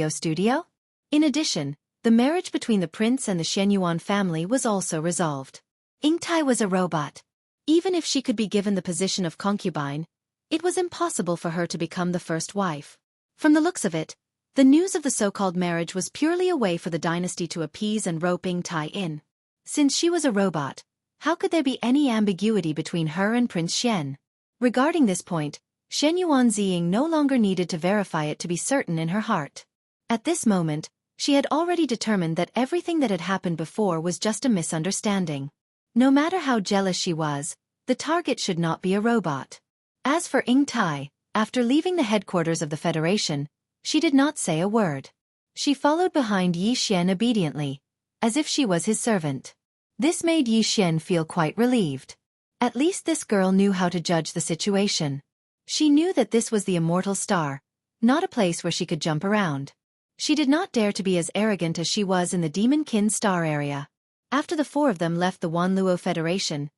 Was studio? In addition, the marriage between the prince and the Shenyuan family was also resolved. Ingtai was a robot. Even if she could be given the position of concubine, it was impossible for her to become the first wife. From the looks of it, the news of the so-called marriage was purely a way for the dynasty to appease and rope Ingtai in. Since she was a robot, how could there be any ambiguity between her and Prince Shen? Regarding this point, Shenyuan Ziying no longer needed to verify it to be certain in her heart. At this moment, she had already determined that everything that had happened before was just a misunderstanding. No matter how jealous she was, the target should not be a robot. As for Ingtai, after leaving the headquarters of the Federation, she did not say a word. She followed behind Yi Xian obediently, as if she was his servant. This made Yi Xian feel quite relieved. At least this girl knew how to judge the situation. She knew that this was the Immortal Star, not a place where she could jump around. She did not dare to be as arrogant as she was in the Demon-Kin Star area. After the 4 of them left the Wanluo Federation,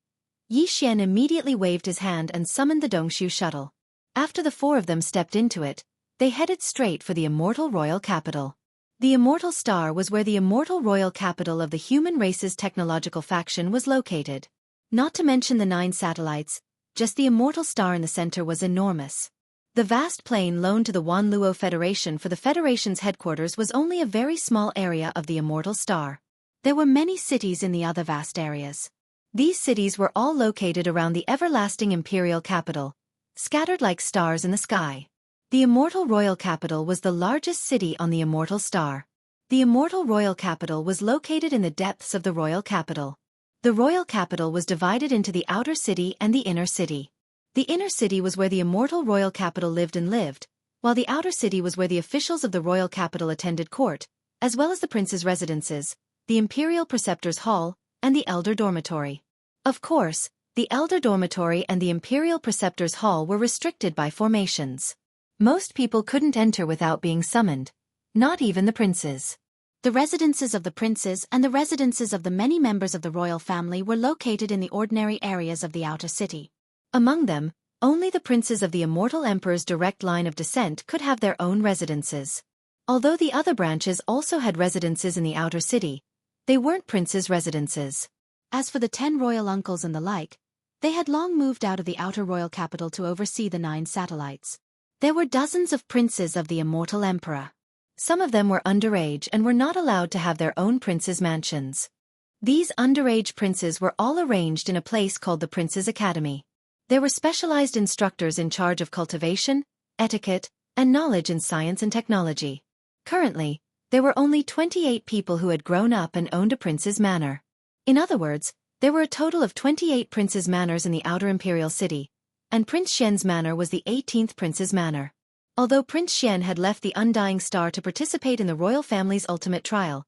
Yi Xian immediately waved his hand and summoned the Dongshu shuttle. After the 4 of them stepped into it, they headed straight for the Immortal Royal Capital. The Immortal Star was where the Immortal Royal Capital of the human race's technological faction was located. Not to mention the 9 satellites, just the Immortal Star in the center was enormous. The vast plain loaned to the Wanluo Federation for the Federation's headquarters was only a very small area of the Immortal Star. There were many cities in the other vast areas. These cities were all located around the everlasting Imperial Capital, scattered like stars in the sky. The Immortal Royal Capital was the largest city on the Immortal Star. The Immortal Royal Capital was located in the depths of the Royal Capital. The Royal Capital was divided into the outer city and the inner city. The inner city was where the Immortal Royal Capital lived, while the outer city was where the officials of the Royal Capital attended court, as well as the prince's residences, the Imperial Preceptor's Hall, and the Elder Dormitory. Of course, the Elder Dormitory and the Imperial Preceptor's Hall were restricted by formations. Most people couldn't enter without being summoned, not even the princes. The residences of the princes and the residences of the many members of the royal family were located in the ordinary areas of the outer city. Among them, only the princes of the Immortal Emperor's direct line of descent could have their own residences. Although the other branches also had residences in the outer city, they weren't princes' residences. As for the 10 royal uncles and the like, they had long moved out of the outer royal capital to oversee the 9 satellites. There were dozens of princes of the immortal emperor. Some of them were underage and were not allowed to have their own princes' mansions. These underage princes were all arranged in a place called the Prince's Academy. There were specialized instructors in charge of cultivation, etiquette, and knowledge in science and technology. Currently, there were only 28 people who had grown up and owned a prince's manor. In other words, there were a total of 28 princes' manors in the outer imperial city, and Prince Xian's manor was the 18th prince's manor. Although Prince Xian had left the Undying Star to participate in the royal family's ultimate trial,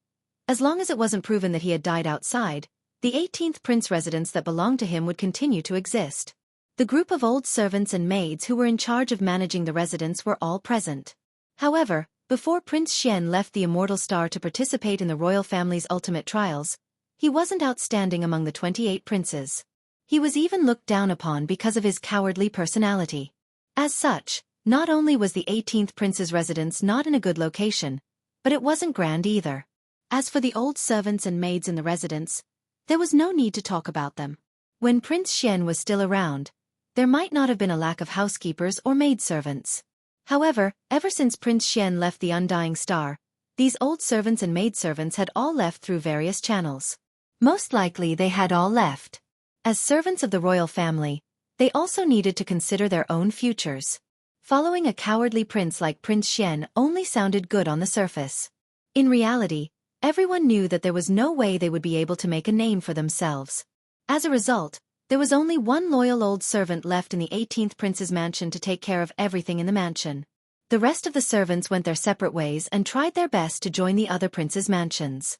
as long as it wasn't proven that he had died outside, the 18th prince residence that belonged to him would continue to exist. The group of old servants and maids who were in charge of managing the residence were all present. However, before Prince Xian left the Immortal Star to participate in the royal family's ultimate trials, he wasn't outstanding among the 28 princes. He was even looked down upon because of his cowardly personality. As such, not only was the 18th prince's residence not in a good location, but it wasn't grand either. As for the old servants and maids in the residence, there was no need to talk about them. When Prince Xian was still around, there might not have been a lack of housekeepers or maidservants. However, ever since Prince Xian left the Undying Star, these old servants and maidservants had all left through various channels. Most likely they had all left. As servants of the royal family, they also needed to consider their own futures. Following a cowardly prince like Prince Xian only sounded good on the surface. In reality, everyone knew that there was no way they would be able to make a name for themselves. As a result, there was only one loyal old servant left in the 18th prince's mansion to take care of everything in the mansion. The rest of the servants went their separate ways and tried their best to join the other princes' mansions.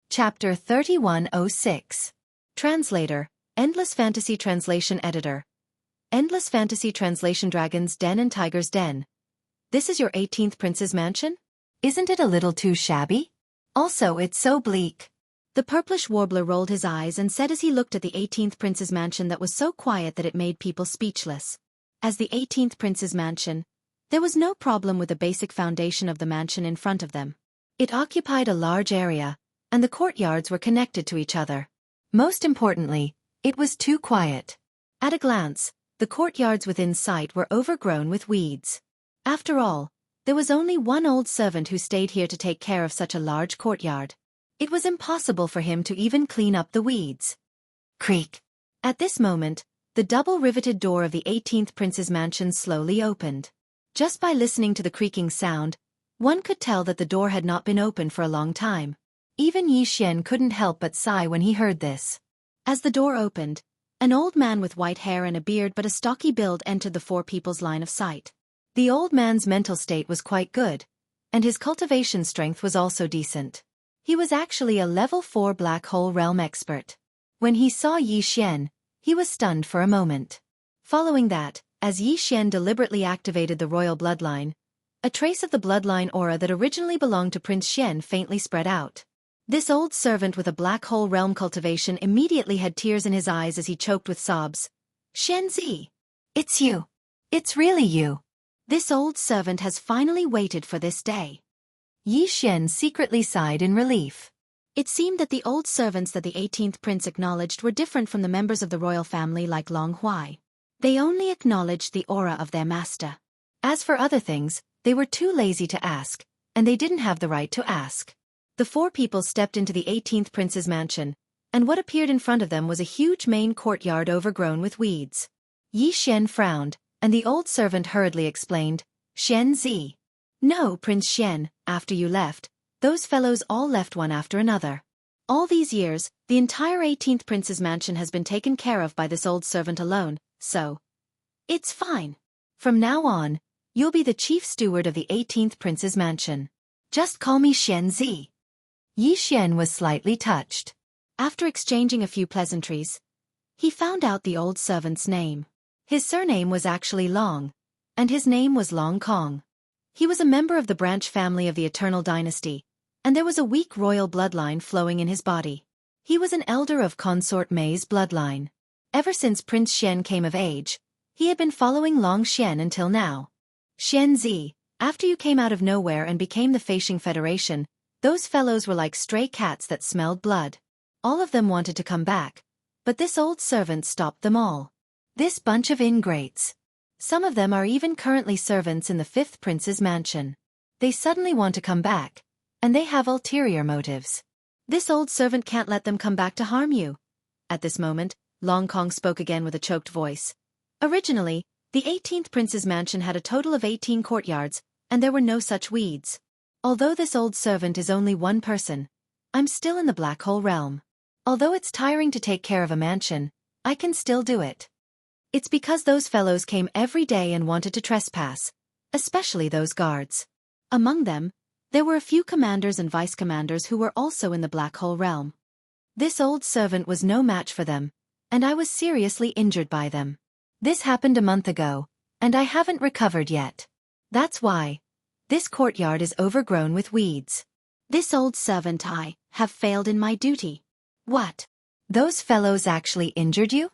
Chapter 3106. Translator, Endless Fantasy Translation Editor. Endless Fantasy Translation. Dragon's Den and Tiger's Den. This is your 18th prince's mansion? Isn't it a little too shabby? Also, it's so bleak. The purplish warbler rolled his eyes and said as he looked at the 18th prince's mansion that was so quiet that it made people speechless. As the 18th prince's mansion, there was no problem with the basic foundation of the mansion in front of them. It occupied a large area, and the courtyards were connected to each other. Most importantly, it was too quiet. At a glance, the courtyards within sight were overgrown with weeds. After all, there was only one old servant who stayed here to take care of such a large courtyard. It was impossible for him to even clean up the weeds. Creak. At this moment, the double-riveted door of the 18th prince's mansion slowly opened. Just by listening to the creaking sound, one could tell that the door had not been open for a long time. Even Yi Xian couldn't help but sigh when he heard this. As the door opened, an old man with white hair and a beard but a stocky build entered the four people's line of sight. The old man's mental state was quite good, and his cultivation strength was also decent. He was actually a level 4 black hole realm expert. When he saw Yi Xian, he was stunned for a moment. Following that, as Yi Xian deliberately activated the royal bloodline, a trace of the bloodline aura that originally belonged to Prince Xian faintly spread out. This old servant with a black hole realm cultivation immediately had tears in his eyes as he choked with sobs. Xianzi! It's you! It's really you! This old servant has finally waited for this day. Yi Xian secretly sighed in relief. It seemed that the old servants that the 18th prince acknowledged were different from the members of the royal family like Long Huai. They only acknowledged the aura of their master. As for other things, they were too lazy to ask, and they didn't have the right to ask. The four people stepped into the 18th prince's mansion, and what appeared in front of them was a huge main courtyard overgrown with weeds. Yi Xian frowned, and the old servant hurriedly explained, Xianzi. No, Prince Xian, after you left, those fellows all left one after another. All these years, the entire 18th prince's mansion has been taken care of by this old servant alone, so it's fine. From now on, you'll be the chief steward of the 18th prince's mansion. Just call me Xianzi. Yi Xian was slightly touched. After exchanging a few pleasantries, he found out the old servant's name. His surname was actually Long, and his name was Long Kong. He was a member of the branch family of the Eternal Dynasty, and there was a weak royal bloodline flowing in his body. He was an elder of Consort Mei's bloodline. Ever since Prince Xian came of age, he had been following Long Xian until now. Xianzi, after you came out of nowhere and became the Feishing Federation, those fellows were like stray cats that smelled blood. All of them wanted to come back, but this old servant stopped them all. This bunch of ingrates. Some of them are even currently servants in the fifth prince's mansion. They suddenly want to come back, and they have ulterior motives. This old servant can't let them come back to harm you. At this moment, Long Kong spoke again with a choked voice. Originally, the 18th prince's mansion had a total of 18 courtyards, and there were no such weeds. Although this old servant is only one person, I'm still in the black hole realm. Although it's tiring to take care of a mansion, I can still do it. It's because those fellows came every day and wanted to trespass, especially those guards. Among them, there were a few commanders and vice-commanders who were also in the black hole realm. This old servant was no match for them, and I was seriously injured by them. This happened a month ago, and I haven't recovered yet. That's why this courtyard is overgrown with weeds. This old servant I have failed in my duty. What? Those fellows actually injured you?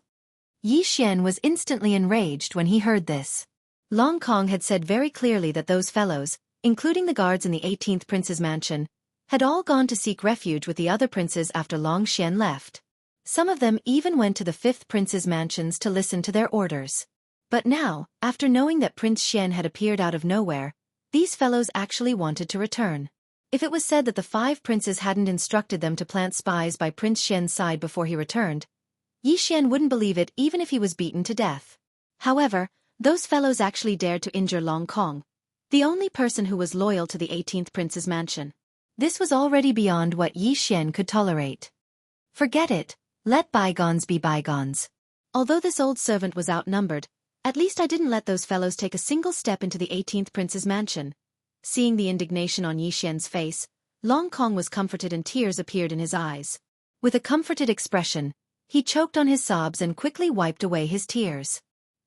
Yi Xian was instantly enraged when he heard this. Long Kong had said very clearly that those fellows, including the guards in the 18th prince's mansion, had all gone to seek refuge with the other princes after Long Xian left. Some of them even went to the 5th prince's mansions to listen to their orders. But now, after knowing that Prince Xian had appeared out of nowhere, these fellows actually wanted to return. If it was said that the 5 princes hadn't instructed them to plant spies by Prince Xian's side before he returned, Yi Xian wouldn't believe it even if he was beaten to death. However, those fellows actually dared to injure Long Kong, the only person who was loyal to the 18th prince's mansion. This was already beyond what Yi Xian could tolerate. Forget it, let bygones be bygones. Although this old servant was outnumbered, at least I didn't let those fellows take a single step into the 18th prince's mansion. Seeing the indignation on Yi Xian's face, Long Kong was comforted and tears appeared in his eyes. With a comforted expression, he choked on his sobs and quickly wiped away his tears.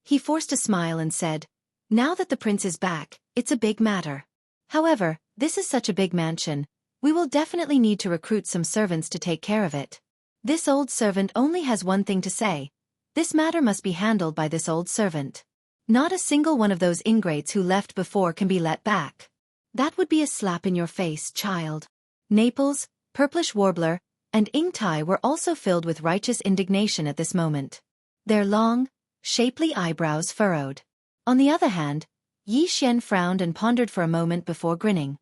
He forced a smile and said, "Now that the prince is back, it's a big matter. However, this is such a big mansion, we will definitely need to recruit some servants to take care of it. This old servant only has one thing to say. This matter must be handled by this old servant. Not a single one of those ingrates who left before can be let back." That would be a slap in your face, child. Naples, Purplish Warbler, and Ingtai were also filled with righteous indignation at this moment. Their long, shapely eyebrows furrowed. On the other hand, Yi Xian frowned and pondered for a moment before grinning.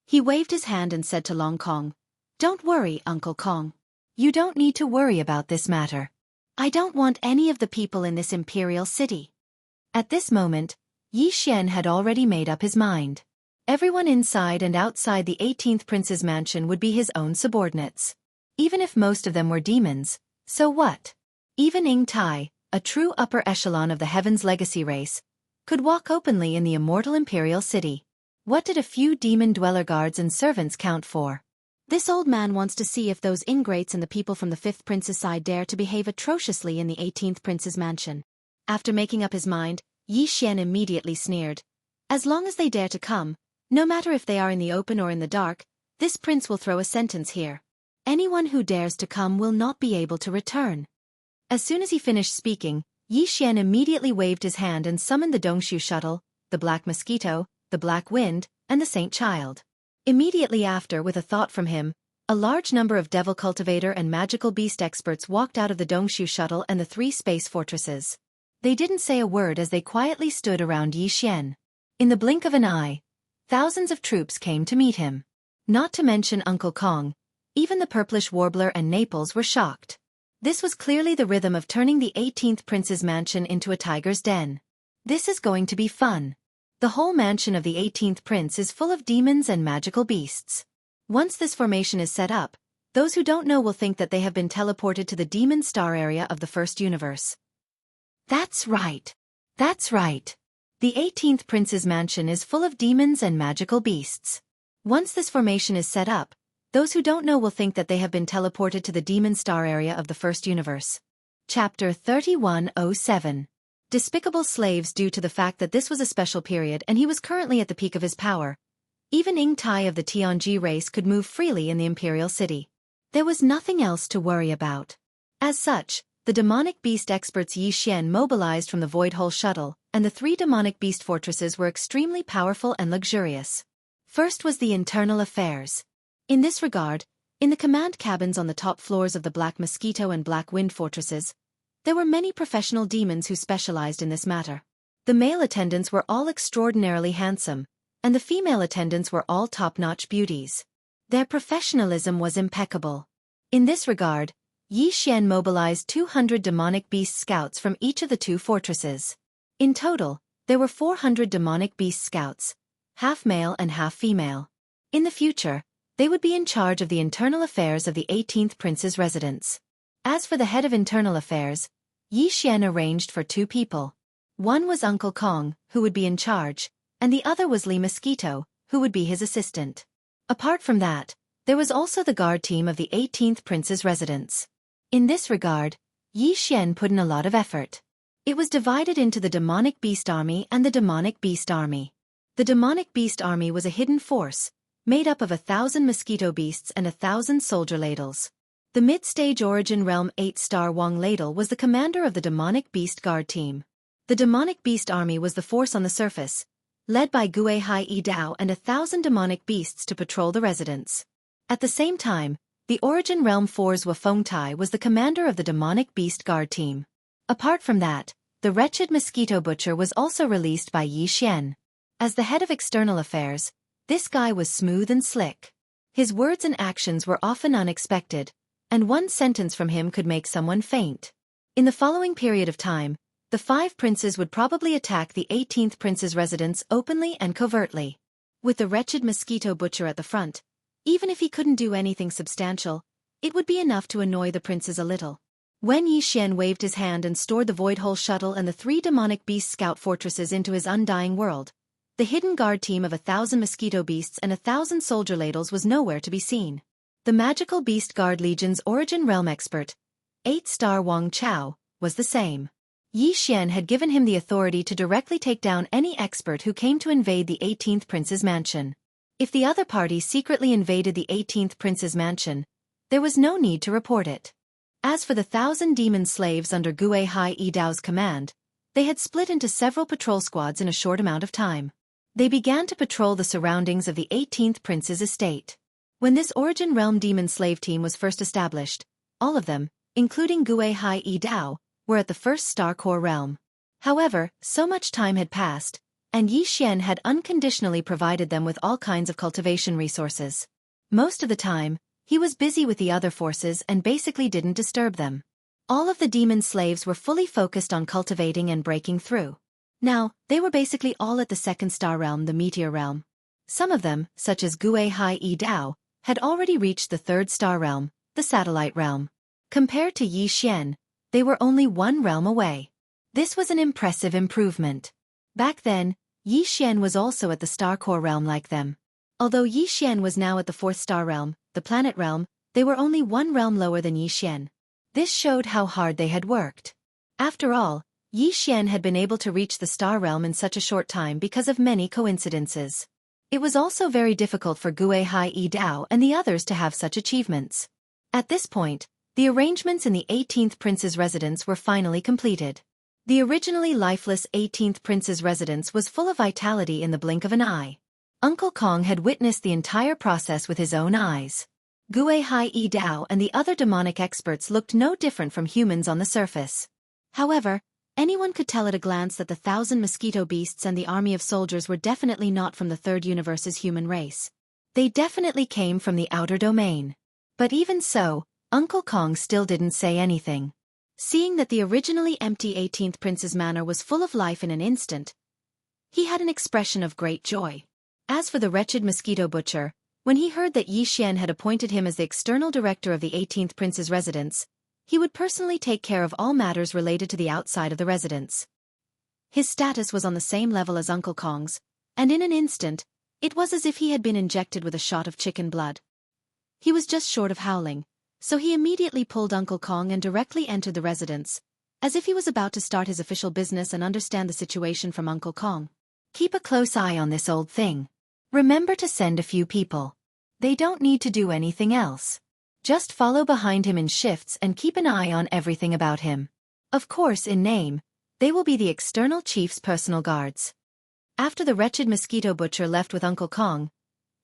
He waved his hand and said to Long Kong, "Don't worry, Uncle Kong. You don't need to worry about this matter. I don't want any of the people in this imperial city." At this moment, Yi Xian had already made up his mind. Everyone inside and outside the 18th prince's mansion would be his own subordinates. Even if most of them were demons, so what? Even Ingtai, a true upper echelon of the Heaven's Legacy race, could walk openly in the immortal imperial city. What did a few demon dweller guards and servants count for? This old man wants to see if those ingrates and the people from the 5th prince's side dare to behave atrociously in the 18th prince's mansion. After making up his mind, Yi Xian immediately sneered. As long as they dare to come, no matter if they are in the open or in the dark, this prince will throw a sentence here. Anyone who dares to come will not be able to return. As soon as he finished speaking, Yi Xian immediately waved his hand and summoned the Dongshu shuttle, the Black Mosquito, the Black Wind, and the Saint Child. Immediately after, with a thought from him, a large number of devil cultivator and magical beast experts walked out of the Dongshu shuttle and the 3 space fortresses. They didn't say a word as they quietly stood around Yi Xian. In the blink of an eye, thousands of troops came to meet him. Not to mention Uncle Kong, even the Purplish Warbler and Naples were shocked. This was clearly the rhythm of turning the 18th prince's mansion into a tiger's den. This is going to be fun. The whole mansion of the 18th prince is full of demons and magical beasts. Once this formation is set up, those who don't know will think that they have been teleported to the demon star area of the first universe. That's right. That's right. The 18th prince's mansion is full of demons and magical beasts. Once this formation is set up, those who don't know will think that they have been teleported to the demon star area of the first universe. Chapter 3107. Despicable slaves. Due to the fact that this was a special period and he was currently at the peak of his power, even Ingtai of the Tianji race could move freely in the imperial city. There was nothing else to worry about. As such, the demonic beast experts Yi Xian mobilized from the Void Hole shuttle, and the 3 demonic beast fortresses were extremely powerful and luxurious. First was the internal affairs. In this regard, in the command cabins on the top floors of the Black Mosquito and Black Wind fortresses, there were many professional demons who specialized in this matter. The male attendants were all extraordinarily handsome, and the female attendants were all top-notch beauties. Their professionalism was impeccable. In this regard, Yi Xian mobilized 200 demonic beast scouts from each of the 2 fortresses. In total, there were 400 demonic beast scouts, half male and half female. In the future, they would be in charge of the internal affairs of the 18th prince's residence. As for the head of internal affairs, Yi Xian arranged for 2 people. One was Uncle Kong, who would be in charge, and the other was Li Mosquito, who would be his assistant. Apart from that, there was also the guard team of the 18th prince's residence. In this regard, Yi Xian put in a lot of effort. It was divided into the Demonic Beast Army and the Demonic Beast Army. The Demonic Beast Army was a hidden force, made up of 1,000 mosquito beasts and 1,000 soldier ladles. The mid-stage Origin Realm 8-star Wong Ladle was the commander of the Demonic Beast Guard team. The Demonic Beast Army was the force on the surface, led by Gue Hai Yi Dao and 1,000 demonic beasts to patrol the residence. At the same time, the Origin Realm 4's Wafeng Tai was the commander of the Demonic Beast Guard team. Apart from that, the wretched Mosquito Butcher was also released by Yi Xian. As the head of external affairs, this guy was smooth and slick. His words and actions were often unexpected, and one sentence from him could make someone faint. In the following period of time, the 5 princes would probably attack the 18th prince's residence openly and covertly. With the wretched Mosquito Butcher at the front, even if he couldn't do anything substantial, it would be enough to annoy the princes a little. When Yi Xian waved his hand and stored the Void Hole Shuttle and the 3 demonic beast scout fortresses into his undying world, the hidden guard team of 1,000 mosquito beasts and 1,000 soldier ladles was nowhere to be seen. The Magical Beast Guard Legion's Origin Realm expert, 8-star Wang Chao, was the same. Yi Xian had given him the authority to directly take down any expert who came to invade the 18th prince's mansion. If the other party secretly invaded the 18th prince's mansion, there was no need to report it. As for the 1,000 demon slaves under Gue Hai Yi Dao's command, they had split into several patrol squads in a short amount of time. They began to patrol the surroundings of the 18th prince's estate. When this Origin Realm demon slave team was first established, all of them, including Gue Hai Yi Dao, were at the first Star Core realm. However, so much time had passed, and Yi Xian had unconditionally provided them with all kinds of cultivation resources. Most of the time, he was busy with the other forces and basically didn't disturb them. All of the demon slaves were fully focused on cultivating and breaking through. Now, they were basically all at the 2nd star realm, the Meteor realm. Some of them, such as Gue Hai Yi Dao, had already reached the 3rd star realm, the Satellite realm. Compared to Yi Xian, they were only 1 realm away. This was an impressive improvement. Back then, Yi Xian was also at the Star Core realm like them. Although Yi Xian was now at the 4th star realm, the Planet realm, they were only 1 realm lower than Yi Xian. This showed how hard they had worked. After all, Yi Xian had been able to reach the Star realm in such a short time because of many coincidences. It was also very difficult for Gue Hai Yi Dao and the others to have such achievements. At this point, the arrangements in the 18th prince's residence were finally completed. The originally lifeless 18th prince's residence was full of vitality in the blink of an eye. Uncle Kong had witnessed the entire process with his own eyes. Gue Hai Yi Dao and the other demonic experts looked no different from humans on the surface. However, anyone could tell at a glance that the 1,000 mosquito beasts and the army of soldiers were definitely not from the 3rd universe's human race. They definitely came from the outer domain. But even so, Uncle Kong still didn't say anything. Seeing that the originally empty 18th prince's manor was full of life in an instant, he had an expression of great joy. As for the wretched Mosquito Butcher, when he heard that Yi Xian had appointed him as the external director of the 18th prince's residence, he would personally take care of all matters related to the outside of the residence. His status was on the same level as Uncle Kong's, and in an instant, it was as if he had been injected with a shot of chicken blood. He was just short of howling, so he immediately pulled Uncle Kong and directly entered the residence, as if he was about to start his official business and understand the situation from Uncle Kong. Keep a close eye on this old thing. Remember to send a few people. They don't need to do anything else. Just follow behind him in shifts and keep an eye on everything about him. Of course, in name, they will be the external chief's personal guards. After the wretched Mosquito Butcher left with Uncle Kong,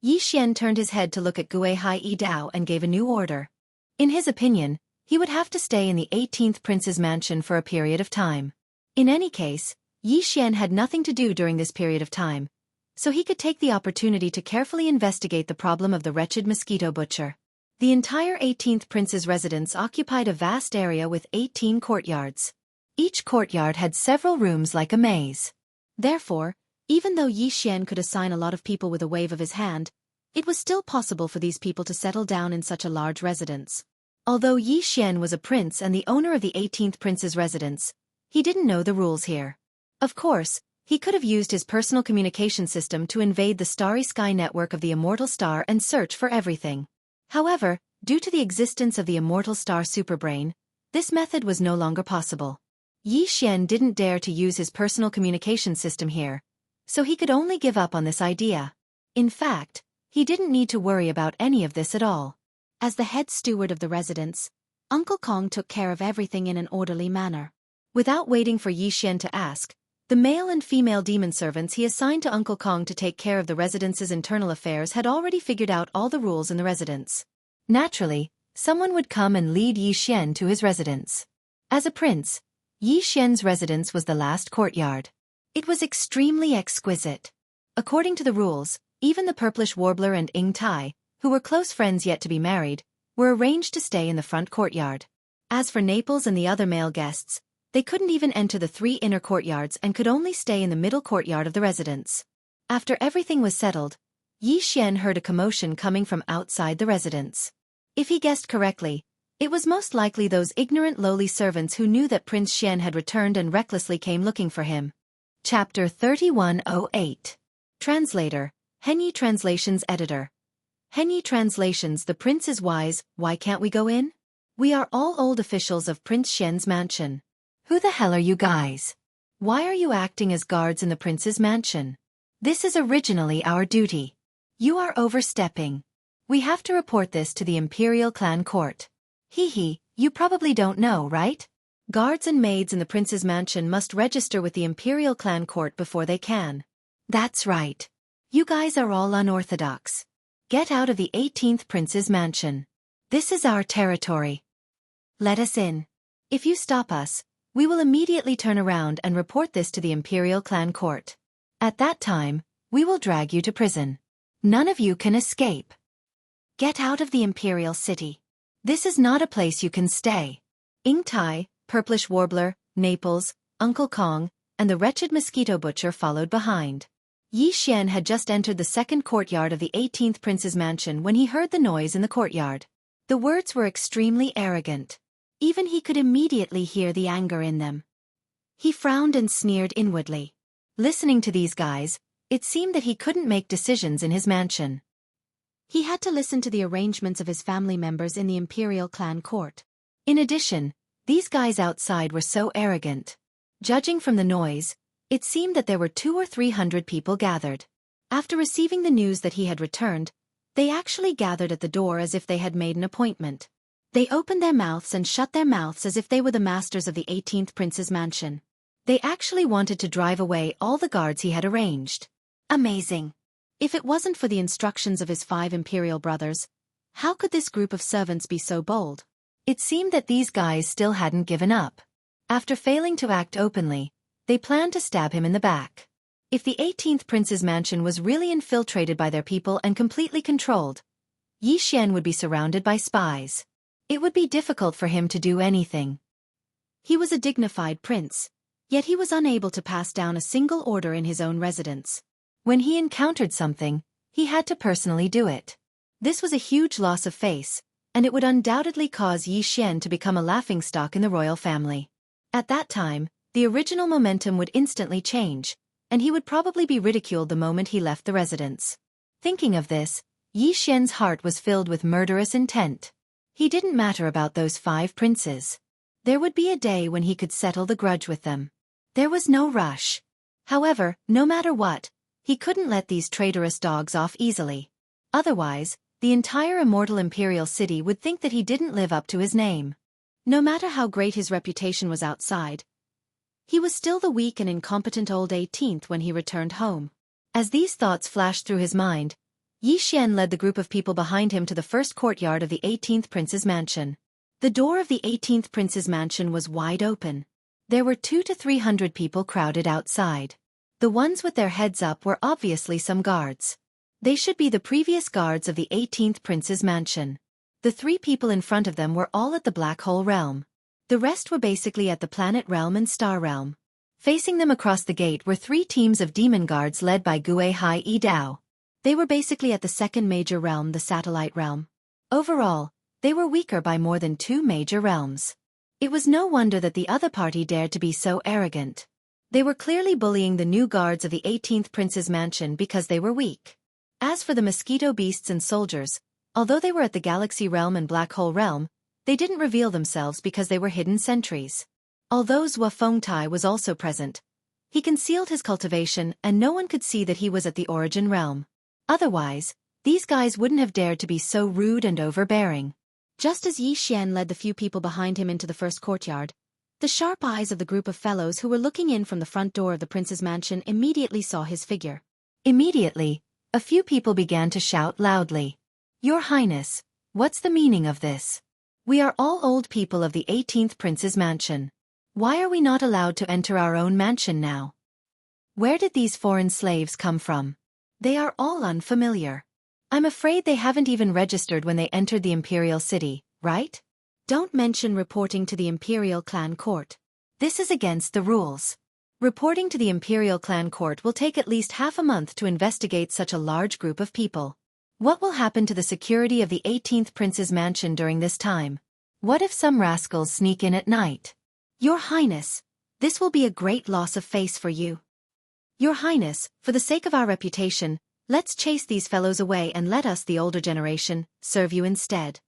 Yi Xian turned his head to look at Gue Hai Yi Dao and gave a new order. In his opinion, he would have to stay in the 18th prince's mansion for a period of time. In any case, Yi Xian had nothing to do during this period of time, so he could take the opportunity to carefully investigate the problem of the wretched mosquito butcher. The entire 18th prince's residence occupied a vast area with 18 courtyards. Each courtyard had several rooms like a maze. Therefore, even though Yi Xian could assign a lot of people with a wave of his hand, it was still possible for these people to settle down in such a large residence. Although Yi Xian was a prince and the owner of the 18th prince's residence, he didn't know the rules here. Of course, he could have used his personal communication system to invade the starry sky network of the immortal star and search for everything. However, due to the existence of the immortal star superbrain, this method was no longer possible. Yi Xian didn't dare to use his personal communication system here, so he could only give up on this idea. In fact, he didn't need to worry about any of this at all. As the head steward of the residence, Uncle Kong took care of everything in an orderly manner. Without waiting for Yi Xian to ask, the male and female demon servants he assigned to Uncle Kong to take care of the residence's internal affairs had already figured out all the rules in the residence. Naturally, someone would come and lead Yi Xian to his residence. As a prince, Yi Xian's residence was the last courtyard. It was extremely exquisite. According to the rules, even the purplish warbler and Ing Tai, who were close friends yet to be married, were arranged to stay in the front courtyard. As for Naples and the other male guests, they couldn't even enter the 3 inner courtyards and could only stay in the middle courtyard of the residence. After everything was settled, Yi Xian heard a commotion coming from outside the residence. If he guessed correctly, it was most likely those ignorant lowly servants who knew that Prince Xian had returned and recklessly came looking for him. Chapter 3108. Translator, Henyi Translations Editor. Henyi Translations. The prince is wise, why can't we go in? We are all old officials of Prince Xian's mansion. Who the hell are you guys? Why are you acting as guards in the prince's mansion? This is originally our duty. You are overstepping. We have to report this to the Imperial Clan Court. Hee, you probably don't know, right? Guards and maids in the prince's mansion must register with the Imperial Clan Court before they can. That's right. You guys are all unorthodox. Get out of the 18th prince's mansion. This is our territory. Let us in. If you stop us, we will immediately turn around and report this to the Imperial Clan Court. At that time, we will drag you to prison. None of you can escape. Get out of the Imperial City. This is not a place you can stay. Ing Tai, Purplish Warbler, Naples, Uncle Kong, and the wretched mosquito butcher followed behind. Yi Xian had just entered the second courtyard of the 18th prince's mansion when he heard the noise in the courtyard. The words were extremely arrogant. Even he could immediately hear the anger in them. He frowned and sneered inwardly. Listening to these guys, it seemed that he couldn't make decisions in his mansion. He had to listen to the arrangements of his family members in the Imperial Clan Court. In addition, these guys outside were so arrogant. Judging from the noise, it seemed that there were 200 or 300 people gathered. After receiving the news that he had returned, they actually gathered at the door as if they had made an appointment. They opened their mouths and shut their mouths as if they were the masters of the 18th prince's mansion. They actually wanted to drive away all the guards he had arranged. Amazing. If it wasn't for the instructions of his 5 imperial brothers, how could this group of servants be so bold? It seemed that these guys still hadn't given up. After failing to act openly, they planned to stab him in the back. If the 18th prince's mansion was really infiltrated by their people and completely controlled, Yi Xian would be surrounded by spies. It would be difficult for him to do anything. He was a dignified prince, yet he was unable to pass down a single order in his own residence. When he encountered something, he had to personally do it. This was a huge loss of face, and it would undoubtedly cause Yi Xian to become a laughingstock in the royal family. At that time, the original momentum would instantly change, and he would probably be ridiculed the moment he left the residence. Thinking of this, Yi Xian's heart was filled with murderous intent. He didn't matter about those 5 princes. There would be a day when he could settle the grudge with them. There was no rush. However, no matter what, he couldn't let these traitorous dogs off easily. Otherwise, the entire immortal imperial city would think that he didn't live up to his name. No matter how great his reputation was outside, he was still the weak and incompetent old 18th when he returned home. As these thoughts flashed through his mind, Yi Xian led the group of people behind him to the first courtyard of the 18th prince's mansion. The door of the 18th prince's mansion was wide open. There were 200 to 300 people crowded outside. The ones with their heads up were obviously some guards. They should be the previous guards of the 18th Prince's mansion. The 3 people in front of them were all at the Black Hole Realm. The rest were basically at the Planet Realm and Star Realm. Facing them across the gate were 3 teams of demon guards led by Gue Hai Yi Dao. They were basically at the second major realm, the Satellite Realm. Overall, they were weaker by more than 2 major realms. It was no wonder that the other party dared to be so arrogant. They were clearly bullying the new guards of the 18th Prince's mansion because they were weak. As for the mosquito beasts and soldiers, although they were at the Galaxy Realm and Black Hole Realm, they didn't reveal themselves because they were hidden sentries. Although Zhua Fengtai was also present, he concealed his cultivation and no one could see that he was at the Origin Realm. Otherwise, these guys wouldn't have dared to be so rude and overbearing. Just as Yi Xian led the few people behind him into the first courtyard, the sharp eyes of the group of fellows who were looking in from the front door of the prince's mansion immediately saw his figure. Immediately, a few people began to shout loudly. "Your Highness, what's the meaning of this? We are all old people of the 18th Prince's mansion. Why are we not allowed to enter our own mansion now? Where did these foreign slaves come from? They are all unfamiliar. I'm afraid they haven't even registered when they entered the Imperial City, right? Don't mention reporting to the Imperial Clan Court. This is against the rules. Reporting to the Imperial Clan Court will take at least half a month to investigate such a large group of people. What will happen to the security of the 18th Prince's mansion during this time? What if some rascals sneak in at night? Your Highness, this will be a great loss of face for you. Your Highness, for the sake of our reputation, let's chase these fellows away and let us, the older generation, serve you instead."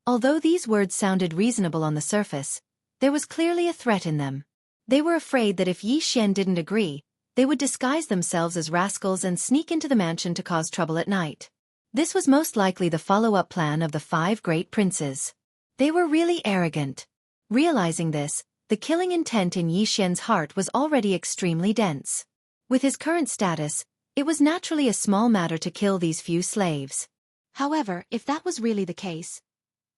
Although these words sounded reasonable on the surface, there was clearly a threat in them. They were afraid that if Yi Xian didn't agree, they would disguise themselves as rascals and sneak into the mansion to cause trouble at night. This was most likely the follow-up plan of the 5 great princes. They were really arrogant. Realizing this, the killing intent in Yi Xian's heart was already extremely dense. With his current status, it was naturally a small matter to kill these few slaves. However, if that was really the case,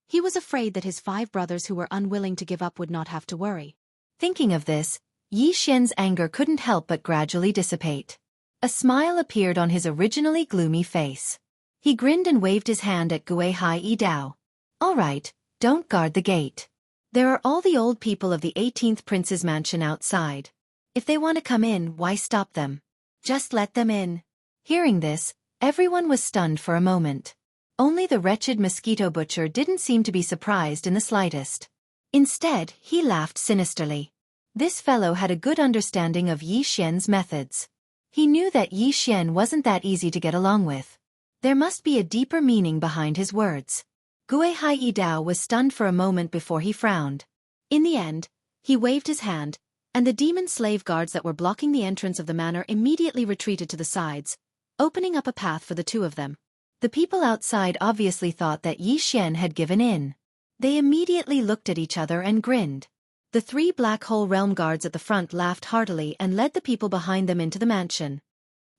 he was afraid that his 5 brothers who were unwilling to give up would not have to worry. Thinking of this, Yi Xian's anger couldn't help but gradually dissipate. A smile appeared on his originally gloomy face. He grinned and waved his hand at Gue Hai Yi Dao. "All right, don't guard the gate. There are all the old people of the 18th Prince's mansion outside. If they want to come in, why stop them? Just let them in." Hearing this, everyone was stunned for a moment. Only the wretched mosquito butcher didn't seem to be surprised in the slightest. Instead, he laughed sinisterly. This fellow had a good understanding of Yi Xian's methods. He knew that Yi Xian wasn't that easy to get along with. There must be a deeper meaning behind his words. Gue Hai Yi Dao was stunned for a moment before he frowned. In the end, he waved his hand, and the demon slave guards that were blocking the entrance of the manor immediately retreated to the sides, opening up a path for the 2 of them. The people outside obviously thought that Yi Xian had given in. They immediately looked at each other and grinned. The 3 Black Hole Realm guards at the front laughed heartily and led the people behind them into the mansion.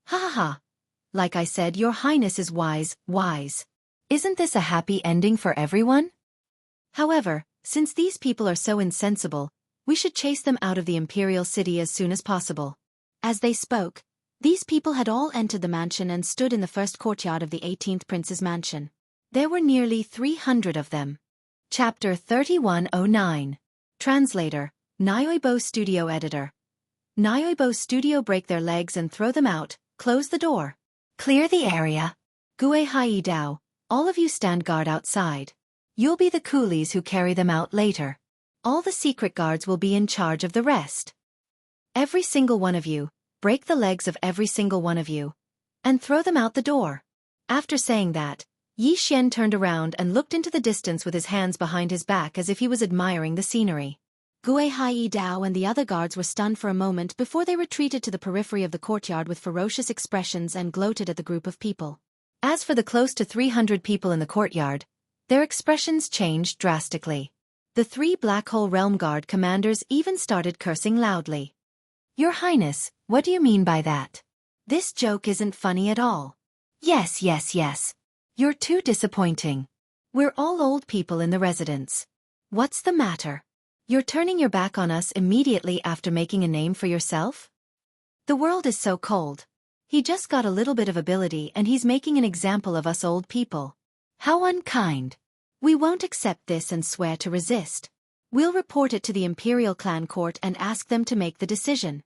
"Ha ha ha. Like I said, Your Highness is wise. Isn't this a happy ending for everyone? However, since these people are so insensible, we should chase them out of the Imperial City as soon as possible." As they spoke, these people had all entered the mansion and stood in the first courtyard of the 18th Prince's mansion. There were nearly 300 of them. Chapter 3109. Translator, Nyoibo Studio Editor. Nyoibo Studio. Break their legs and throw them out, close the door. Clear the area. Gue Hai Yi Dao, all of you stand guard outside. You'll be the coolies who carry them out later. All the secret guards will be in charge of the rest. Every single one of you, break the legs of every single one of you, and throw them out the door. After saying that, Yi Xian turned around and looked into the distance with his hands behind his back as if he was admiring the scenery. Gue Hai Yi Dao and the other guards were stunned for a moment before they retreated to the periphery of the courtyard with ferocious expressions and gloated at the group of people. As for the close to 300 people in the courtyard, their expressions changed drastically. The 3 Black Hole Realm Guard commanders even started cursing loudly. "Your Highness, what do you mean by that? This joke isn't funny at all. Yes. You're too disappointing. We're all old people in the residence. What's the matter? You're turning your back on us immediately after making a name for yourself? The world is so cold. He just got a little bit of ability and he's making an example of us old people. How unkind. We won't accept this and swear to resist. We'll report it to the Imperial Clan Court and ask them to make the decision.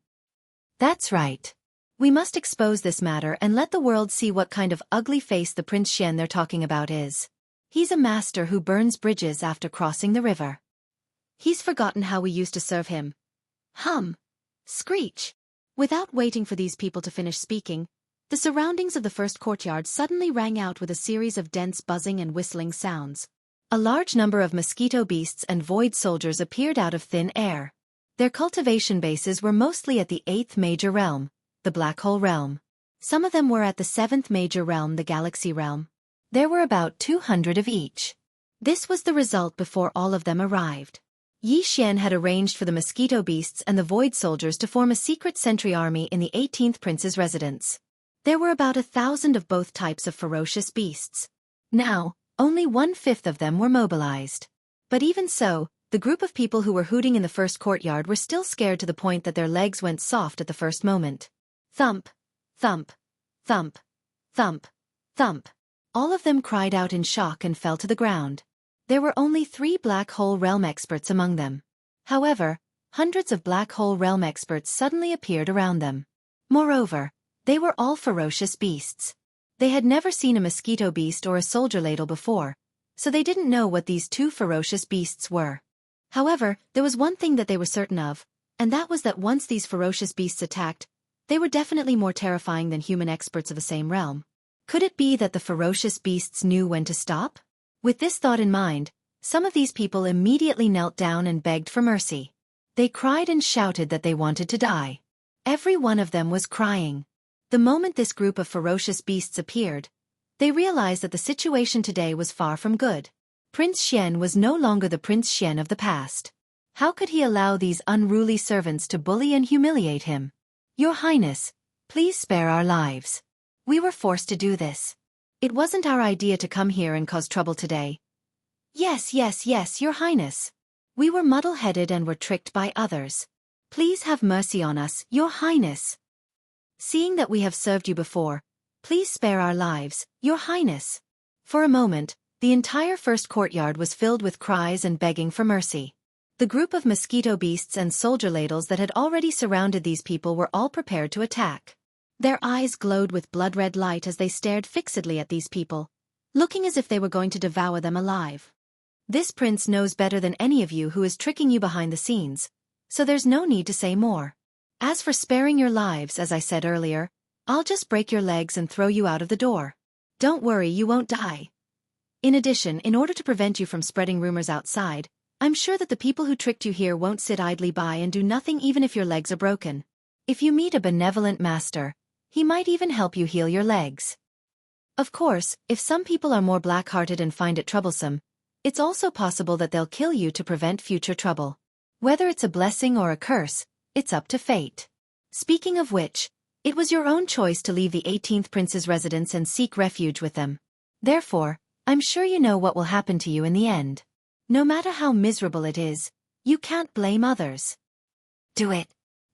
That's right. We must expose this matter and let the world see what kind of ugly face the Prince Xian they're talking about is. He's a master who burns bridges after crossing the river. He's forgotten how we used to serve him. Hum. Screech. Without waiting for these people to finish speaking, the surroundings of the first courtyard suddenly rang out with a series of dense buzzing and whistling sounds. A large number of mosquito beasts and void soldiers appeared out of thin air. Their cultivation bases were mostly at the 8th major realm, the Black Hole Realm. Some of them were at the 7th major realm, the Galaxy Realm. There were about 200 of each. This was the result before all of them arrived. Yi Xian had arranged for the mosquito beasts and the void soldiers to form a secret sentry army in the 18th prince's residence. There were about 1,000 of both types of ferocious beasts. Now, only 1/5 of them were mobilized. But even so, the group of people who were hooting in the first courtyard were still scared to the point that their legs went soft at the first moment. Thump, thump, thump, thump, thump. All of them cried out in shock and fell to the ground. There were only 3 Black Hole Realm experts among them. However, hundreds of Black Hole Realm experts suddenly appeared around them. Moreover, they were all ferocious beasts. They had never seen a mosquito beast or a soldier ladle before, so they didn't know what these 2 ferocious beasts were. However, there was one thing that they were certain of, and that was that once these ferocious beasts attacked, they were definitely more terrifying than human experts of the same realm. Could it be that the ferocious beasts knew when to stop? With this thought in mind, some of these people immediately knelt down and begged for mercy. They cried and shouted that they wanted to die. Every one of them was crying. The moment this group of ferocious beasts appeared, they realized that the situation today was far from good. Prince Xian was no longer the Prince Xian of the past. How could he allow these unruly servants to bully and humiliate him? Your Highness, please spare our lives. We were forced to do this. It wasn't our idea to come here and cause trouble today. Yes, Your Highness. We were muddle-headed and were tricked by others. Please have mercy on us, Your Highness. Seeing that we have served you before, please spare our lives, Your Highness. For a moment, the entire first courtyard was filled with cries and begging for mercy. The group of mosquito beasts and soldier ladles that had already surrounded these people were all prepared to attack. Their eyes glowed with blood-red light as they stared fixedly at these people, looking as if they were going to devour them alive. This prince knows better than any of you who is tricking you behind the scenes, so there's no need to say more. As for sparing your lives, as I said earlier, I'll just break your legs and throw you out of the door. Don't worry, you won't die. In addition, in order to prevent you from spreading rumors outside, I'm sure that the people who tricked you here won't sit idly by and do nothing even if your legs are broken. If you meet a benevolent master, he might even help you heal your legs. Of course, if some people are more black-hearted and find it troublesome, it's also possible that they'll kill you to prevent future trouble. Whether it's a blessing or a curse, it's up to fate. Speaking of which, it was your own choice to leave the 18th prince's residence and seek refuge with them. Therefore, I'm sure you know what will happen to you in the end. No matter how miserable it is, you can't blame others. Do it.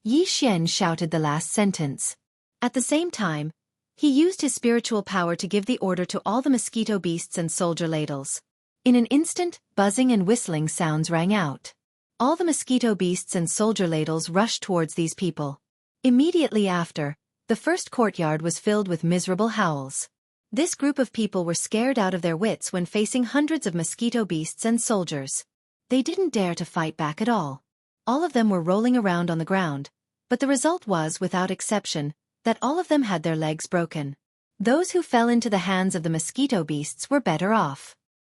Yi Xian shouted the last sentence. At the same time, he used his spiritual power to give the order to all the mosquito beasts and soldier ladles. In an instant, buzzing and whistling sounds rang out. All the mosquito beasts and soldier ladles rushed towards these people. Immediately after, the first courtyard was filled with miserable howls. This group of people were scared out of their wits when facing hundreds of mosquito beasts and soldiers. They didn't dare to fight back at all. All of them were rolling around on the ground, but the result was, without exception, that all of them had their legs broken. Those who fell into the hands of the mosquito beasts were better off.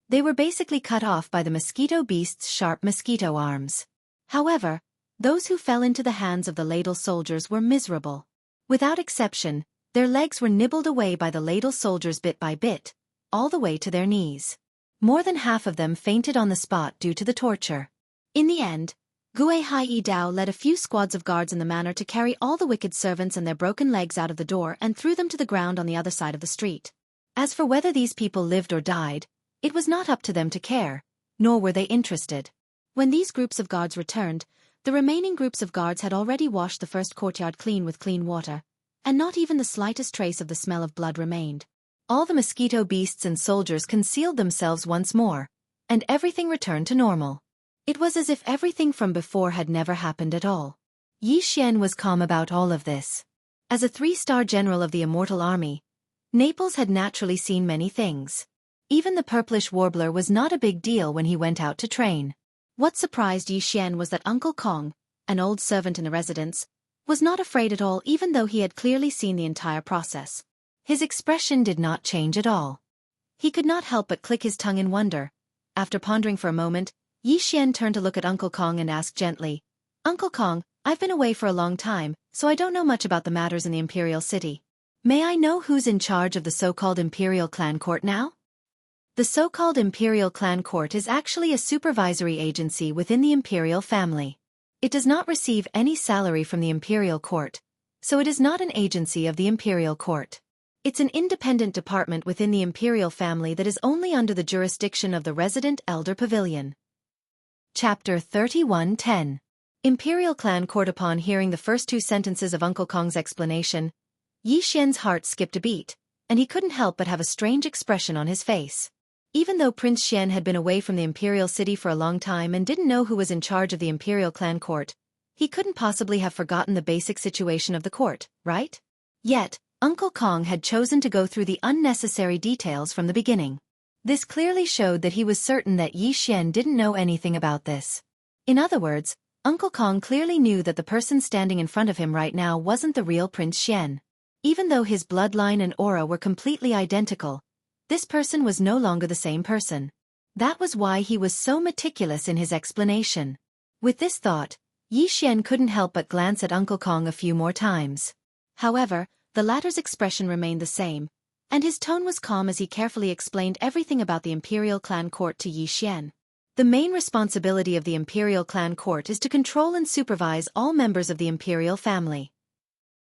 They were basically cut off by the mosquito beasts' sharp mosquito arms. However, those who fell into the hands of the ladle soldiers were miserable. Without exception, their legs were nibbled away by the ladle soldiers bit by bit, all the way to their knees. More than half of them fainted on the spot due to the torture. In the end, Gue Hai Dao led a few squads of guards in the manor to carry all the wicked servants and their broken legs out of the door and threw them to the ground on the other side of the street. As for whether these people lived or died, it was not up to them to care, nor were they interested. When these groups of guards returned, the remaining groups of guards had already washed the first courtyard clean with clean water, and not even the slightest trace of the smell of blood remained. All the mosquito beasts and soldiers concealed themselves once more, and everything returned to normal. It was as if everything from before had never happened at all. Yi Xian was calm about all of this. As a 3-star general of the Immortal Army, Naples had naturally seen many things. Even the purplish warbler was not a big deal when he went out to train. What surprised Yi Xian was that Uncle Kong, an old servant in the residence, was not afraid at all even though he had clearly seen the entire process. His expression did not change at all. He could not help but click his tongue in wonder. After pondering for a moment, Yi Xian turned to look at Uncle Kong and asked gently, "Uncle Kong, I've been away for a long time, so I don't know much about the matters in the Imperial City. May I know who's in charge of the so-called Imperial Clan Court now?" The so-called Imperial Clan Court is actually a supervisory agency within the Imperial family. It does not receive any salary from the Imperial Court, so it is not an agency of the Imperial Court. It's an independent department within the Imperial family that is only under the jurisdiction of the Resident Elder Pavilion. Chapter 31:10. Imperial Clan Court. Upon hearing the first 2 sentences of Uncle Kong's explanation, Yi Xian's heart skipped a beat, and he couldn't help but have a strange expression on his face. Even though Prince Xian had been away from the Imperial City for a long time and didn't know who was in charge of the Imperial Clan Court, he couldn't possibly have forgotten the basic situation of the court, right? Yet, Uncle Kong had chosen to go through the unnecessary details from the beginning. This clearly showed that he was certain that Yi Xian didn't know anything about this. In other words, Uncle Kong clearly knew that the person standing in front of him right now wasn't the real Prince Xian. Even though his bloodline and aura were completely identical, this person was no longer the same person. That was why he was so meticulous in his explanation. With this thought, Yi Xian couldn't help but glance at Uncle Kong a few more times. However, the latter's expression remained the same, and his tone was calm as he carefully explained everything about the Imperial Clan Court to Yi Xian. The main responsibility of the Imperial Clan Court is to control and supervise all members of the Imperial family.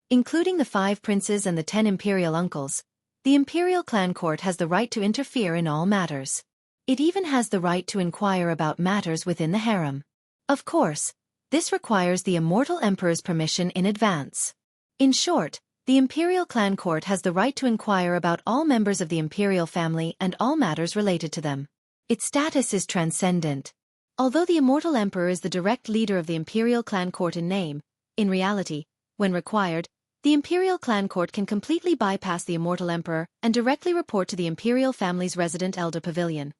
Including the 5 princes and the 10 Imperial uncles, the Imperial Clan Court has the right to interfere in all matters. It even has the right to inquire about matters within the harem. Of course, this requires the Immortal Emperor's permission in advance. In short, the Imperial Clan Court has the right to inquire about all members of the Imperial family and all matters related to them. Its status is transcendent. Although the Immortal Emperor is the direct leader of the Imperial Clan Court in name, in reality, when required, the Imperial Clan Court can completely bypass the Immortal Emperor and directly report to the Imperial family's Resident Elder Pavilion.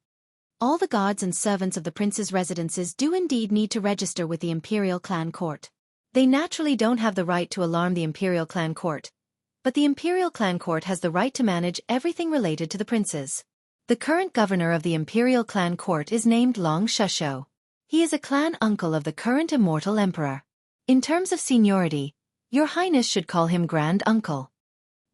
All the guards and servants of the prince's residences do indeed need to register with the Imperial Clan Court. They naturally don't have the right to alarm the Imperial Clan Court, but the Imperial Clan Court has the right to manage everything related to the princes. The current governor of the Imperial Clan Court is named Long Shusho. He is a clan uncle of the current Immortal Emperor. In terms of seniority, Your Highness should call him Grand Uncle.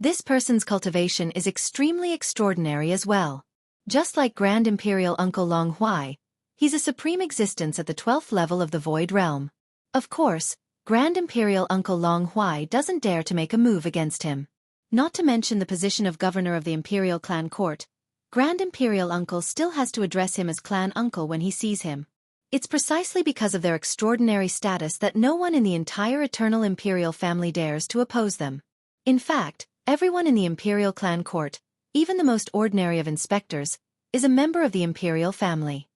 This person's cultivation is extremely extraordinary as well. Just like Grand Imperial Uncle Long Huai, he's a supreme existence at the 12th level of the Void Realm. Of course, Grand Imperial Uncle Long Huai doesn't dare to make a move against him. Not to mention the position of governor of the Imperial Clan Court, Grand Imperial Uncle still has to address him as Clan Uncle when he sees him. It's precisely because of their extraordinary status that no one in the entire Eternal Imperial family dares to oppose them. In fact, everyone in the Imperial Clan Court, even the most ordinary of inspectors, is a member of the Imperial family.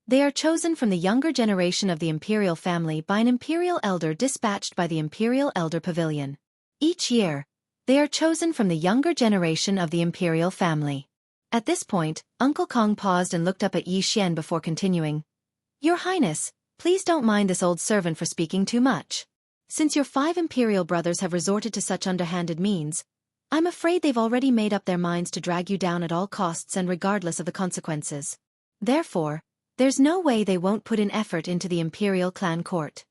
They are chosen from the younger generation of the Imperial family by an Imperial Elder dispatched by the Imperial Elder Pavilion. Each year, they are chosen from the younger generation of the Imperial family. At this point, Uncle Kong paused and looked up at Yi Xian before continuing. Your Highness, please don't mind this old servant for speaking too much. Since your 5 Imperial brothers have resorted to such underhanded means, I'm afraid they've already made up their minds to drag you down at all costs and regardless of the consequences. Therefore, there's no way they won't put in effort into the Imperial Clan Court.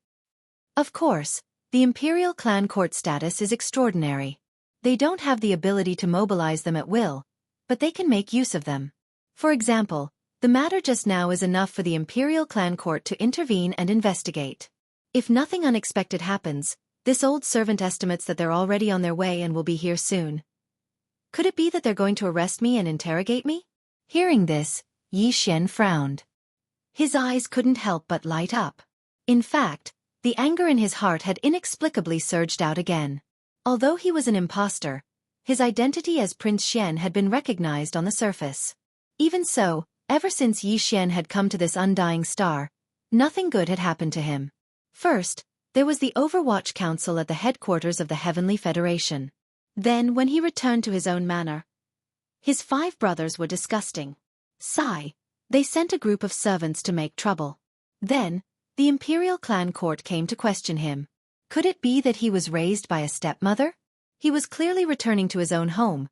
Of course, the Imperial Clan Court status is extraordinary. They don't have the ability to mobilize them at will, but they can make use of them. For example, the matter just now is enough for the Imperial Clan Court to intervene and investigate. If nothing unexpected happens, this old servant estimates that they're already on their way and will be here soon. Could it be that they're going to arrest me and interrogate me? Hearing this, Yi Xian frowned. His eyes couldn't help but light up. In fact, the anger in his heart had inexplicably surged out again. Although he was an imposter, his identity as Prince Xian had been recognized on the surface. Even so, ever since Yi Xian had come to this undying star, nothing good had happened to him. First, there was the Overwatch Council at the headquarters of the Heavenly Federation. Then, when he returned to his own manor, his 5 brothers were disgusting. Sigh. They sent a group of servants to make trouble. Then, the Imperial Clan Court came to question him. Could it be that he was raised by a stepmother? He was clearly returning to his own home,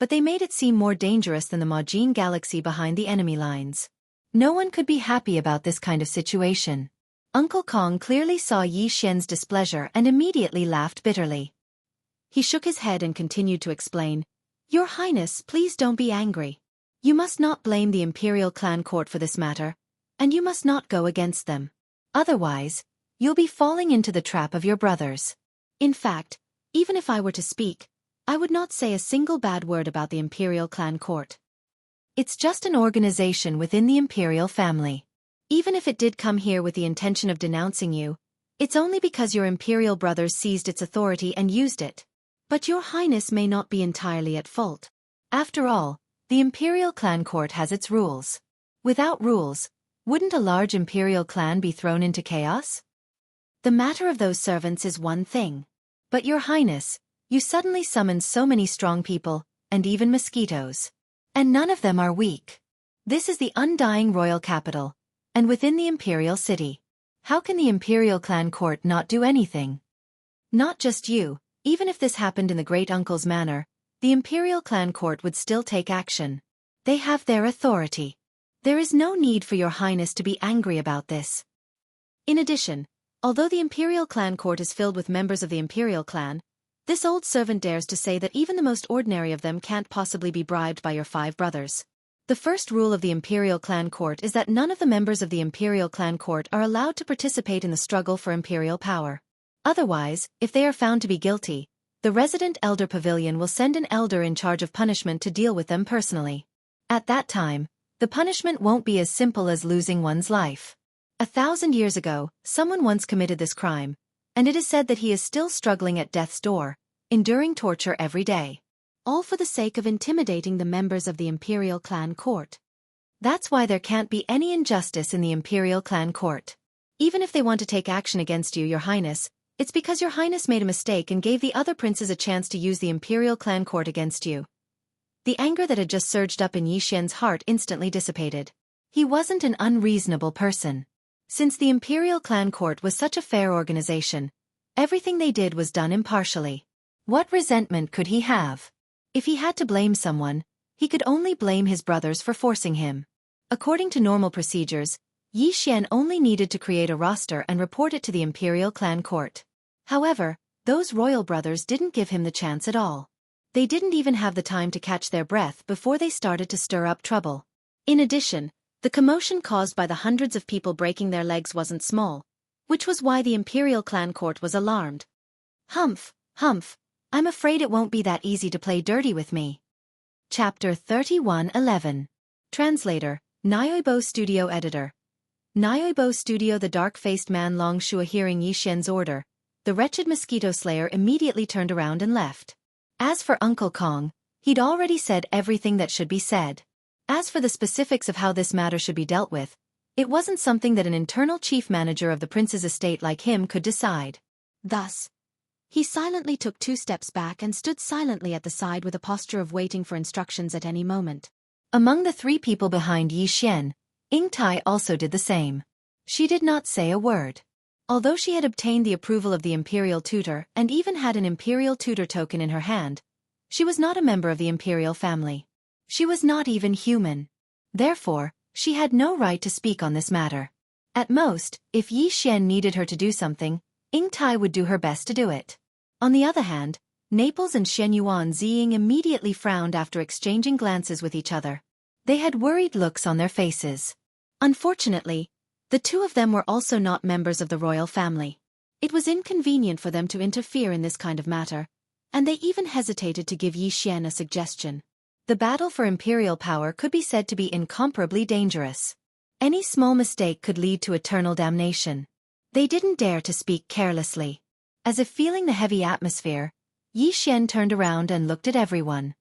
but they made it seem more dangerous than the Majin galaxy behind the enemy lines. No one could be happy about this kind of situation. Uncle Kong clearly saw Yi Xian's displeasure and immediately laughed bitterly. He shook his head and continued to explain, "Your Highness, please don't be angry. You must not blame the Imperial Clan Court for this matter, and you must not go against them. Otherwise, you'll be falling into the trap of your brothers. In fact, even if I were to speak, I would not say a single bad word about the Imperial Clan Court. It's just an organization within the Imperial family. Even if it did come here with the intention of denouncing you, it's only because your Imperial brothers seized its authority and used it. But your Highness may not be entirely at fault. After all, the Imperial Clan Court has its rules. Without rules, wouldn't a large Imperial clan be thrown into chaos? The matter of those servants is one thing. But your Highness, you suddenly summoned so many strong people, and even mosquitoes. And none of them are weak. This is the undying royal capital, and within the Imperial city. How can the Imperial Clan Court not do anything? Not just you, even if this happened in the Great Uncle's manor, the Imperial Clan Court would still take action. They have their authority. There is no need for your Highness to be angry about this. In addition, although the Imperial Clan Court is filled with members of the Imperial Clan, this old servant dares to say that even the most ordinary of them can't possibly be bribed by your 5 brothers. The first rule of the Imperial Clan Court is that none of the members of the Imperial Clan Court are allowed to participate in the struggle for imperial power. Otherwise, if they are found to be guilty, the resident Elder Pavilion will send an elder in charge of punishment to deal with them personally. At that time, the punishment won't be as simple as losing one's life. 1,000 years ago, someone once committed this crime, and it is said that he is still struggling at death's door, enduring torture every day. All for the sake of intimidating the members of the Imperial Clan Court. That's why there can't be any injustice in the Imperial Clan Court. Even if they want to take action against you, your Highness, it's because your Highness made a mistake and gave the other princes a chance to use the Imperial Clan Court against you. The anger that had just surged up in Yi Xian's heart instantly dissipated. He wasn't an unreasonable person. Since the Imperial Clan Court was such a fair organization, everything they did was done impartially. What resentment could he have? If he had to blame someone, he could only blame his brothers for forcing him. According to normal procedures, Yi Xian only needed to create a roster and report it to the Imperial Clan Court. However, those royal brothers didn't give him the chance at all. They didn't even have the time to catch their breath before they started to stir up trouble. In addition, the commotion caused by the hundreds of people breaking their legs wasn't small, which was why the Imperial Clan Court was alarmed. Humph, humph, I'm afraid it won't be that easy to play dirty with me. Chapter 31:11. Translator, Nyoibo Studio Editor. Nyoibo Studio. The dark-faced man Long Shua, hearing Yi Xian's order, the wretched mosquito slayer immediately turned around and left. As for Uncle Kong, he'd already said everything that should be said. As for the specifics of how this matter should be dealt with, it wasn't something that an internal chief manager of the prince's estate like him could decide. Thus, he silently took 2 steps back and stood silently at the side with a posture of waiting for instructions at any moment. Among the 3 people behind Yi Xian, Yingtai also did the same. She did not say a word. Although she had obtained the approval of the Imperial Tutor and even had an Imperial Tutor token in her hand, she was not a member of the Imperial family. She was not even human. Therefore, she had no right to speak on this matter. At most, if Yi Xian needed her to do something, Yingtai would do her best to do it. On the other hand, Naples and Shen Yuan Ziying immediately frowned after exchanging glances with each other. They had worried looks on their faces. Unfortunately, the 2 of them were also not members of the royal family. It was inconvenient for them to interfere in this kind of matter, and they even hesitated to give Yi Xian a suggestion. The battle for imperial power could be said to be incomparably dangerous. Any small mistake could lead to eternal damnation. They didn't dare to speak carelessly. As if feeling the heavy atmosphere, Yi Xian turned around and looked at everyone.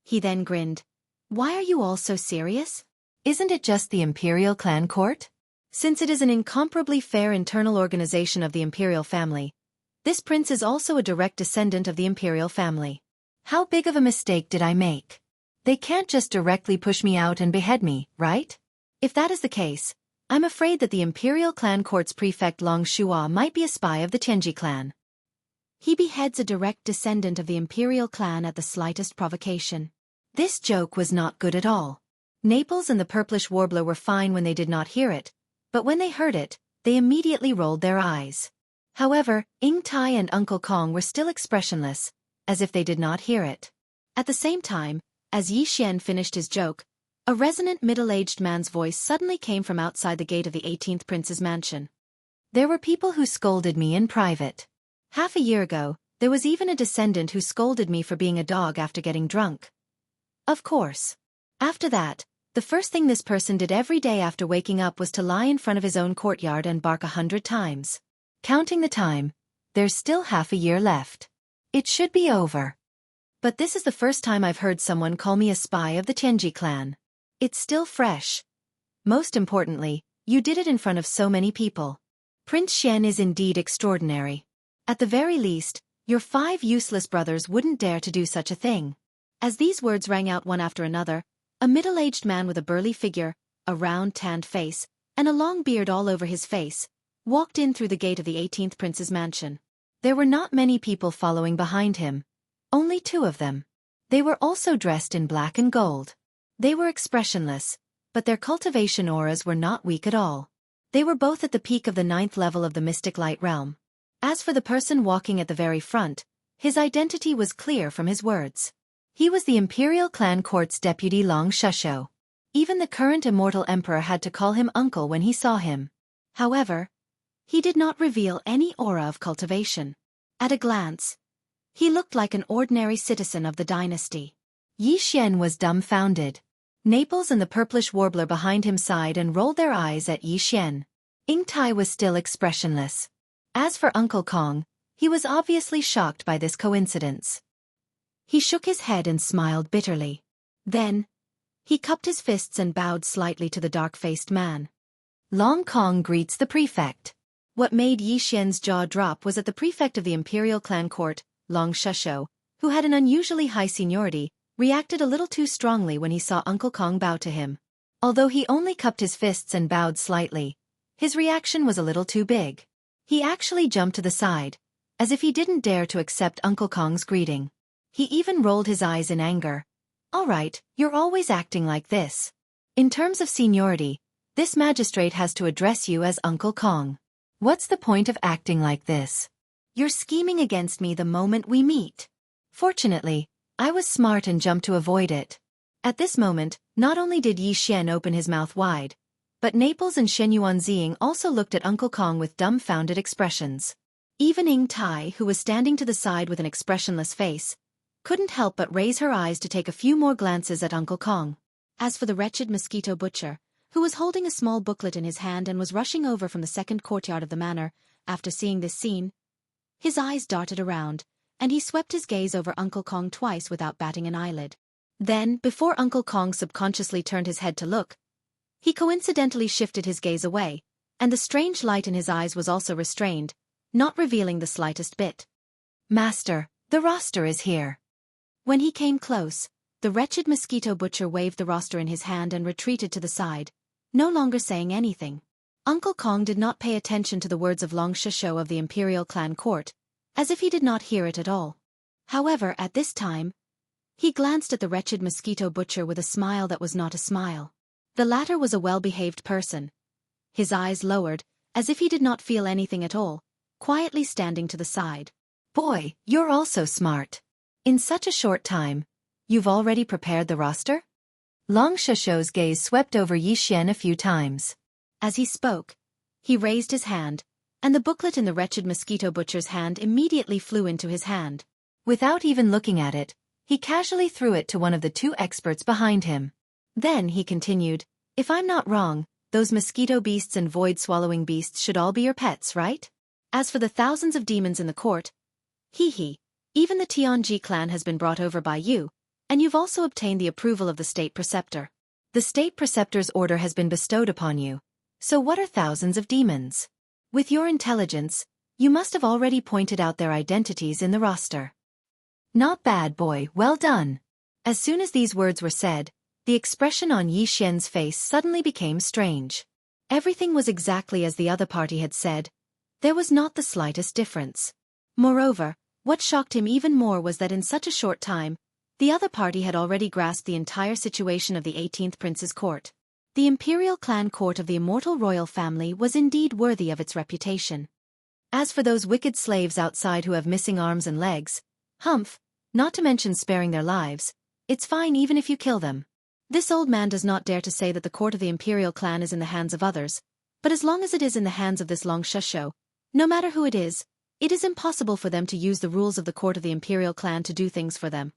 He then grinned. Why are you all so serious? Isn't it just the Imperial Clan Court? Since it is an incomparably fair internal organization of the Imperial family, this prince is also a direct descendant of the Imperial family. How big of a mistake did I make? They can't just directly push me out and behead me, right? If that is the case, I'm afraid that the Imperial Clan Court's prefect Long Shua might be a spy of the Tianji clan. He beheads a direct descendant of the Imperial clan at the slightest provocation. This joke was not good at all. Naples and the Purplish Warbler were fine when they did not hear it, but when they heard it, they immediately rolled their eyes. However, Ying Tai and Uncle Kong were still expressionless, as if they did not hear it. At the same time, as Yi Xian finished his joke, a resonant middle-aged man's voice suddenly came from outside the gate of the 18th Prince's mansion. There were people who scolded me in private. Half a year ago, there was even a descendant who scolded me for being a dog after getting drunk. Of course. After that, the first thing this person did every day after waking up was to lie in front of his own courtyard and bark 100 times. Counting the time, there's still half a year left. It should be over. But this is the first time I've heard someone call me a spy of the Tianji clan. It's still fresh. Most importantly, you did it in front of so many people. Prince Xian is indeed extraordinary. At the very least, your 5 useless brothers wouldn't dare to do such a thing. As these words rang out one after another, a middle-aged man with a burly figure, a round tanned face, and a long beard all over his face, walked in through the gate of the 18th Prince's mansion. There were not many people following behind him. Only 2 of them. They were also dressed in black and gold. They were expressionless, but their cultivation auras were not weak at all. They were both at the peak of the 9th level of the Mystic Light Realm. As for the person walking at the very front, his identity was clear from his words. He was the Imperial Clan Court's deputy Long Shusho. Even the current immortal emperor had to call him uncle when he saw him. However, he did not reveal any aura of cultivation. At a glance, he looked like an ordinary citizen of the dynasty. Yi Xian was dumbfounded. Naples and the Purplish Warbler behind him sighed and rolled their eyes at Yi Xian. Ying Tai was still expressionless. As for Uncle Kong, he was obviously shocked by this coincidence. He shook his head and smiled bitterly. Then, he cupped his fists and bowed slightly to the dark-faced man. Long Kong greets the prefect. What made Yi Xian's jaw drop was that the prefect of the Imperial Clan Court, Long Shusho, who had an unusually high seniority, reacted a little too strongly when he saw Uncle Kong bow to him. Although he only cupped his fists and bowed slightly, his reaction was a little too big. He actually jumped to the side, as if he didn't dare to accept Uncle Kong's greeting. He even rolled his eyes in anger. All right, you're always acting like this. In terms of seniority, this magistrate has to address you as Uncle Kong. What's the point of acting like this? You're scheming against me the moment we meet. Fortunately, I was smart and jumped to avoid it. At this moment, not only did Yi Xian open his mouth wide, but Naples and Shen Yuanzing also looked at Uncle Kong with dumbfounded expressions. Even Ying Tai, who was standing to the side with an expressionless face, couldn't help but raise her eyes to take a few more glances at Uncle Kong. As for the wretched mosquito butcher, who was holding a small booklet in his hand and was rushing over from the second courtyard of the manor, after seeing this scene, his eyes darted around, and he swept his gaze over Uncle Kong twice without batting an eyelid. Then, before Uncle Kong subconsciously turned his head to look, he coincidentally shifted his gaze away, and the strange light in his eyes was also restrained, not revealing the slightest bit. Master, the roster is here. When he came close, the wretched mosquito butcher waved the roster in his hand and retreated to the side, no longer saying anything. Uncle Kong did not pay attention to the words of Long Shusho of the Imperial Clan Court, as if he did not hear it at all. However, at this time, he glanced at the wretched mosquito butcher with a smile that was not a smile. The latter was a well-behaved person. His eyes lowered, as if he did not feel anything at all, quietly standing to the side. Boy, you're also smart. In such a short time, you've already prepared the roster? Long Shusho's gaze swept over Yi Xian a few times. As he spoke, he raised his hand, and the booklet in the wretched mosquito butcher's hand immediately flew into his hand. Without even looking at it, he casually threw it to one of the 2 experts behind him. Then he continued, if I'm not wrong, those mosquito beasts and void-swallowing beasts should all be your pets, right? As for the thousands of demons in the court, hee, even the Tianji clan has been brought over by you, and you've also obtained the approval of the state preceptor. The state preceptor's order has been bestowed upon you. So what are thousands of demons? With your intelligence, you must have already pointed out their identities in the roster. Not bad, boy, well done. As soon as these words were said, the expression on Yi Xian's face suddenly became strange. Everything was exactly as the other party had said. There was not the slightest difference. Moreover, what shocked him even more was that in such a short time, the other party had already grasped the entire situation of the 18th Prince's court. The imperial clan court of the immortal royal family was indeed worthy of its reputation. As for those wicked slaves outside who have missing arms and legs, humph, not to mention sparing their lives, it's fine even if you kill them. This old man does not dare to say that the court of the imperial clan is in the hands of others, but as long as it is in the hands of this Long Shusho, no matter who it is impossible for them to use the rules of the court of the imperial clan to do things for them.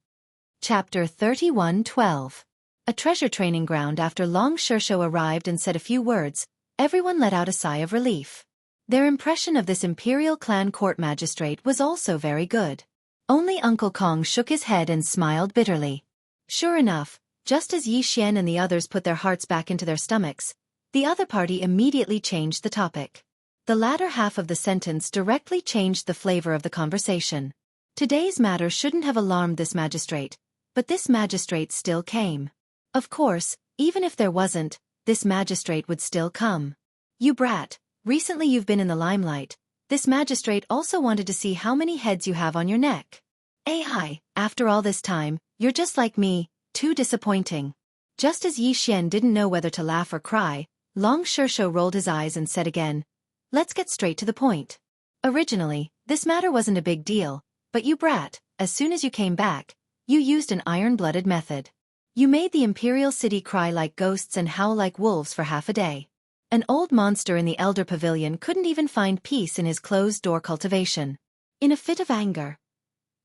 Chapter 31:12. A treasure training ground. After Long Shusho arrived and said a few words, everyone let out a sigh of relief. Their impression of this imperial clan court magistrate was also very good. Only Uncle Kong shook his head and smiled bitterly. Sure enough, just as Yi Xian and the others put their hearts back into their stomachs, the other party immediately changed the topic. The latter half of the sentence directly changed the flavor of the conversation. Today's matter shouldn't have alarmed this magistrate, but this magistrate still came. Of course, even if there wasn't, this magistrate would still come. You brat, recently you've been in the limelight. This magistrate also wanted to see how many heads you have on your neck. Hi, after all this time, you're just like me, too disappointing. Just as Yi Xian didn't know whether to laugh or cry, Long Shusho rolled his eyes and said again, let's get straight to the point. Originally, this matter wasn't a big deal, but you brat, as soon as you came back, you used an iron-blooded method. You made the imperial city cry like ghosts and howl like wolves for half a day. An old monster in the Elder Pavilion couldn't even find peace in his closed-door cultivation. In a fit of anger,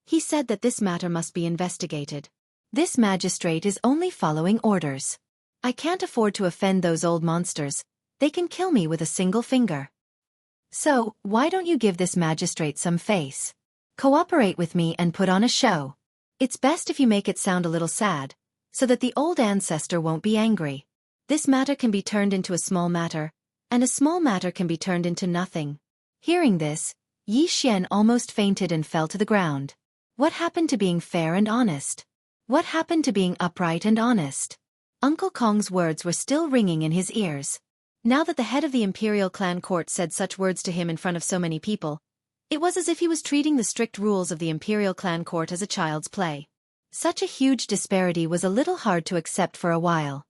he said that this matter must be investigated. This magistrate is only following orders. I can't afford to offend those old monsters. They can kill me with a single finger. So, why don't you give this magistrate some face? Cooperate with me and put on a show. It's best if you make it sound a little sad, so that the old ancestor won't be angry. This matter can be turned into a small matter, and a small matter can be turned into nothing. Hearing this, Yi Xian almost fainted and fell to the ground. What happened to being fair and honest? What happened to being upright and honest? Uncle Kong's words were still ringing in his ears. Now that the head of the imperial clan court said such words to him in front of so many people, it was as if he was treating the strict rules of the imperial clan court as a child's play. Such a huge disparity was a little hard to accept for a while.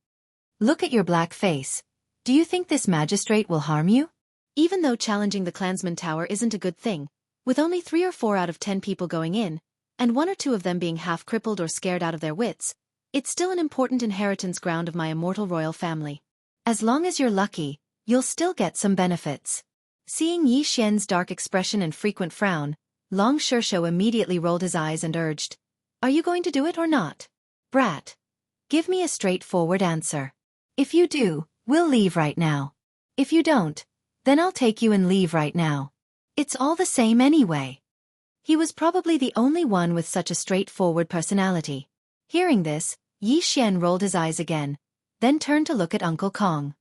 Look at your black face. Do you think this magistrate will harm you? Even though challenging the clansman tower isn't a good thing, with only 3 or 4 out of 10 people going in, and 1 or 2 of them being half crippled or scared out of their wits, it's still an important inheritance ground of my immortal royal family. As long as you're lucky, you'll still get some benefits. Seeing Yi Xian's dark expression and frequent frown, Long Shusho immediately rolled his eyes and urged, are you going to do it or not? Brat, give me a straightforward answer. If you do, we'll leave right now. If you don't, then I'll take you and leave right now. It's all the same anyway. He was probably the only one with such a straightforward personality. Hearing this, Yi Xian rolled his eyes again, then turned to look at Uncle Kong.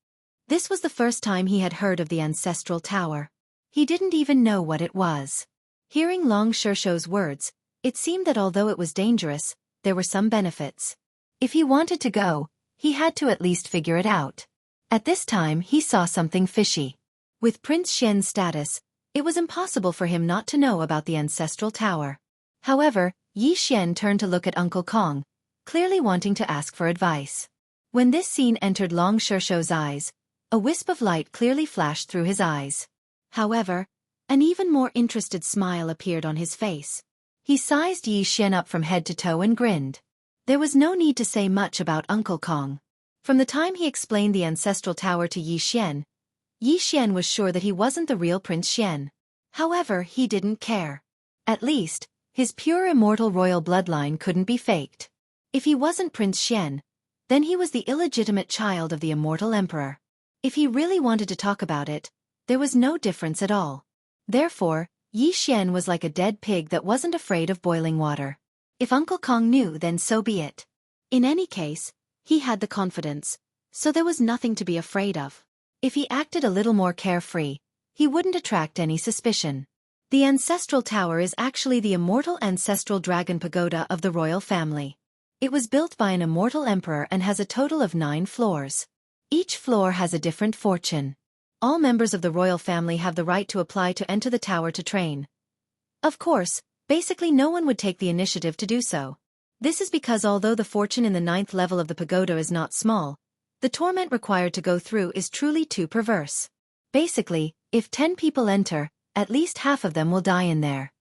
This was the first time he had heard of the ancestral tower. He didn't even know what it was. Hearing Long Shusho's words, it seemed that although it was dangerous, there were some benefits. If he wanted to go, he had to at least figure it out. At this time he saw something fishy. With Prince Xian's status, it was impossible for him not to know about the ancestral tower. However, Yi Xian turned to look at Uncle Kong, clearly wanting to ask for advice. When this scene entered Long Shusho's eyes, a wisp of light clearly flashed through his eyes. However, an even more interested smile appeared on his face. He sized Yi Xian up from head to toe and grinned. There was no need to say much about Uncle Kong. From the time he explained the ancestral tower to Yi Xian was sure that he wasn't the real Prince Xian. However, he didn't care. At least, his pure immortal royal bloodline couldn't be faked. If he wasn't Prince Xian, then he was the illegitimate child of the immortal emperor. If he really wanted to talk about it, there was no difference at all. Therefore, Yi Xian was like a dead pig that wasn't afraid of boiling water. If Uncle Kong knew, then so be it. In any case, he had the confidence, so there was nothing to be afraid of. If he acted a little more carefree, he wouldn't attract any suspicion. The Ancestral Tower is actually the immortal ancestral dragon pagoda of the royal family. It was built by an immortal emperor and has a total of 9 floors. Each floor has a different fortune. All members of the royal family have the right to apply to enter the tower to train. Of course, basically no one would take the initiative to do so. This is because although the fortune in the 9th level of the pagoda is not small, the torment required to go through is truly too perverse. Basically, if 10 people enter, at least half of them will die in there.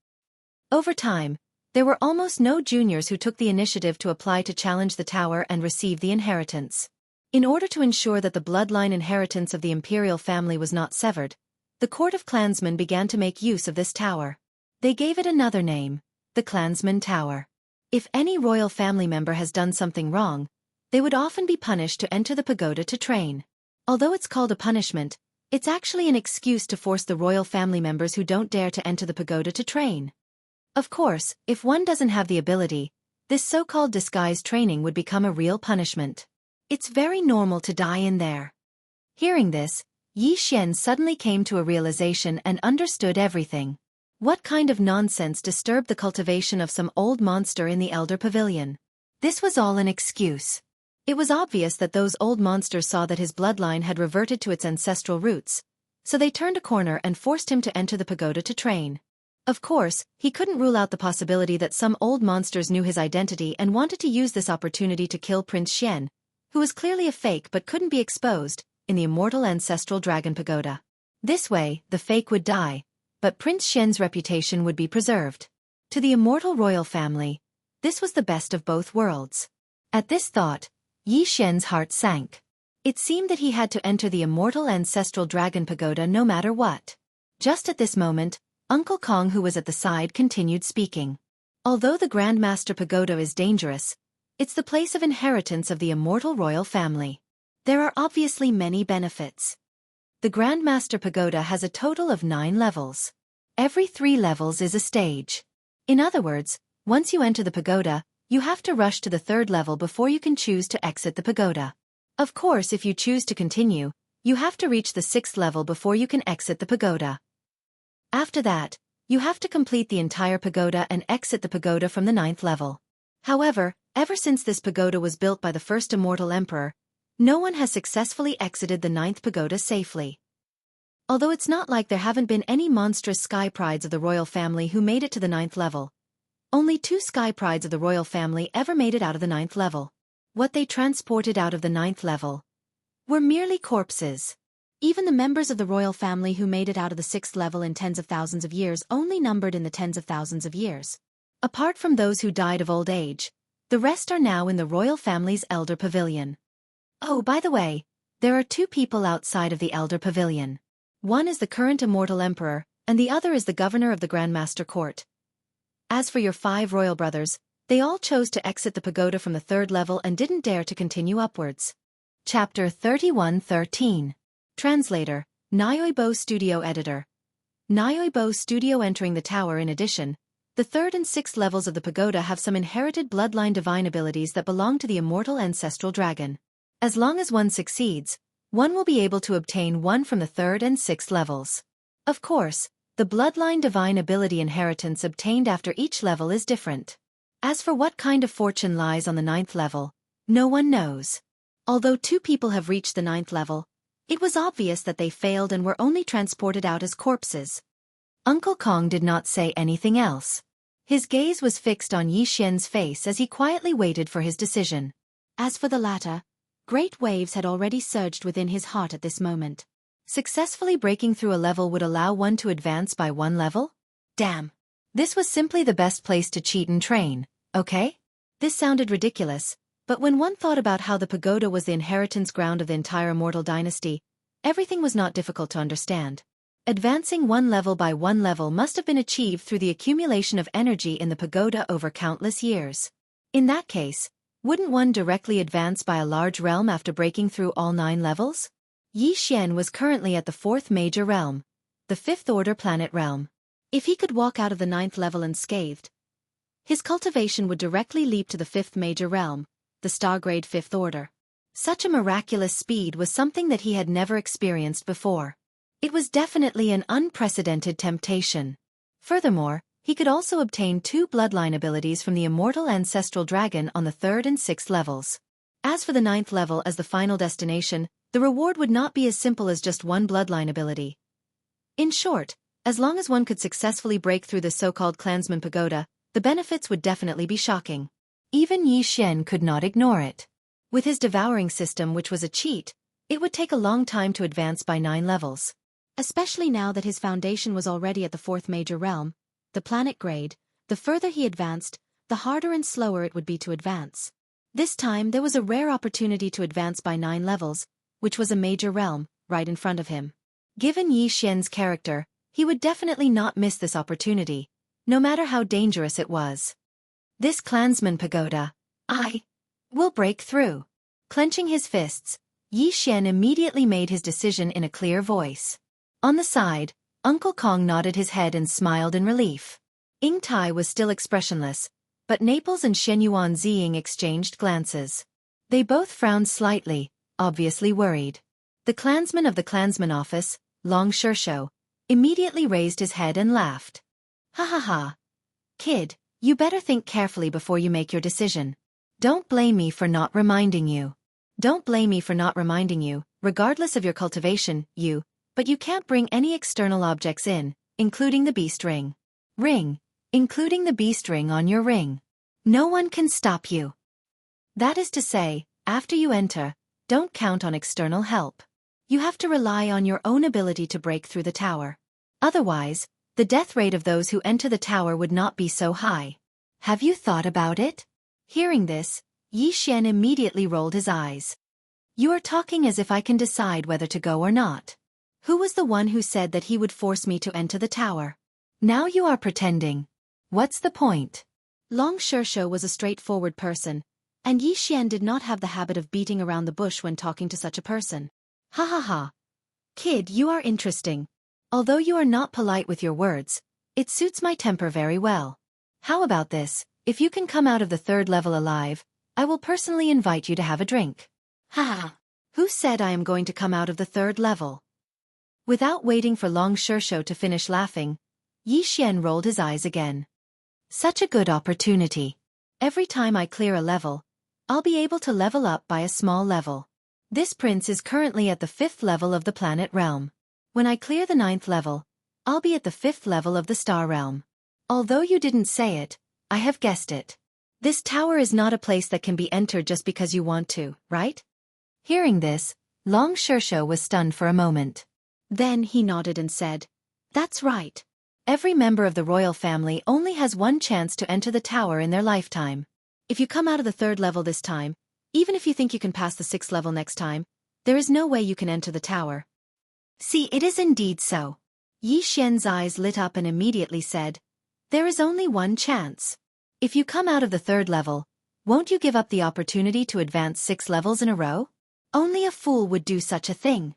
Over time, there were almost no juniors who took the initiative to apply to challenge the tower and receive the inheritance. In order to ensure that the bloodline inheritance of the imperial family was not severed, the court of clansmen began to make use of this tower. They gave it another name, the Clansman Tower. If any royal family member has done something wrong, they would often be punished to enter the pagoda to train. Although it's called a punishment, it's actually an excuse to force the royal family members who don't dare to enter the pagoda to train. Of course, if one doesn't have the ability, this so-called disguise training would become a real punishment. It's very normal to die in there. Hearing this, Yi Xian suddenly came to a realization and understood everything. What kind of nonsense disturbed the cultivation of some old monster in the Elder Pavilion? This was all an excuse. It was obvious that those old monsters saw that his bloodline had reverted to its ancestral roots, so they turned a corner and forced him to enter the pagoda to train. Of course, he couldn't rule out the possibility that some old monsters knew his identity and wanted to use this opportunity to kill Prince Xian, who was clearly a fake but couldn't be exposed, in the immortal ancestral dragon pagoda. This way, the fake would die, but Prince Xian's reputation would be preserved. To the immortal royal family, this was the best of both worlds. At this thought, Yi Xian's heart sank. It seemed that he had to enter the immortal ancestral dragon pagoda no matter what. Just at this moment, Uncle Kong, who was at the side, continued speaking. Although the Grandmaster Pagoda is dangerous, it's the place of inheritance of the immortal royal family. There are obviously many benefits. The Grandmaster Pagoda has a total of 9 levels. Every 3 levels is a stage. In other words, once you enter the pagoda, you have to rush to the 3rd level before you can choose to exit the pagoda. Of course, if you choose to continue, you have to reach the 6th level before you can exit the pagoda. After that, you have to complete the entire pagoda and exit the pagoda from the 9th level. However, ever since this pagoda was built by the first immortal emperor, no one has successfully exited the 9th pagoda safely. Although it's not like there haven't been any monstrous sky prides of the royal family who made it to the 9th level. Only 2 sky prides of the royal family ever made it out of the 9th level. What they transported out of the 9th level were merely corpses. Even the members of the royal family who made it out of the 6th level in tens of thousands of years only numbered in the tens of thousands of years. Apart from those who died of old age, the rest are now in the royal family's Elder Pavilion. Oh, by the way, there are 2 people outside of the Elder Pavilion. One is the current immortal emperor, and the other is the governor of the Grandmaster Court. As for your 5 royal brothers, they all chose to exit the pagoda from the 3rd level and didn't dare to continue upwards. Chapter 31:13. Translator, Nyoibo Studio Editor. Nyoibo Studio. Entering the tower. In addition, the 3rd and 6th levels of the pagoda have some inherited bloodline divine abilities that belong to the immortal ancestral dragon. As long as one succeeds, one will be able to obtain one from the 3rd and 6th levels. Of course, the bloodline divine ability inheritance obtained after each level is different. As for what kind of fortune lies on the 9th level, no one knows. Although 2 people have reached the 9th level, it was obvious that they failed and were only transported out as corpses. Uncle Kong did not say anything else. His gaze was fixed on Yi Xian's face as he quietly waited for his decision. As for the latter, great waves had already surged within his heart at this moment. Successfully breaking through a level would allow one to advance by 1 level? Damn. This was simply the best place to cheat and train, okay? This sounded ridiculous, but when one thought about how the pagoda was the inheritance ground of the entire immortal dynasty, everything was not difficult to understand. Advancing 1 level by 1 level must have been achieved through the accumulation of energy in the pagoda over countless years. In that case, wouldn't one directly advance by a large realm after breaking through all 9 levels? Yi Xian was currently at the 4th major realm, the 5th order planet realm. If he could walk out of the 9th level unscathed, his cultivation would directly leap to the 5th major realm, the star grade 5th order. Such a miraculous speed was something that he had never experienced before. It was definitely an unprecedented temptation. Furthermore, he could also obtain 2 bloodline abilities from the immortal ancestral dragon on the 3rd and 6th levels. As for the 9th level as the final destination, the reward would not be as simple as just 1 bloodline ability. In short, as long as one could successfully break through the so-called clansman pagoda, the benefits would definitely be shocking. Even Yi Xian could not ignore it. With his devouring system, which was a cheat, it would take a long time to advance by 9 levels. Especially now that his foundation was already at the 4th major realm, the planet grade. The further he advanced, the harder and slower it would be to advance. This time there was a rare opportunity to advance by 9 levels, which was a major realm, right in front of him. Given Yi Xian's character, he would definitely not miss this opportunity, no matter how dangerous it was. This clansman pagoda, I will break through. Clenching his fists, Yi Xian immediately made his decision in a clear voice. On the side, Uncle Kong nodded his head and smiled in relief. Ying Tai was still expressionless, but Naples and Shen Yuan Ziying exchanged glances. They both frowned slightly, obviously worried. The clansman of the clansman office, Long Shursho, immediately raised his head and laughed. Ha ha ha. Kid, you better think carefully before you make your decision. Don't blame me for not reminding you. Don't blame me for not reminding you, regardless of your cultivation, but you can't bring any external objects in, including the beast ring. Including the beast ring on your ring. No one can stop you. That is to say, after you enter, don't count on external help. You have to rely on your own ability to break through the tower. Otherwise, the death rate of those who enter the tower would not be so high. Have you thought about it? Hearing this, Yi Xian immediately rolled his eyes. You are talking as if I can decide whether to go or not. Who was the one who said that he would force me to enter the tower? Now you are pretending. What's the point? Long Shursho was a straightforward person, and Yi Xian did not have the habit of beating around the bush when talking to such a person. Ha ha ha. Kid, you are interesting. Although you are not polite with your words, it suits my temper very well. How about this? If you can come out of the 3rd level alive, I will personally invite you to have a drink. Ha ha. Who said I am going to come out of the 3rd level? Without waiting for Long Shursho to finish laughing, Yi Xian rolled his eyes again. Such a good opportunity. Every time I clear a level, I'll be able to level up by a small level. This prince is currently at the 5th level of the planet realm. When I clear the 9th level, I'll be at the 5th level of the star realm. Although you didn't say it, I have guessed it. This tower is not a place that can be entered just because you want to, right? Hearing this, Long Shursho was stunned for a moment. Then he nodded and said, That's right. Every member of the royal family only has one chance to enter the tower in their lifetime. If you come out of the 3rd level this time, even if you think you can pass the 6th level next time, there is no way you can enter the tower. See, it is indeed so. Yi Xian's eyes lit up and immediately said, There is only one chance. If you come out of the 3rd level, won't you give up the opportunity to advance 6 levels in a row? Only a fool would do such a thing.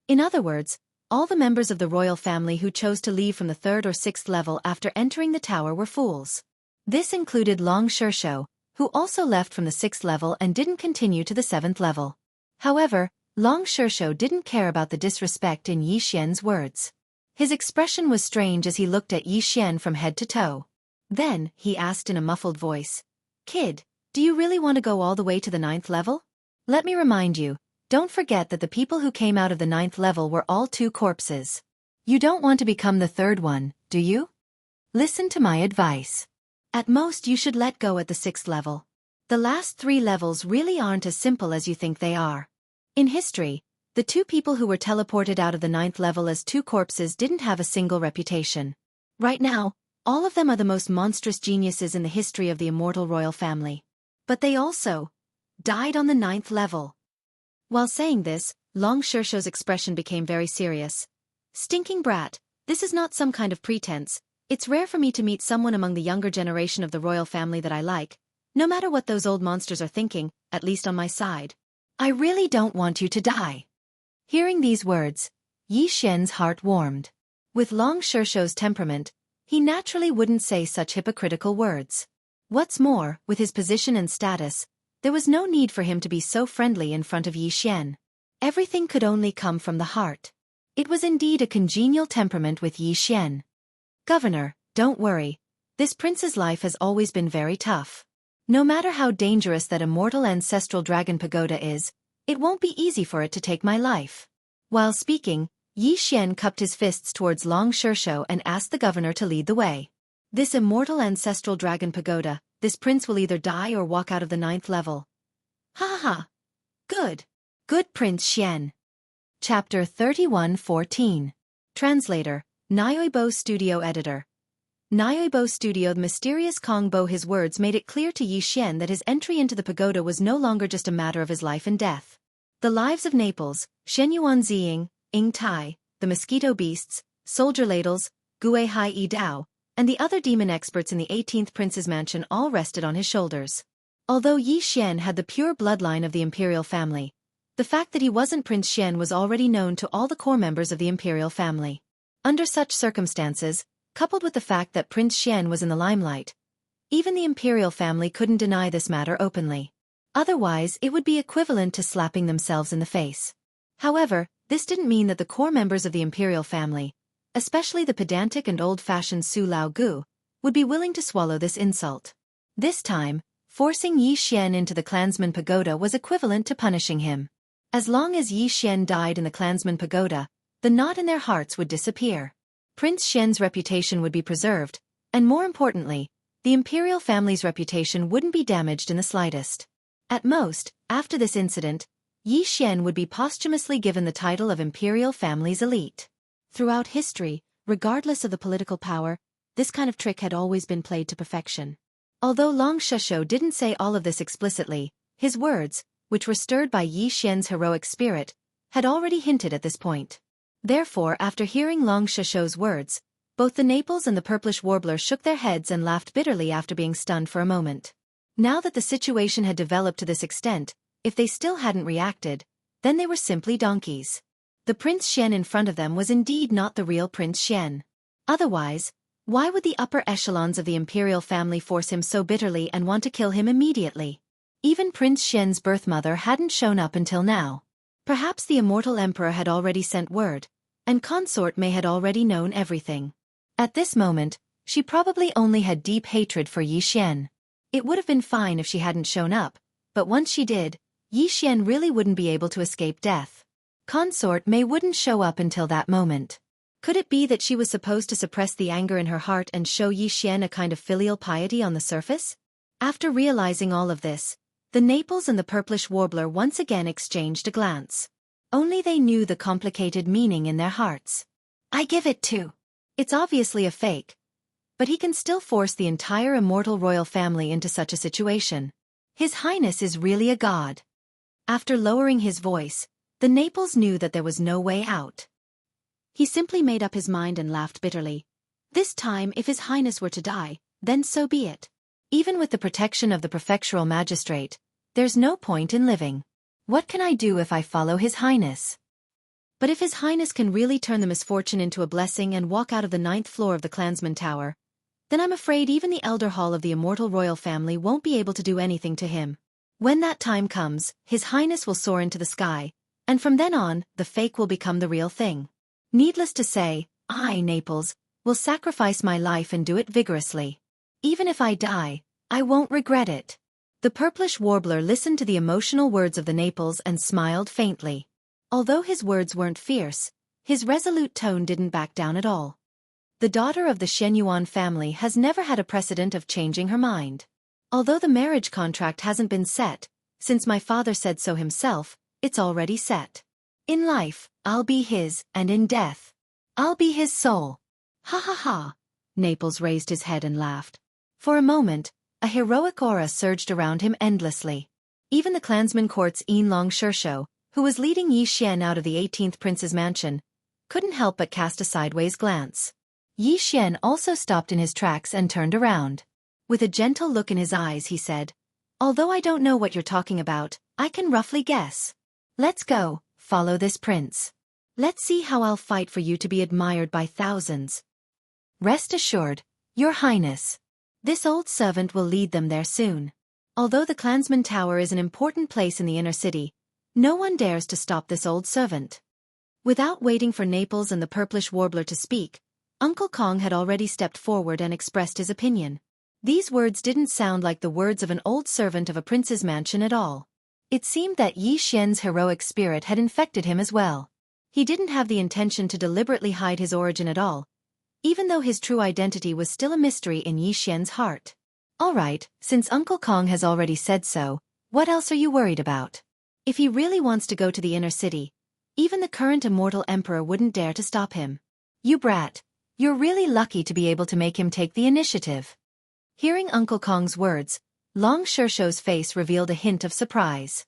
In other words, all the members of the royal family who chose to leave from the 3rd or 6th level after entering the tower were fools. This included Long Shursho, who also left from the 6th level and didn't continue to the 7th level. However, Long Shursho didn't care about the disrespect in Yi Xian's words. His expression was strange as he looked at Yi Xian from head to toe. Then, he asked in a muffled voice, Kid, do you really want to go all the way to the 9th level? Let me remind you, don't forget that the people who came out of the 9th level were all 2 corpses. You don't want to become the 3rd one, do you? Listen to my advice. At most you should let go at the 6th level. The last 3 levels really aren't as simple as you think they are. In history, the 2 people who were teleported out of the 9th level as 2 corpses didn't have a single reputation. Right now, all of them are the most monstrous geniuses in the history of the immortal royal family. But they also died on the 9th level. While saying this, Long Shursho's expression became very serious. Stinking brat, this is not some kind of pretense. It's rare for me to meet someone among the younger generation of the royal family that I like, no matter what those old monsters are thinking, at least on my side. I really don't want you to die. Hearing these words, Yi Xian's heart warmed. With Long Shishou's temperament, he naturally wouldn't say such hypocritical words. What's more, with his position and status, there was no need for him to be so friendly in front of Yi Xian. Everything could only come from the heart. It was indeed a congenial temperament with Yi Xian. Governor, don't worry. This prince's life has always been very tough. No matter how dangerous that immortal ancestral dragon pagoda is, it won't be easy for it to take my life. While speaking, Yi Xian cupped his fists towards Long Shishou and asked the governor to lead the way. This immortal ancestral dragon pagoda, this prince will either die or walk out of the 9th level. Ha ha ha. Good. Good Prince Xian. Chapter 31:14. Translator, Nyoibo Studio Editor. Nyoibo Studio. The mysterious Kong Bo. His words made it clear to Yi Xian that his entry into the pagoda was no longer just a matter of his life and death. The lives of Naples, Shenyuan Ziying, Ing Tai, the mosquito beasts, soldier ladles, Gue Hai Yi Dao, and the other demon experts in the 18th Prince's mansion all rested on his shoulders. Although Yi Xian had the pure bloodline of the imperial family, the fact that he wasn't Prince Xian was already known to all the core members of the imperial family. Under such circumstances, coupled with the fact that Prince Xian was in the limelight, even the imperial family couldn't deny this matter openly. Otherwise, it would be equivalent to slapping themselves in the face. However, this didn't mean that the core members of the imperial family, especially the pedantic and old-fashioned Su Lao Gu, would be willing to swallow this insult. This time, forcing Yi Xian into the clansman pagoda was equivalent to punishing him. As long as Yi Xian died in the clansman pagoda, the knot in their hearts would disappear. Prince Xian's reputation would be preserved, and more importantly, the imperial family's reputation wouldn't be damaged in the slightest. At most, after this incident, Yi Xian would be posthumously given the title of imperial family's elite. Throughout history, regardless of the political power, this kind of trick had always been played to perfection. Although Long Shishou didn't say all of this explicitly, his words, which were stirred by Yi Xian's heroic spirit, had already hinted at this point. Therefore, after hearing Long Shishou's words, both the Naples and the Purplish Warbler shook their heads and laughed bitterly after being stunned for a moment. Now that the situation had developed to this extent, if they still hadn't reacted, then they were simply donkeys. The Prince Xian in front of them was indeed not the real Prince Xian. Otherwise, why would the upper echelons of the imperial family force him so bitterly and want to kill him immediately? Even Prince Xian's birth mother hadn't shown up until now. Perhaps the immortal emperor had already sent word, and consort Mei had already known everything. At this moment, she probably only had deep hatred for Yi Xian. It would have been fine if she hadn't shown up, but once she did, Yi Xian really wouldn't be able to escape death. Consort Mei wouldn't show up until that moment. Could it be that she was supposed to suppress the anger in her heart and show Yi Xian a kind of filial piety on the surface? After realizing all of this, the Naples and the Purplish Warbler once again exchanged a glance. Only they knew the complicated meaning in their hearts. I give it to. It's obviously a fake, but he can still force the entire immortal royal family into such a situation. His Highness is really a god. After lowering his voice, the Naples knew that there was no way out. He simply made up his mind and laughed bitterly. This time, if His Highness were to die, then so be it. Even with the protection of the prefectural magistrate, there's no point in living. What can I do if I follow His Highness? But if His Highness can really turn the misfortune into a blessing and walk out of the 9th floor of the Clansman Tower, then I'm afraid even the Elder Hall of the immortal royal family won't be able to do anything to him. When that time comes, His Highness will soar into the sky, and from then on, the fake will become the real thing. Needless to say, I, Naples, will sacrifice my life and do it vigorously. Even if I die, I won't regret it. The Purplish Warbler listened to the emotional words of the Naples and smiled faintly. Although his words weren't fierce, his resolute tone didn't back down at all. The daughter of the Shenyuan family has never had a precedent of changing her mind. Although the marriage contract hasn't been set, since my father said so himself, it's already set. In life, I'll be his, and in death, I'll be his soul. Ha ha ha. Naples raised his head and laughed. For a moment, a heroic aura surged around him endlessly. Even the clansman court's Long Shishou, who was leading Yi Xian out of the 18th Prince's mansion, couldn't help but cast a sideways glance. Yi Xian also stopped in his tracks and turned around. With a gentle look in his eyes he said, "Although I don't know what you're talking about, I can roughly guess. Let's go, follow this prince. Let's see how I'll fight for you to be admired by thousands. Rest assured, Your Highness. This old servant will lead them there soon. Although the Clansman Tower is an important place in the inner city, no one dares to stop this old servant. Without waiting for Naples and the Purplish Warbler to speak, Uncle Kong had already stepped forward and expressed his opinion. These words didn't sound like the words of an old servant of a prince's mansion at all. It seemed that Yi Xian's heroic spirit had infected him as well. He didn't have the intention to deliberately hide his origin at all, even though his true identity was still a mystery in Yi Xian's heart. Alright, since Uncle Kong has already said so, what else are you worried about? If he really wants to go to the inner city, even the current immortal emperor wouldn't dare to stop him. You brat, you're really lucky to be able to make him take the initiative. Hearing Uncle Kong's words, Long Shishou's face revealed a hint of surprise.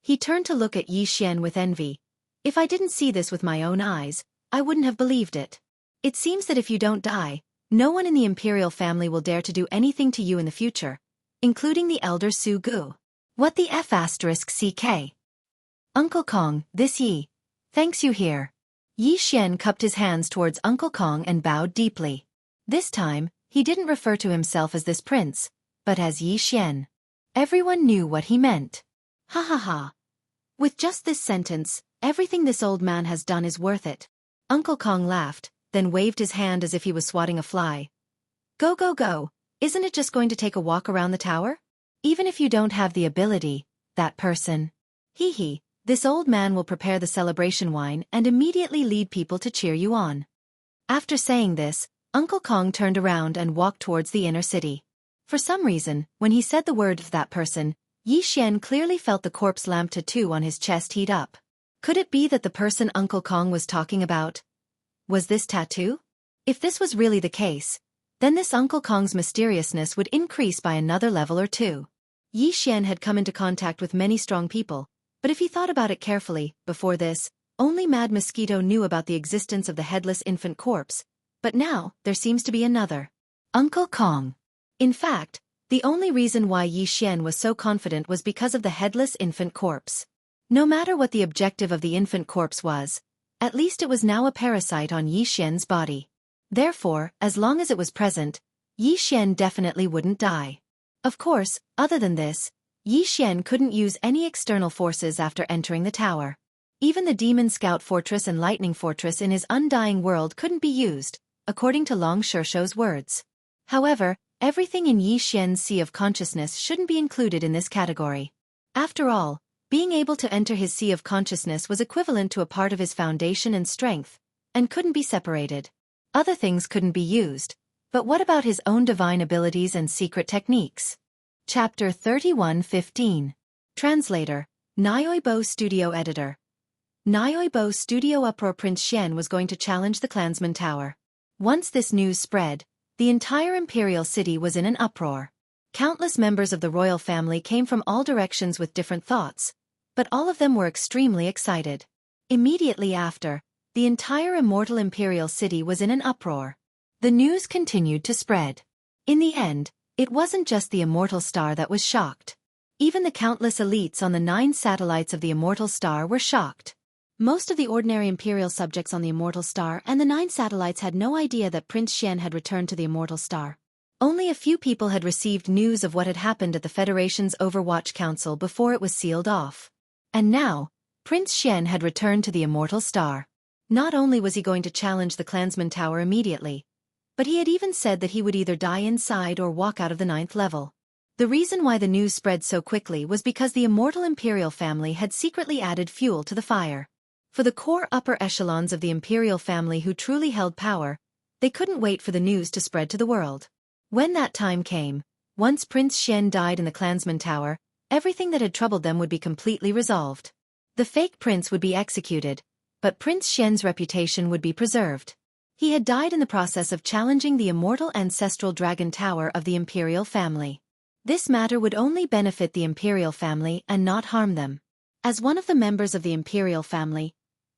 He turned to look at Yi Xian with envy. If I didn't see this with my own eyes, I wouldn't have believed it. It seems that if you don't die, no one in the imperial family will dare to do anything to you in the future, including the elder Su Gu. What the F***ck? Uncle Kong, this Yi. Thanks you here. Yi Xian cupped his hands towards Uncle Kong and bowed deeply. This time, he didn't refer to himself as this prince, but as Yi Xian. Everyone knew what he meant. Ha ha ha. With just this sentence, everything this old man has done is worth it. Uncle Kong laughed, then waved his hand as if he was swatting a fly. Go go go, isn't it just going to take a walk around the tower? Even if you don't have the ability, that person. Hee hee, this old man will prepare the celebration wine and immediately lead people to cheer you on. After saying this, Uncle Kong turned around and walked towards the inner city. For some reason, when he said the word that person, Yi Xian clearly felt the corpse lamp tattoo on his chest heat up. Could it be that the person Uncle Kong was talking about was this tattoo? If this was really the case, then this Uncle Kong's mysteriousness would increase by another level or two. Yi Xian had come into contact with many strong people, but if he thought about it carefully, before this, only Mad Mosquito knew about the existence of the headless infant corpse, but now, there seems to be another. Uncle Kong. In fact, the only reason why Yi Xian was so confident was because of the headless infant corpse. No matter what the objective of the infant corpse was, at least it was now a parasite on Yi Xian's body. Therefore, as long as it was present, Yi Xian definitely wouldn't die. Of course, other than this, Yi Xian couldn't use any external forces after entering the tower. Even the Demon Scout Fortress and Lightning Fortress in his undying world couldn't be used, according to Long Shishou's words. However, everything in Yi Xian's Sea of Consciousness shouldn't be included in this category. After all, being able to enter his Sea of Consciousness was equivalent to a part of his foundation and strength, and couldn't be separated. Other things couldn't be used, but what about his own divine abilities and secret techniques? Chapter 31:15. Translator, Nyoibo Studio Editor. Nyoibo Studio Uproar. Prince Xian was going to challenge the Clansman Tower. Once this news spread, the entire imperial city was in an uproar. Countless members of the royal family came from all directions with different thoughts, but all of them were extremely excited. Immediately after, the entire immortal imperial city was in an uproar. The news continued to spread. In the end, it wasn't just the immortal star that was shocked. Even the countless elites on the 9 satellites of the immortal star were shocked. Most of the ordinary imperial subjects on the immortal star and the 9 satellites had no idea that Prince Xian had returned to the immortal star. Only a few people had received news of what had happened at the Federation's Overwatch Council before it was sealed off. And now, Prince Xian had returned to the immortal star. Not only was he going to challenge the Clansman Tower immediately, but he had even said that he would either die inside or walk out of the 9th level. The reason why the news spread so quickly was because the immortal imperial family had secretly added fuel to the fire. For the core upper echelons of the imperial family who truly held power, they couldn't wait for the news to spread to the world. When that time came, once Prince Xian died in the Clansman Tower, everything that had troubled them would be completely resolved. The fake prince would be executed, but Prince Xian's reputation would be preserved. He had died in the process of challenging the immortal ancestral dragon tower of the imperial family. This matter would only benefit the imperial family and not harm them. As one of the members of the imperial family,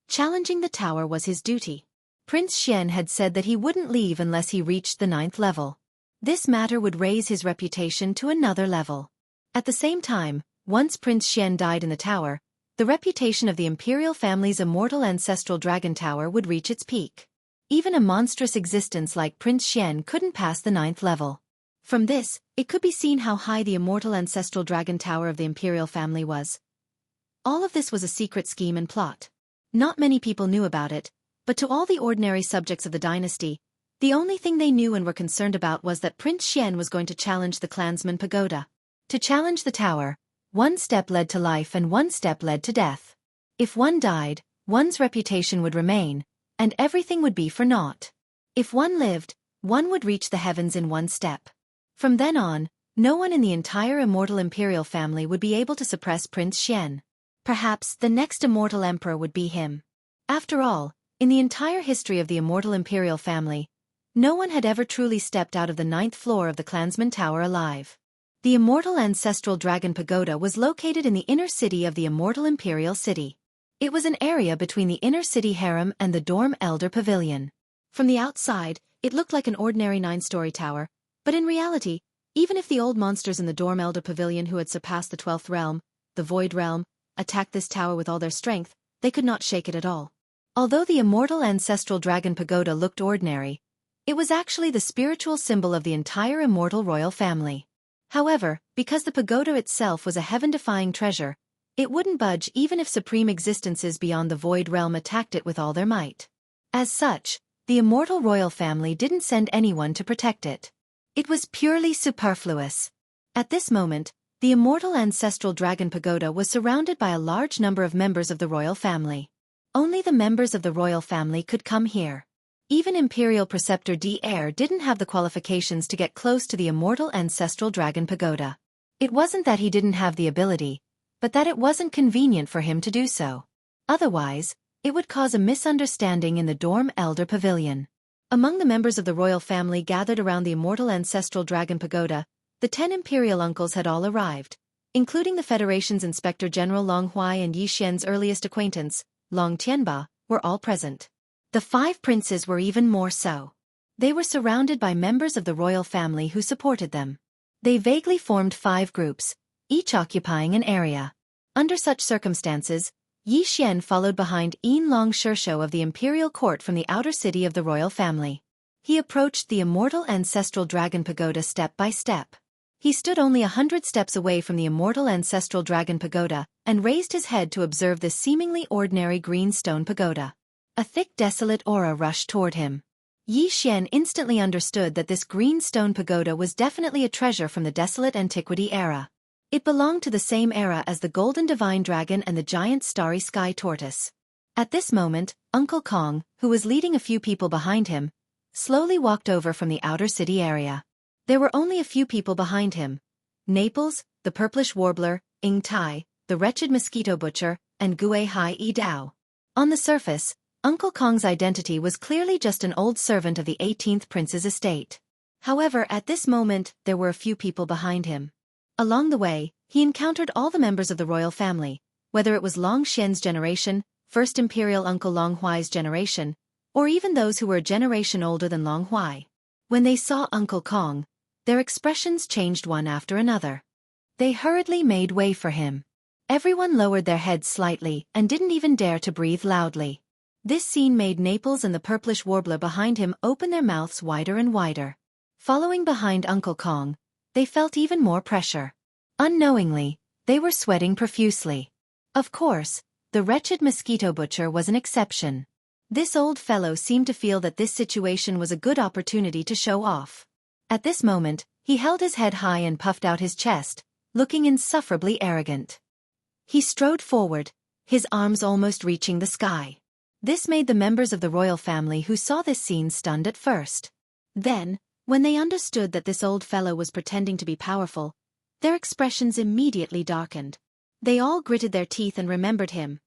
challenging the tower was his duty. Prince Xian had said that he wouldn't leave unless he reached the 9th level. This matter would raise his reputation to another level. At the same time, once Prince Xian died in the tower, the reputation of the imperial family's immortal ancestral dragon tower would reach its peak. Even a monstrous existence like Prince Xian couldn't pass the 9th level. From this, it could be seen how high the immortal ancestral dragon tower of the imperial family was. All of this was a secret scheme and plot. Not many people knew about it, but to all the ordinary subjects of the dynasty, the only thing they knew and were concerned about was that Prince Xian was going to challenge the clansman pagoda. To challenge the tower, one step led to life and one step led to death. If one died, one's reputation would remain, and everything would be for naught. If one lived, one would reach the heavens in one step. From then on, no one in the entire immortal imperial family would be able to suppress Prince Xian. Perhaps the next immortal emperor would be him. After all, in the entire history of the immortal imperial family, no one had ever truly stepped out of the 9th floor of the clansman tower alive. The immortal ancestral dragon pagoda was located in the inner city of the immortal imperial city. It was an area between the inner city harem and the dorm elder pavilion. From the outside, it looked like an ordinary 9-story tower, but in reality, even if the old monsters in the dorm elder pavilion who had surpassed the 12th realm, the void realm, attacked this tower with all their strength, they could not shake it at all. Although the immortal ancestral dragon pagoda looked ordinary, it was actually the spiritual symbol of the entire immortal royal family. However, because the pagoda itself was a heaven-defying treasure, it wouldn't budge even if supreme existences beyond the void realm attacked it with all their might. As such, the immortal royal family didn't send anyone to protect it. It was purely superfluous. At this moment, the immortal ancestral dragon pagoda was surrounded by a large number of members of the royal family. Only the members of the royal family could come here. Even Imperial Preceptor D'Air didn't have the qualifications to get close to the immortal ancestral dragon pagoda. It wasn't that he didn't have the ability, but that it wasn't convenient for him to do so. Otherwise, it would cause a misunderstanding in the dorm elder pavilion. Among the members of the royal family gathered around the immortal ancestral dragon pagoda, the 10 imperial uncles had all arrived, including the Federation's Inspector General Long Huai and Yi Xian's earliest acquaintance, Long Tianba, were all present. The 5 princes were even more so. They were surrounded by members of the royal family who supported them. They vaguely formed 5 groups, each occupying an area. Under such circumstances, Yi Xian followed behind Yin Long Shirshou of the imperial court from the outer city of the royal family. He approached the immortal ancestral dragon pagoda step by step. He stood only 100 steps away from the immortal ancestral dragon pagoda and raised his head to observe this seemingly ordinary green stone pagoda. A thick desolate aura rushed toward him. Yi Xian instantly understood that this green stone pagoda was definitely a treasure from the desolate antiquity era. It belonged to the same era as the golden divine dragon and the giant starry sky tortoise. At this moment, Uncle Kong, who was leading a few people behind him, slowly walked over from the outer city area. There were only a few people behind him: Naples, the purplish warbler, Ing Tai, the wretched mosquito butcher, and Gue Hai Yi Dao. On the surface, Uncle Kong's identity was clearly just an old servant of the 18th prince's estate. However, at this moment, there were a few people behind him. Along the way, he encountered all the members of the royal family, whether it was Long Xian's generation, first imperial uncle Long Huai's generation, or even those who were a generation older than Long Huai. When they saw Uncle Kong, their expressions changed one after another. They hurriedly made way for him. Everyone lowered their heads slightly and didn't even dare to breathe loudly. This scene made Naples and the purplish warbler behind him open their mouths wider and wider. Following behind Uncle Kong, they felt even more pressure. Unknowingly, they were sweating profusely. Of course, the wretched mosquito butcher was an exception. This old fellow seemed to feel that this situation was a good opportunity to show off. At this moment, he held his head high and puffed out his chest, looking insufferably arrogant. He strode forward, his arms almost reaching the sky. This made the members of the royal family who saw this scene stunned at first. Then, when they understood that this old fellow was pretending to be powerful, their expressions immediately darkened. They all gritted their teeth and remembered him.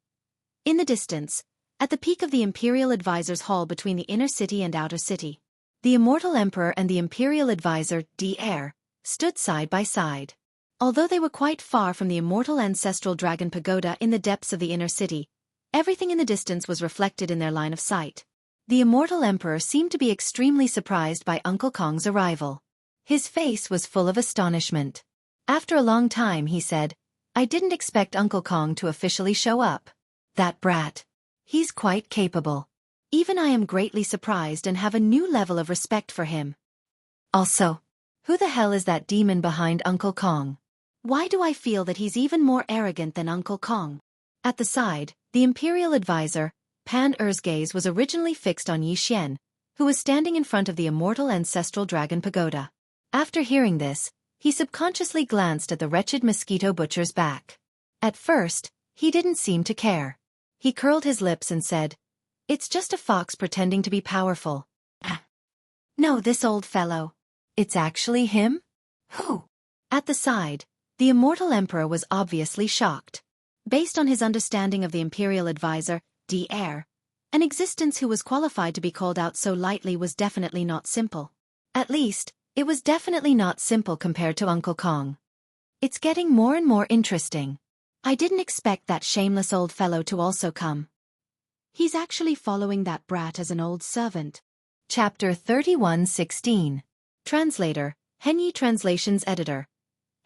In the distance, at the peak of the Imperial Advisor's Hall between the inner city and outer city, the Immortal Emperor and the Imperial Advisor, D'Air, stood side by side. Although they were quite far from the immortal ancestral dragon pagoda in the depths of the inner city, everything in the distance was reflected in their line of sight. The Immortal Emperor seemed to be extremely surprised by Uncle Kong's arrival. His face was full of astonishment. After a long time he said, I didn't expect Uncle Kong to officially show up. That brat. He's quite capable. Even I am greatly surprised and have a new level of respect for him. Also, who the hell is that demon behind Uncle Kong? Why do I feel that he's even more arrogant than Uncle Kong? At the side, the Imperial Advisor, Pan Er's gaze was originally fixed on Yi Xian, who was standing in front of the immortal ancestral dragon pagoda. After hearing this, he subconsciously glanced at the wretched mosquito butcher's back. At first, he didn't seem to care. He curled his lips and said, "It's just a fox pretending to be powerful." No, this old fellow. It's actually him? Who? At the side, the immortal emperor was obviously shocked. Based on his understanding of the Imperial Advisor, Dr. An existence who was qualified to be called out so lightly was definitely not simple. At least, it was definitely not simple compared to Uncle Kong. It's getting more and more interesting. I didn't expect that shameless old fellow to also come. He's actually following that brat as an old servant. Chapter 31:16. Translator, Henyi Translations Editor.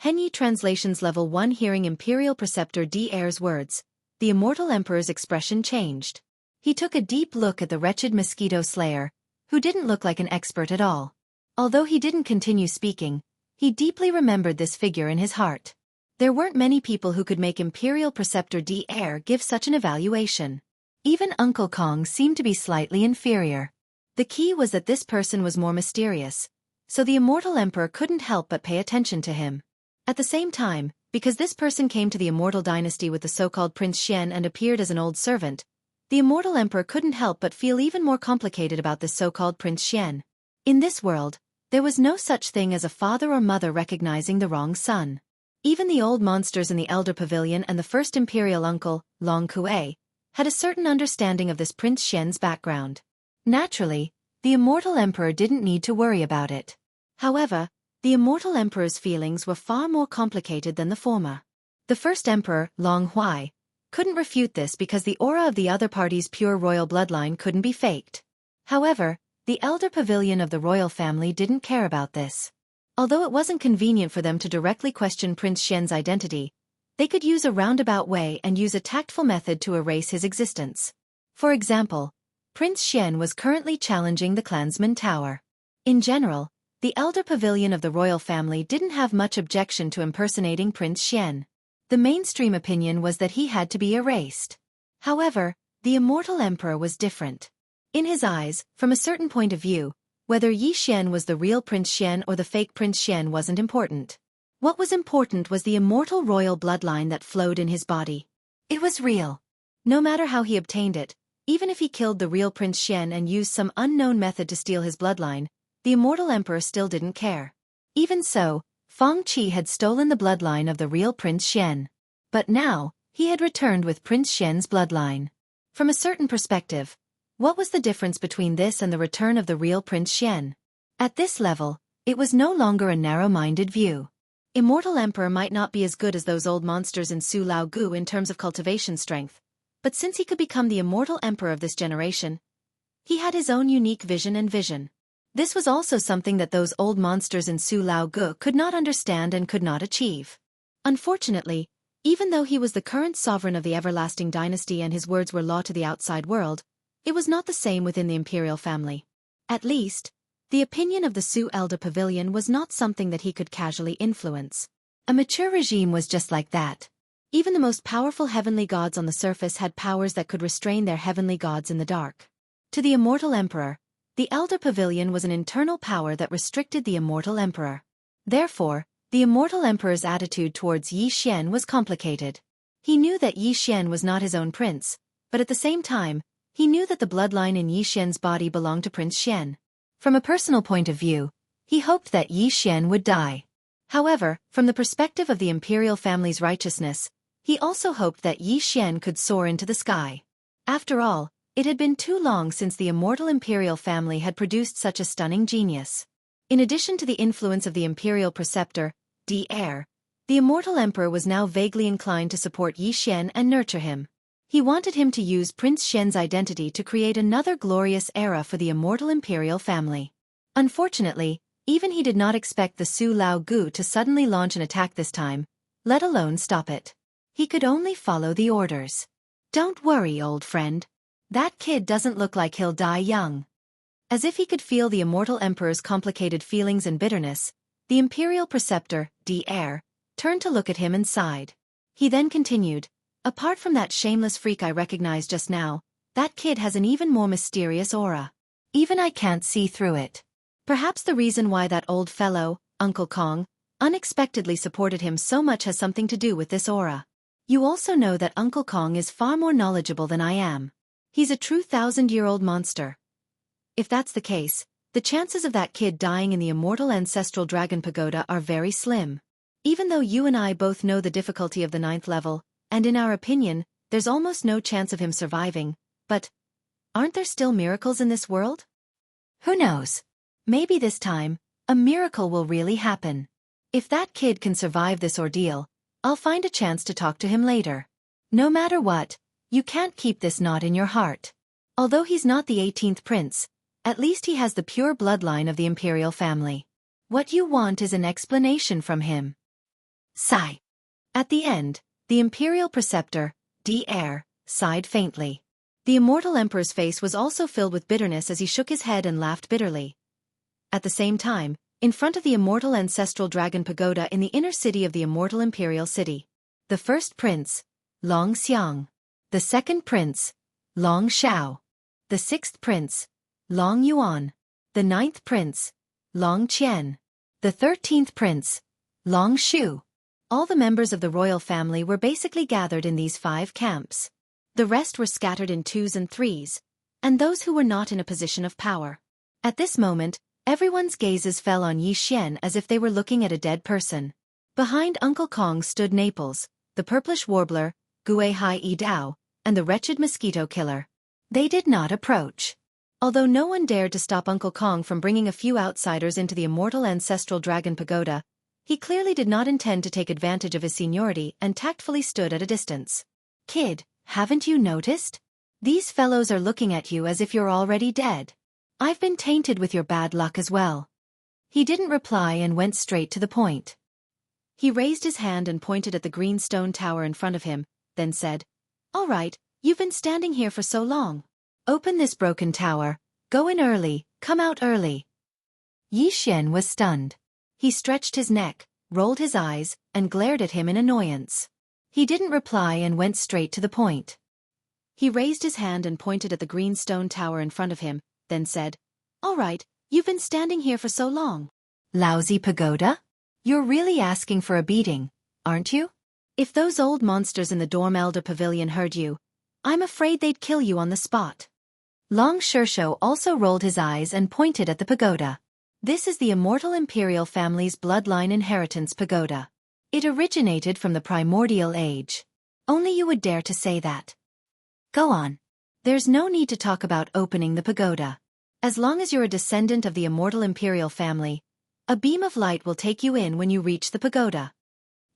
Henyi Translations Level 1. Hearing Imperial Preceptor Dr's words, the Immortal Emperor's expression changed. He took a deep look at the wretched mosquito slayer, who didn't look like an expert at all. Although he didn't continue speaking, he deeply remembered this figure in his heart. There weren't many people who could make Imperial Preceptor Dr give such an evaluation. Even Uncle Kong seemed to be slightly inferior. The key was that this person was more mysterious, so the Immortal Emperor couldn't help but pay attention to him. At the same time, because this person came to the Immortal Dynasty with the so-called Prince Xian and appeared as an old servant, the Immortal Emperor couldn't help but feel even more complicated about this so-called Prince Xian. In this world, there was no such thing as a father or mother recognizing the wrong son. Even the old monsters in the Elder Pavilion and the first Imperial Uncle, Long Kue, had a certain understanding of this Prince Xian's background. Naturally, the Immortal Emperor didn't need to worry about it. However, the Immortal Emperor's feelings were far more complicated than the former. The first Emperor, Long Huai, couldn't refute this because the aura of the other party's pure royal bloodline couldn't be faked. However, the Elder Pavilion of the royal family didn't care about this. Although it wasn't convenient for them to directly question Prince Xian's identity, they could use a roundabout way and use a tactful method to erase his existence. For example, Prince Xian was currently challenging the Clansman Tower. In general, the Elder Pavilion of the royal family didn't have much objection to impersonating Prince Xian. The mainstream opinion was that he had to be erased. However, the Immortal Emperor was different. In his eyes, from a certain point of view, whether Yi Xian was the real Prince Xian or the fake Prince Xian wasn't important. What was important was the immortal royal bloodline that flowed in his body. It was real. No matter how he obtained it, even if he killed the real Prince Xian and used some unknown method to steal his bloodline, the Immortal Emperor still didn't care. Even so, Feng Qi had stolen the bloodline of the real Prince Xian. But now, he had returned with Prince Xian's bloodline. From a certain perspective, what was the difference between this and the return of the real Prince Xian? At this level, it was no longer a narrow-minded view. Immortal Emperor might not be as good as those old monsters in Su Lao Gu in terms of cultivation strength, but since he could become the Immortal Emperor of this generation, he had his own unique vision. This was also something that those old monsters in Su Lao Gu could not understand and could not achieve. Unfortunately, even though he was the current sovereign of the Everlasting Dynasty and his words were law to the outside world, it was not the same within the imperial family. At least, the opinion of the Su Elder Pavilion was not something that he could casually influence. A mature regime was just like that. Even the most powerful heavenly gods on the surface had powers that could restrain their heavenly gods in the dark. To the Immortal Emperor, the Elder Pavilion was an internal power that restricted the Immortal Emperor. Therefore, the Immortal Emperor's attitude towards Yi Xian was complicated. He knew that Yi Xian was not his own prince, but at the same time, he knew that the bloodline in Yi Xian's body belonged to Prince Xian. From a personal point of view, he hoped that Yi Xian would die. However, from the perspective of the imperial family's righteousness, he also hoped that Yi Xian could soar into the sky. After all, it had been too long since the immortal imperial family had produced such a stunning genius. In addition to the influence of the imperial preceptor, Dr. The Immortal Emperor was now vaguely inclined to support Yi Xian and nurture him. He wanted him to use Prince Xian's identity to create another glorious era for the immortal imperial family. Unfortunately, even he did not expect the Su Lao Gu to suddenly launch an attack this time, let alone stop it. He could only follow the orders. Don't worry, old friend. That kid doesn't look like he'll die young. As if he could feel the immortal emperor's complicated feelings and bitterness, the imperial preceptor, Dr. turned to look at him and sighed. He then continued, apart from that shameless freak I recognized just now, that kid has an even more mysterious aura. Even I can't see through it. Perhaps the reason why that old fellow, Uncle Kong, unexpectedly supported him so much has something to do with this aura. You also know that Uncle Kong is far more knowledgeable than I am. He's a true 1,000-year-old monster. If that's the case, the chances of that kid dying in the immortal ancestral dragon pagoda are very slim. Even though you and I both know the difficulty of the 9th level, and in our opinion, there's almost no chance of him surviving, but aren't there still miracles in this world? Who knows? Maybe this time, a miracle will really happen. If that kid can survive this ordeal, I'll find a chance to talk to him later. No matter what, you can't keep this knot in your heart. Although he's not the 18th prince, at least he has the pure bloodline of the imperial family. What you want is an explanation from him. Sigh. At the end, the imperial preceptor, Dr. sighed faintly. The immortal emperor's face was also filled with bitterness as he shook his head and laughed bitterly. At the same time, in front of the immortal ancestral dragon pagoda in the inner city of the immortal imperial city, the first prince, Long Xiang, the second prince, Long Shao, the sixth prince, Long Yuan, the 9th prince, Long Qian, the 13th prince, Long Shu. All the members of the royal family were basically gathered in these 5 camps. The rest were scattered in 2s and 3s, and those who were not in a position of power. At this moment, everyone's gazes fell on Yi Xian as if they were looking at a dead person. Behind Uncle Kong stood Naples, the purplish warbler, Gui Hai Yi Dao, and the wretched mosquito killer. They did not approach. Although no one dared to stop Uncle Kong from bringing a few outsiders into the immortal ancestral dragon pagoda, he clearly did not intend to take advantage of his seniority and tactfully stood at a distance. Kid, haven't you noticed? These fellows are looking at you as if you're already dead. I've been tainted with your bad luck as well. He didn't reply and went straight to the point. He raised his hand and pointed at the green stone tower in front of him, then said, All right, you've been standing here for so long. Open this broken tower, go in early, come out early. Yi Xian was stunned. He stretched his neck, rolled his eyes, and glared at him in annoyance. He didn't reply and went straight to the point. He raised his hand and pointed at the green stone tower in front of him, then said, All right, you've been standing here for so long. Lousy pagoda? You're really asking for a beating, aren't you? If those old monsters in the Dorm Elder Pavilion heard you, I'm afraid they'd kill you on the spot. Long Shersho also rolled his eyes and pointed at the pagoda. This is the immortal imperial family's bloodline inheritance pagoda. It originated from the primordial age. Only you would dare to say that. Go on. There's no need to talk about opening the pagoda. As long as you're a descendant of the immortal imperial family, a beam of light will take you in when you reach the pagoda.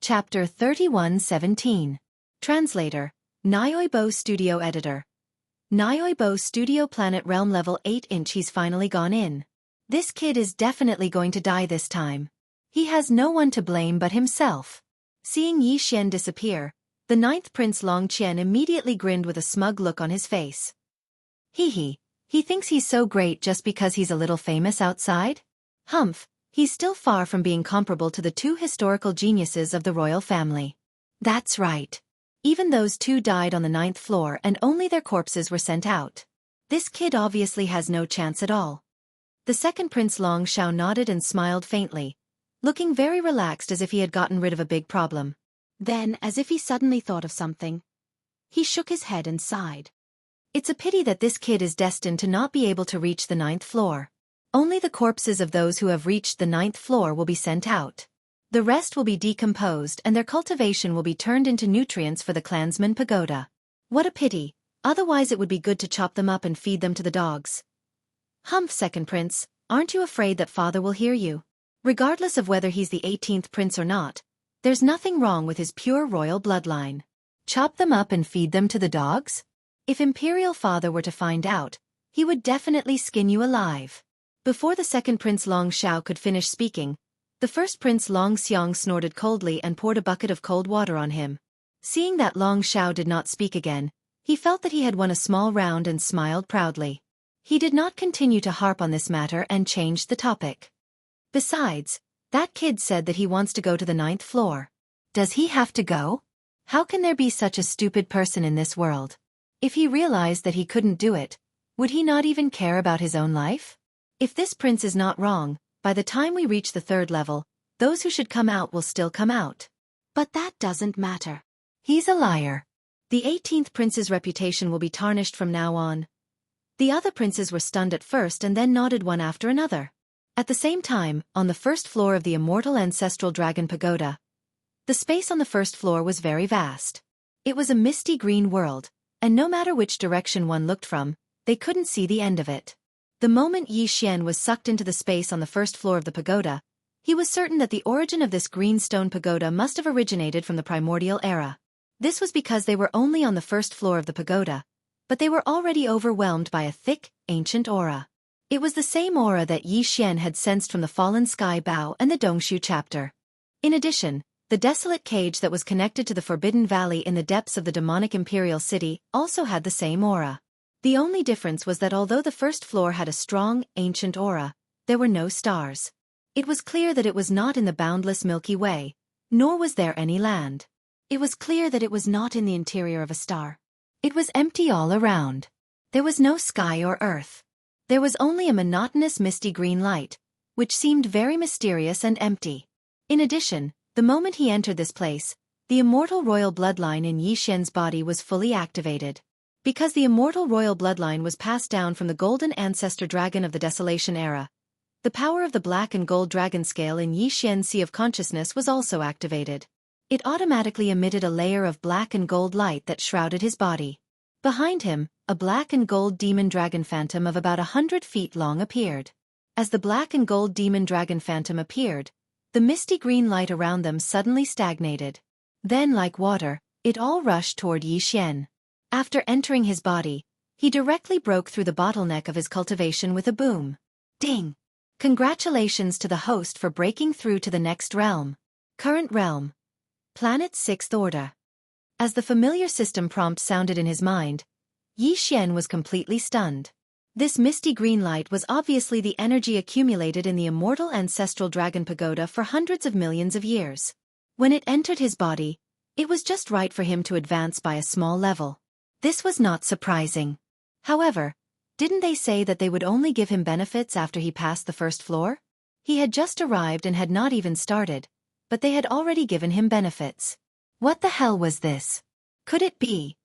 Chapter 31:17. Translator, Nyoibo Studio Editor. Nyoibo Studio Planet Realm Level 8-inch. He's finally gone in. This kid is definitely going to die this time. He has no one to blame but himself. Seeing Yi Xian disappear, the 9th Prince Long Qian immediately grinned with a smug look on his face. He thinks he's so great just because he's a little famous outside? Humph, he's still far from being comparable to the 2 historical geniuses of the royal family. That's right. Even those 2 died on the 9th floor and only their corpses were sent out. This kid obviously has no chance at all. The second Prince Long Shao nodded and smiled faintly, looking very relaxed as if he had gotten rid of a big problem. Then, as if he suddenly thought of something, he shook his head and sighed. It's a pity that this kid is destined to not be able to reach the 9th floor. Only the corpses of those who have reached the 9th floor will be sent out. The rest will be decomposed and their cultivation will be turned into nutrients for the clansman pagoda. What a pity, otherwise it would be good to chop them up and feed them to the dogs. Humph, second prince, aren't you afraid that father will hear you? Regardless of whether he's the 18th prince or not, there's nothing wrong with his pure royal bloodline. Chop them up and feed them to the dogs? If imperial father were to find out, he would definitely skin you alive. Before the second Prince Long Shao could finish speaking, The first prince Long Xiang snorted coldly and poured a bucket of cold water on him. Seeing that Long Xiao did not speak again, he felt that he had won a small round and smiled proudly. He did not continue to harp on this matter and changed the topic. Besides, that kid said that he wants to go to the 9th floor. Does he have to go? How can there be such a stupid person in this world? If he realized that he couldn't do it, would he not even care about his own life? If this prince is not wrong, by the time we reach the 3rd level, those who should come out will still come out. But that doesn't matter. He's a liar. The 18th prince's reputation will be tarnished from now on. The other princes were stunned at first and then nodded one after another. At the same time, on the 1st floor of the immortal ancestral dragon pagoda, the space on the 1st floor was very vast. It was a misty green world, and no matter which direction one looked from, they couldn't see the end of it. The moment Yi Xian was sucked into the space on the 1st floor of the pagoda, he was certain that the origin of this green stone pagoda must have originated from the primordial era. This was because they were only on the 1st floor of the pagoda, but they were already overwhelmed by a thick, ancient aura. It was the same aura that Yi Xian had sensed from the fallen sky Bao and the Dongshu chapter. In addition, the desolate cage that was connected to the Forbidden Valley in the depths of the demonic imperial city also had the same aura. The only difference was that although the 1st floor had a strong, ancient aura, there were no stars. It was clear that it was not in the boundless Milky Way, nor was there any land. It was clear that it was not in the interior of a star. It was empty all around. There was no sky or earth. There was only a monotonous misty green light, which seemed very mysterious and empty. In addition, the moment he entered this place, the immortal royal bloodline in Yi Xian's body was fully activated. Because the immortal royal bloodline was passed down from the golden ancestor dragon of the Desolation era, the power of the black and gold dragon scale in Yi Xian's sea of consciousness was also activated. It automatically emitted a layer of black and gold light that shrouded his body. Behind him, a black and gold demon dragon phantom of about 100 feet long appeared. As the black and gold demon dragon phantom appeared, the misty green light around them suddenly stagnated. Then, like water, it all rushed toward Yi Xian. After entering his body, he directly broke through the bottleneck of his cultivation with a boom. Ding! Congratulations to the host for breaking through to the next realm. Current realm. Planet 6th Order. As the familiar system prompt sounded in his mind, Yi Xian was completely stunned. This misty green light was obviously the energy accumulated in the immortal ancestral dragon pagoda for hundreds of millions of years. When it entered his body, it was just right for him to advance by a small level. This was not surprising. However, didn't they say that they would only give him benefits after he passed the 1st floor? He had just arrived and had not even started, but they had already given him benefits. What the hell was this? Could it be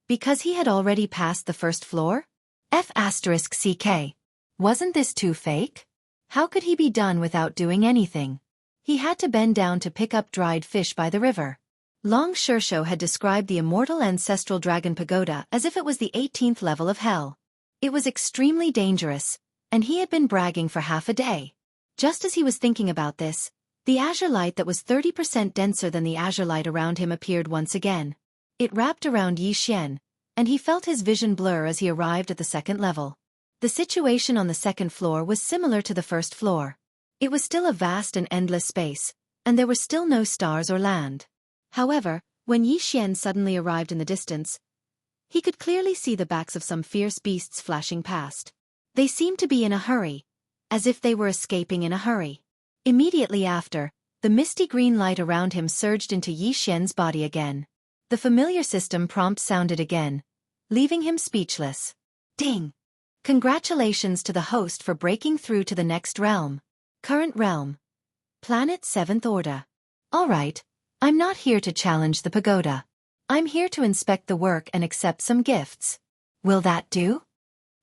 because he had already passed the 1st floor? F***CK. Wasn't this too fake? How could he be done without doing anything? He had to bend down to pick up dried fish by the river. Long Shursho had described the immortal ancestral dragon pagoda as if it was the 18th level of hell. It was extremely dangerous, and he had been bragging for half a day. Just as he was thinking about this, the azure light that was 30% denser than the azure light around him appeared once again. It wrapped around Yi Xian, and he felt his vision blur as he arrived at the 2nd level. The situation on the 2nd floor was similar to the 1st floor. It was still a vast and endless space, and there were still no stars or land. However, when Yi Xian suddenly arrived in the distance, he could clearly see the backs of some fierce beasts flashing past. They seemed to be in a hurry, as if they were escaping in a hurry. Immediately after, the misty green light around him surged into Yi Xian's body again. The familiar system prompt sounded again, leaving him speechless. Ding! Congratulations to the host for breaking through to the next realm. Current realm. Planet 7th Order. Alright, I'm not here to challenge the pagoda. I'm here to inspect the work and accept some gifts. Will that do?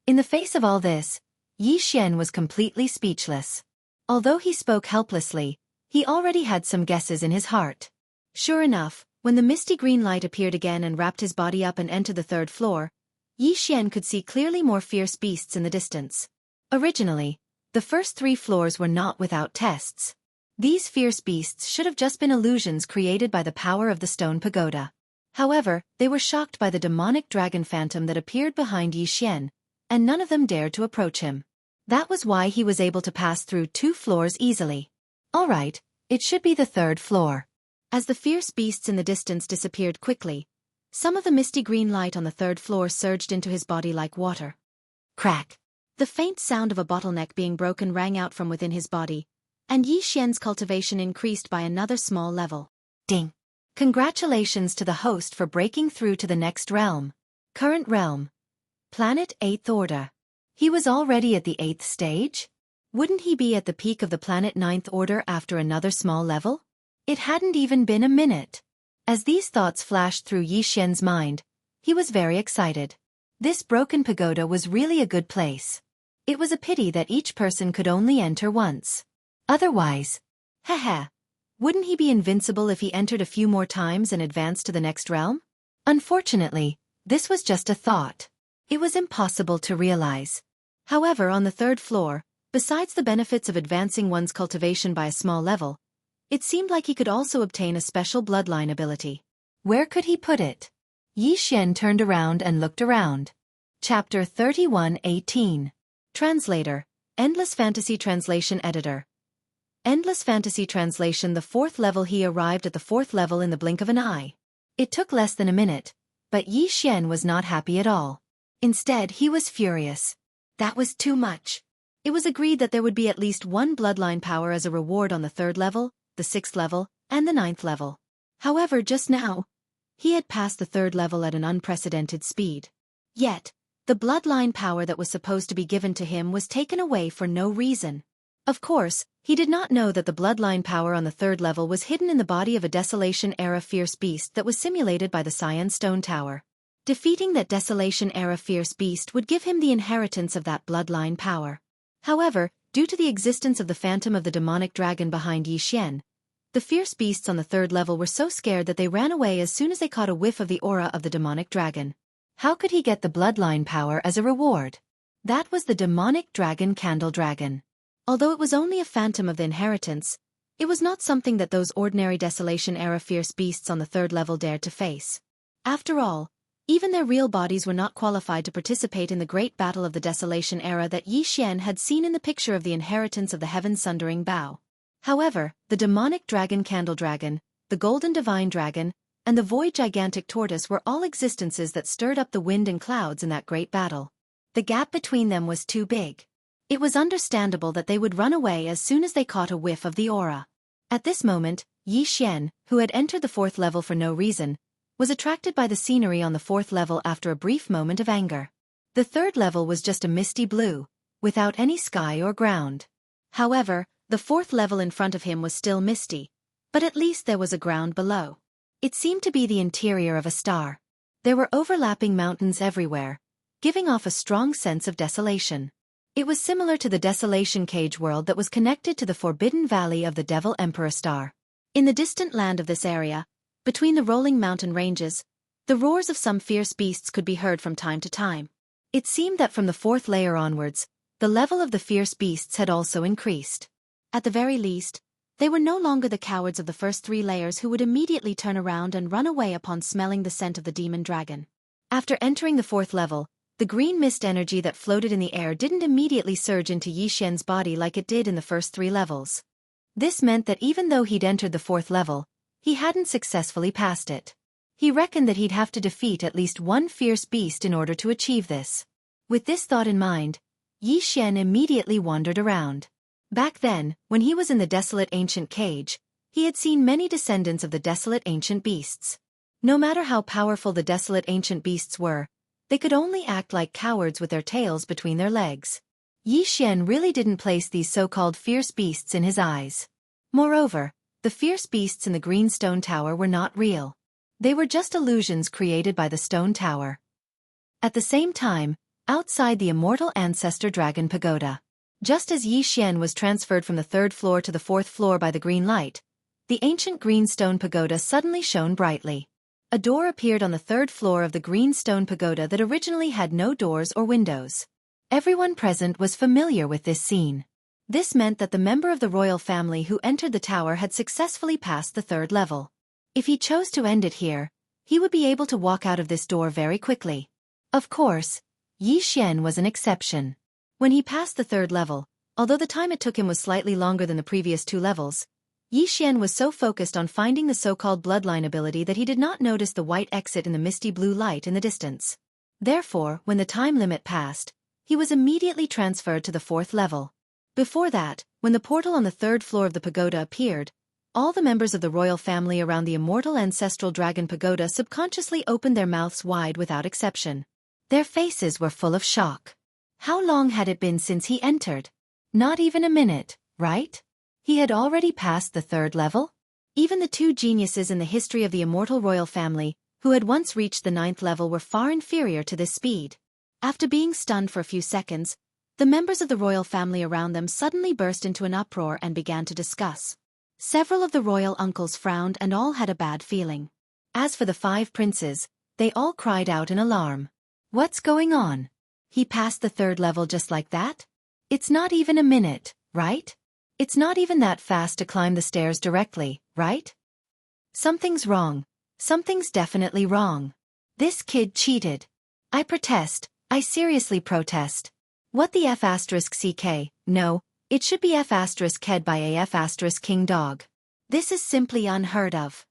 In the face of all this, Yi Xian was completely speechless. Although he spoke helplessly, he already had some guesses in his heart. Sure enough, when the misty green light appeared again and wrapped his body up and entered the 3rd floor, Yi Xian could see clearly more fierce beasts in the distance. Originally, the first 3 floors were not without tests. These fierce beasts should have just been illusions created by the power of the stone pagoda. However, they were shocked by the demonic dragon phantom that appeared behind Yi Xian, and none of them dared to approach him. That was why he was able to pass through 2 floors easily. All right, it should be the third floor. As the fierce beasts in the distance disappeared quickly, some of the misty green light on the third floor surged into his body like water. Crack! The faint sound of a bottleneck being broken rang out from within his body, and Yi Xian's cultivation increased by another small level. Ding! Congratulations to the host for breaking through to the next realm. Current realm. Planet 8th Order. He was already at the 8th stage? Wouldn't he be at the peak of the planet 9th Order after another small level? It hadn't even been a minute. As these thoughts flashed through Yi Xian's mind, he was very excited. This broken pagoda was really a good place. It was a pity that each person could only enter once. Otherwise, wouldn't he be invincible if he entered a few more times and advanced to the next realm? Unfortunately, this was just a thought. It was impossible to realize. However, on the third floor, besides the benefits of advancing one's cultivation by a small level, it seemed like he could also obtain a special bloodline ability. Where could he put it? Yi Xian turned around and looked around. Chapter 31:18. Translator, Endless Fantasy Translation Editor. Endless Fantasy Translation. The fourth level. He arrived at the fourth level in the blink of an eye. It took less than a minute, but Yi Xian was not happy at all. Instead, he was furious. That was too much. It was agreed that there would be at least one bloodline power as a reward on the third level, the sixth level, and the ninth level. However, just now, he had passed the third level at an unprecedented speed. Yet, the bloodline power that was supposed to be given to him was taken away for no reason. Of course, he did not know that the bloodline power on the third level was hidden in the body of a Desolation-era fierce beast that was simulated by the Cyan Stone Tower. Defeating that Desolation-era fierce beast would give him the inheritance of that bloodline power. However, due to the existence of the phantom of the demonic dragon behind Yi Xian, the fierce beasts on the third level were so scared that they ran away as soon as they caught a whiff of the aura of the demonic dragon. How could he get the bloodline power as a reward? That was the demonic dragon Candle Dragon. Although it was only a phantom of the inheritance, it was not something that those ordinary Desolation-era fierce beasts on the third level dared to face. After all, even their real bodies were not qualified to participate in the great battle of the Desolation era that Yi Xian had seen in the picture of the inheritance of the Heaven Sundering Bow. However, the demonic dragon Candle Dragon, the golden divine dragon, and the void gigantic tortoise were all existences that stirred up the wind and clouds in that great battle. The gap between them was too big. It was understandable that they would run away as soon as they caught a whiff of the aura. At this moment, Yi Xian, who had entered the fourth level for no reason, was attracted by the scenery on the fourth level after a brief moment of anger. The third level was just a misty blue, without any sky or ground. However, the fourth level in front of him was still misty, but at least there was a ground below. It seemed to be the interior of a star. There were overlapping mountains everywhere, giving off a strong sense of desolation. It was similar to the Desolation Cage world that was connected to the Forbidden Valley of the Devil Emperor Star. In the distant land of this area, between the rolling mountain ranges, the roars of some fierce beasts could be heard from time to time. It seemed that from the fourth layer onwards, the level of the fierce beasts had also increased. At the very least, they were no longer the cowards of the first three layers who would immediately turn around and run away upon smelling the scent of the demon dragon. After entering the fourth level, the green mist energy that floated in the air didn't immediately surge into Yi Xian's body like it did in the first three levels. This meant that even though he'd entered the fourth level, he hadn't successfully passed it. He reckoned that he'd have to defeat at least one fierce beast in order to achieve this. With this thought in mind, Yi Xian immediately wandered around. Back then, when he was in the desolate ancient cage, he had seen many descendants of the desolate ancient beasts. No matter how powerful the desolate ancient beasts were, they could only act like cowards with their tails between their legs. Yi Xian really didn't place these so-called fierce beasts in his eyes. Moreover, the fierce beasts in the green stone tower were not real. They were just illusions created by the stone tower. At the same time, outside the immortal ancestor dragon pagoda, just as Yi Xian was transferred from the third floor to the fourth floor by the green light, the ancient green stone pagoda suddenly shone brightly. A door appeared on the third floor of the green stone pagoda that originally had no doors or windows. Everyone present was familiar with this scene. This meant that the member of the royal family who entered the tower had successfully passed the third level. If he chose to end it here, he would be able to walk out of this door very quickly. Of course, Yi Xian was an exception. When he passed the third level, Although the time it took him was slightly longer than the previous 2 levels, Yi Xian was so focused on finding the so-called bloodline ability that he did not notice the white exit in the misty blue light in the distance. Therefore, when the time limit passed, he was immediately transferred to the 4th level. Before that, when the portal on the 3rd floor of the pagoda appeared, all the members of the royal family around the immortal ancestral dragon pagoda subconsciously opened their mouths wide without exception. Their faces were full of shock. How long had it been since he entered? Not even a minute, right? He had already passed the 3rd level? Even the 2 geniuses in the history of the immortal royal family, who had once reached the 9th level, were far inferior to this speed. After being stunned for a few seconds, the members of the royal family around them suddenly burst into an uproar and began to discuss. Several of the royal uncles frowned and all had a bad feeling. As for the 5 princes, they all cried out in alarm. What's going on? He passed the 3rd level just like that? It's not even a minute, right? It's not even that fast to climb the stairs directly, right? Something's wrong. Something's definitely wrong. This kid cheated. I protest. I seriously protest. What the F***ck? No, it should be F***ked by a F***king dog. This is simply unheard of.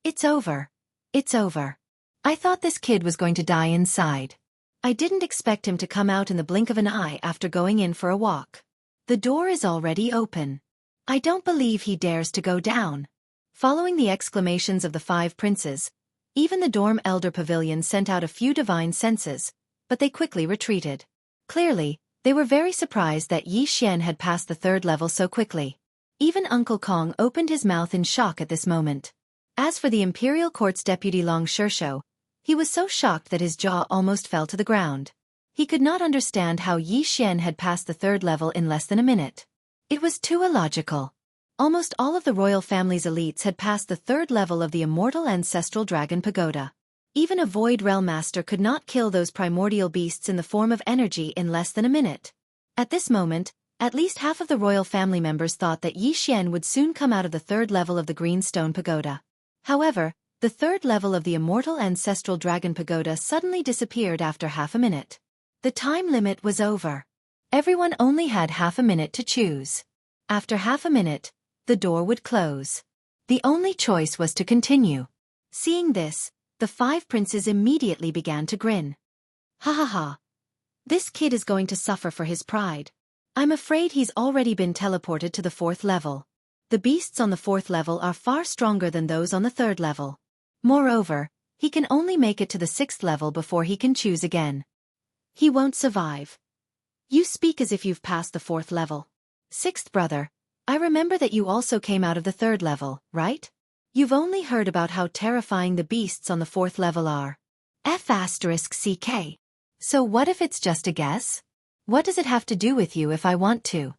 It's over. It's over. I thought this kid was going to die inside. I didn't expect him to come out in the blink of an eye after going in for a walk. The door is already open. I don't believe he dares to go down. Following the exclamations of the 5 princes, even the dorm elder pavilion sent out a few divine senses, but they quickly retreated. Clearly, they were very surprised that Yi Xian had passed the 3rd level so quickly. Even Uncle Kong opened his mouth in shock at this moment. As for the Imperial Court's deputy Long Shishou, he was so shocked that his jaw almost fell to the ground. He could not understand how Yi Xian had passed the 3rd level in less than a minute. It was too illogical. Almost all of the royal family's elites had passed the 3rd level of the immortal ancestral dragon pagoda. Even a Void Realm Master could not kill those primordial beasts in the form of energy in less than a minute. At this moment, at least half of the royal family members thought that Yi Xian would soon come out of the 3rd level of the green stone pagoda. However, the 3rd level of the immortal ancestral dragon pagoda suddenly disappeared after half a minute. The time limit was over. Everyone only had half a minute to choose. After half a minute, the door would close. The only choice was to continue. Seeing this, the 5 princes immediately began to grin. Ha ha ha. This kid is going to suffer for his pride. I'm afraid he's already been teleported to the 4th level. The beasts on the 4th level are far stronger than those on the 3rd level. Moreover, he can only make it to the 6th level before he can choose again. He won't survive. You speak as if you've passed the 4th level. 6th brother, I remember that you also came out of the 3rd level, right? You've only heard about how terrifying the beasts on the 4th level are. F***ck. So what if it's just a guess? What does it have to do with you if I want to?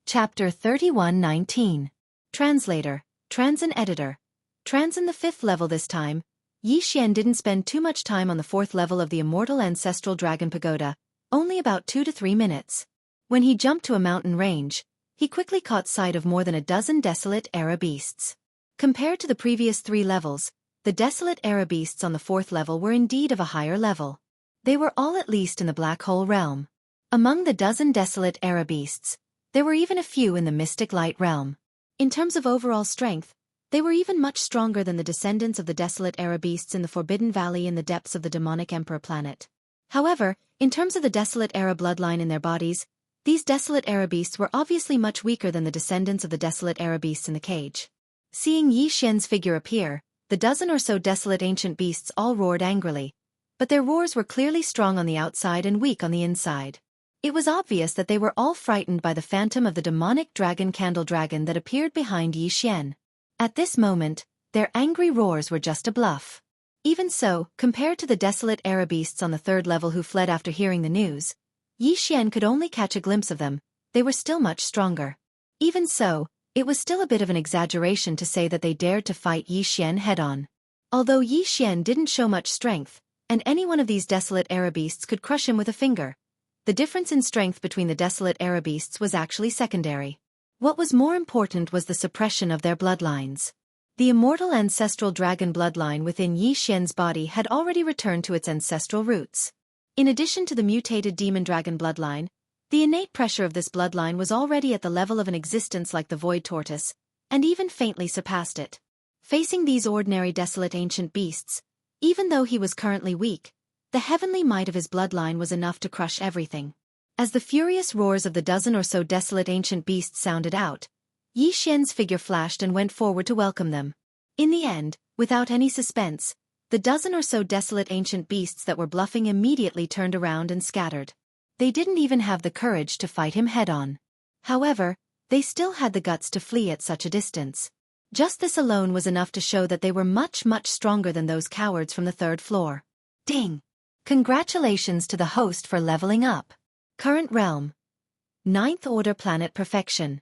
Chapter 31:19. Translator, Transin Editor. Transin the 5th level this time, Yi Xian didn't spend too much time on the 4th level of the immortal ancestral dragon pagoda, only about 2 to 3 minutes. When he jumped to a mountain range, he quickly caught sight of more than a dozen desolate era beasts. Compared to the previous 3 levels, the desolate era beasts on the 4th level were indeed of a higher level. They were all at least in the black hole realm. Among the dozen desolate era beasts, there were even a few in the mystic light realm. In terms of overall strength, they were even much stronger than the descendants of the desolate era beasts in the Forbidden Valley in the depths of the demonic Emperor planet. However, in terms of the desolate era bloodline in their bodies, these desolate era beasts were obviously much weaker than the descendants of the desolate era beasts in the cage. Seeing Yi Xian's figure appear, the dozen or so desolate ancient beasts all roared angrily, but their roars were clearly strong on the outside and weak on the inside. It was obvious that they were all frightened by the phantom of the demonic dragon Candle Dragon that appeared behind Yi Xian. At this moment, their angry roars were just a bluff. Even so, compared to the desolate era beasts on the 3rd level who fled after hearing the news, Yi Xian could only catch a glimpse of them. They were still much stronger. Even so, it was still a bit of an exaggeration to say that they dared to fight Yi Xian head-on. Although Yi Xian didn't show much strength, and any one of these desolate era beasts could crush him with a finger, the difference in strength between the desolate era beasts was actually secondary. What was more important was the suppression of their bloodlines. The immortal ancestral dragon bloodline within Yi Xian's body had already returned to its ancestral roots. In addition to the mutated demon dragon bloodline, The innate pressure of this bloodline was already at the level of an existence like the void tortoise, and even faintly surpassed it. Facing these ordinary desolate ancient beasts, even though he was currently weak, the heavenly might of his bloodline was enough to crush everything. As the furious roars of the dozen or so desolate ancient beasts sounded out, Yi Xian's figure flashed and went forward to welcome them. In the end, without any suspense, the dozen or so desolate ancient beasts that were bluffing immediately turned around and scattered. They didn't even have the courage to fight him head-on. However, they still had the guts to flee at such a distance. Just this alone was enough to show that they were much stronger than those cowards from the third floor. Ding! Congratulations to the host for leveling up. Current realm. 9th Order Planet Perfection.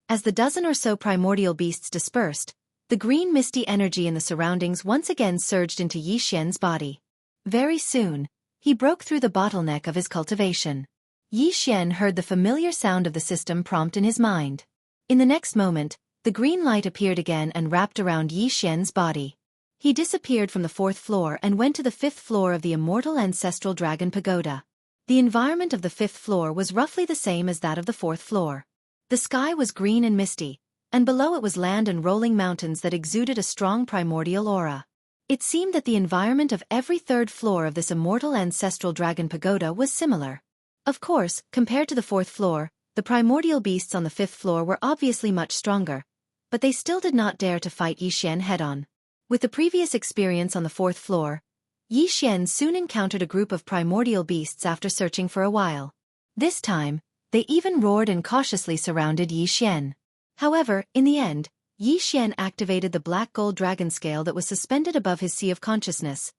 As the dozen or so primordial beasts dispersed, the green misty energy in the surroundings once again surged into Yi Xian's body. Very soon, he broke through the bottleneck of his cultivation. Yi Xian heard the familiar sound of the system prompt in his mind. In the next moment, the green light appeared again and wrapped around Yi Xian's body. He disappeared from the 4th floor and went to the 5th floor of the immortal ancestral dragon pagoda. The environment of the 5th floor was roughly the same as that of the 4th floor. The sky was green and misty, and below it was land and rolling mountains that exuded a strong primordial aura. It seemed that the environment of every 3rd floor of this immortal ancestral dragon pagoda was similar. Of course, compared to the 4th floor, the primordial beasts on the 5th floor were obviously much stronger, but they still did not dare to fight Yi Xian head-on. With the previous experience on the 4th floor, Yi Xian soon encountered a group of primordial beasts after searching for a while. This time, they even roared and cautiously surrounded Yi Xian. However, in the end, Yi Xian activated the black gold dragon scale that was suspended above his sea of consciousness,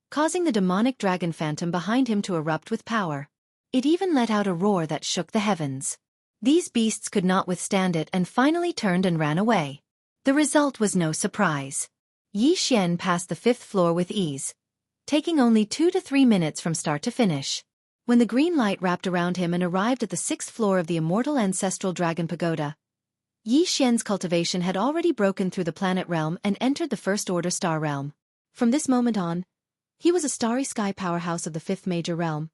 causing the demonic dragon phantom behind him to erupt with power. It even let out a roar that shook the heavens. These beasts could not withstand it and finally turned and ran away. The result was no surprise. Yi Xian passed the 5th floor with ease, taking only 2 to 3 minutes from start to finish. When the green light wrapped around him and arrived at the 6th floor of the immortal ancestral dragon pagoda, Yi Xian's cultivation had already broken through the planet realm and entered the 1st Order star realm. From this moment on, he was a starry sky powerhouse of the 5th major realm.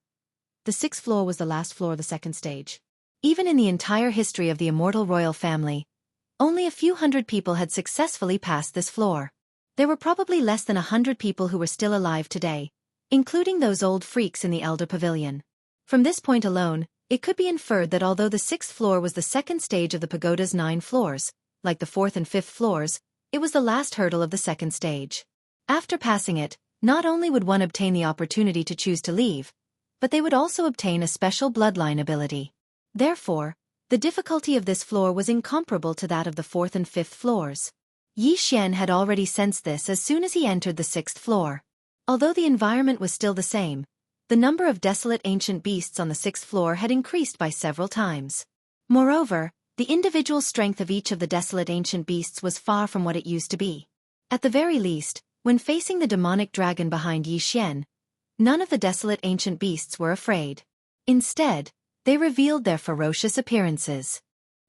The 6th floor was the last floor of the 2nd stage. Even in the entire history of the immortal royal family, only a few hundred people had successfully passed this floor. There were probably less than 100 people who were still alive today, including those old freaks in the Elder Pavilion. From this point alone, it could be inferred that although the 6th floor was the 2nd stage of the pagoda's 9 floors, like the 4th and 5th floors, it was the last hurdle of the 2nd stage. After passing it, not only would one obtain the opportunity to choose to leave, but they would also obtain a special bloodline ability. Therefore, the difficulty of this floor was incomparable to that of the 4th and 5th floors. Yi Xian had already sensed this as soon as he entered the 6th floor. Although the environment was still the same, the number of desolate ancient beasts on the 6th floor had increased by several times. Moreover, the individual strength of each of the desolate ancient beasts was far from what it used to be. At the very least, when facing the demonic dragon behind Yi Xian, none of the desolate ancient beasts were afraid. Instead, they revealed their ferocious appearances.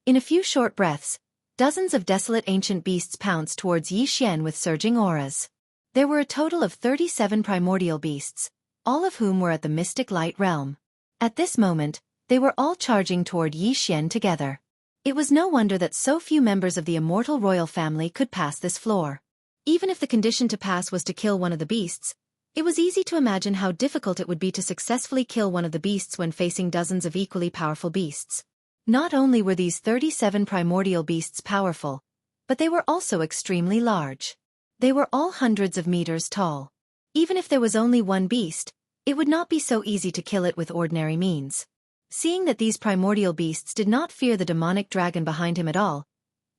In a few short breaths, dozens of desolate ancient beasts pounced towards Yi Xian with surging auras. There were a total of 37 primordial beasts, all of whom were at the mystic light realm. At this moment, they were all charging toward Yi Xian together. It was no wonder that so few members of the immortal royal family could pass this floor. Even if the condition to pass was to kill one of the beasts, it was easy to imagine how difficult it would be to successfully kill one of the beasts when facing dozens of equally powerful beasts. Not only were these 37 primordial beasts powerful, but they were also extremely large. They were all hundreds of meters tall. Even if there was only one beast, it would not be so easy to kill it with ordinary means. Seeing that these primordial beasts did not fear the demonic dragon behind him at all,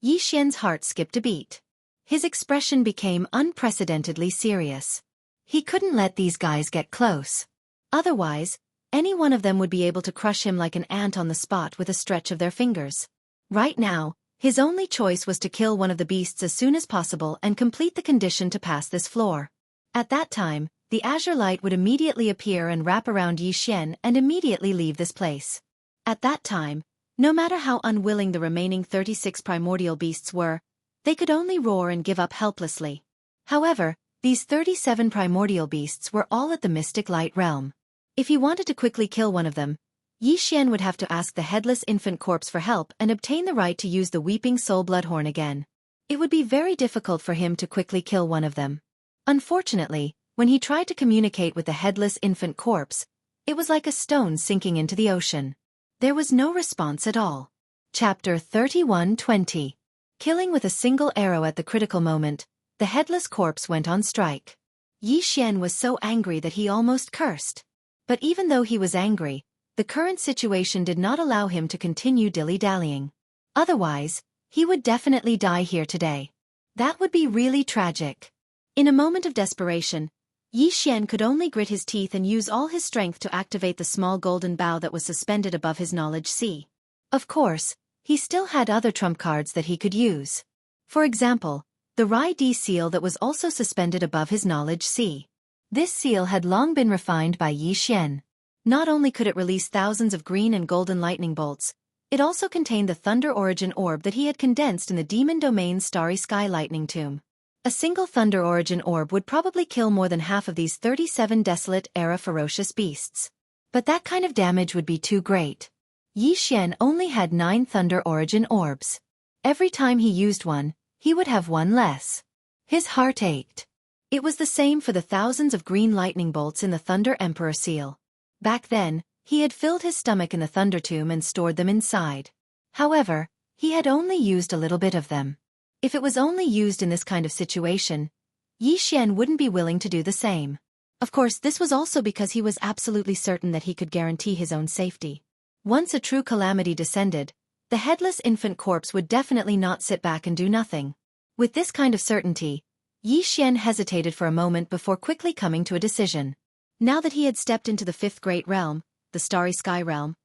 Yi Xian's heart skipped a beat. His expression became unprecedentedly serious. He couldn't let these guys get close. Otherwise, any one of them would be able to crush him like an ant on the spot with a stretch of their fingers. Right now, his only choice was to kill one of the beasts as soon as possible and complete the condition to pass this floor. At that time, the azure light would immediately appear and wrap around Yi Xian and immediately leave this place. At that time, no matter how unwilling the remaining 36 primordial beasts were, they could only roar and give up helplessly. However, these 37 primordial beasts were all at the mystic light realm. If he wanted to quickly kill one of them, Yi Xian would have to ask the headless infant corpse for help and obtain the right to use the weeping soul bloodhorn again. It would be very difficult for him to quickly kill one of them. Unfortunately, when he tried to communicate with the headless infant corpse, it was like a stone sinking into the ocean. There was no response at all. Chapter 31:20. Killing with a single arrow at the critical moment, the headless corpse went on strike. Yi Xian was so angry that he almost cursed. But even though he was angry, the current situation did not allow him to continue dilly-dallying. Otherwise, he would definitely die here today. That would be really tragic. In a moment of desperation, Yi Xian could only grit his teeth and use all his strength to activate the small golden bow that was suspended above his knowledge sea. Of course, he still had other trump cards that he could use. For example, the Rai D seal that was also suspended above his knowledge sea. This seal had long been refined by Yi Xian. Not only could it release thousands of green and golden lightning bolts, it also contained the Thunder Origin Orb that he had condensed in the Demon Domain's Starry Sky Lightning Tomb. A single Thunder Origin Orb would probably kill more than half of these 37 Desolate-era ferocious beasts. But that kind of damage would be too great. Yi Xian only had 9 Thunder Origin Orbs. Every time he used one, he would have one less. His heart ached. It was the same for the thousands of green lightning bolts in the Thunder Emperor seal. Back then, he had filled his stomach in the Thunder Tomb and stored them inside. However, he had only used a little bit of them. If it was only used in this kind of situation, Yi Xian wouldn't be willing to do the same. Of course, this was also because he was absolutely certain that he could guarantee his own safety. Once a true calamity descended, the headless infant corpse would definitely not sit back and do nothing. With this kind of certainty, Yi Xian hesitated for a moment before quickly coming to a decision. Now that he had stepped into the 5th Great Realm, the Starry Sky Realm,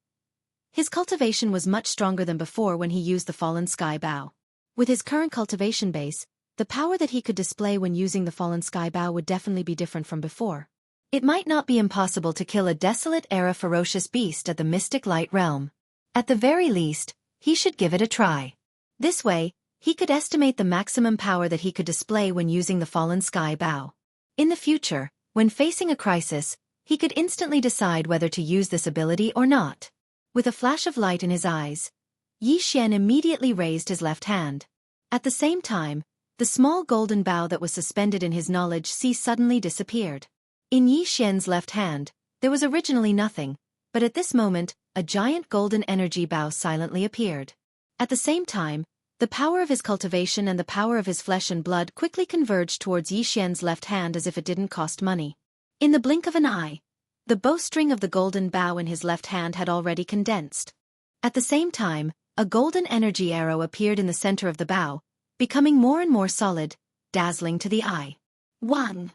his cultivation was much stronger than before when he used the Fallen Sky Bow. With his current cultivation base, the power that he could display when using the Fallen Sky Bow would definitely be different from before. It might not be impossible to kill a desolate-era ferocious beast at the Mystic Light Realm. At the very least, he should give it a try. This way, he could estimate the maximum power that he could display when using the Fallen Sky Bow. In the future, when facing a crisis, he could instantly decide whether to use this ability or not. With a flash of light in his eyes, Yi Xian immediately raised his left hand. At the same time, the small golden bow that was suspended in his knowledge sea suddenly disappeared. In Yi Xian's left hand, there was originally nothing, but at this moment, a giant golden energy bow silently appeared. At the same time, the power of his cultivation and the power of his flesh and blood quickly converged towards Yi Xian's left hand as if it didn't cost money. In the blink of an eye, the bowstring of the golden bow in his left hand had already condensed. At the same time, a golden energy arrow appeared in the center of the bow, becoming more and more solid, dazzling to the eye. 1.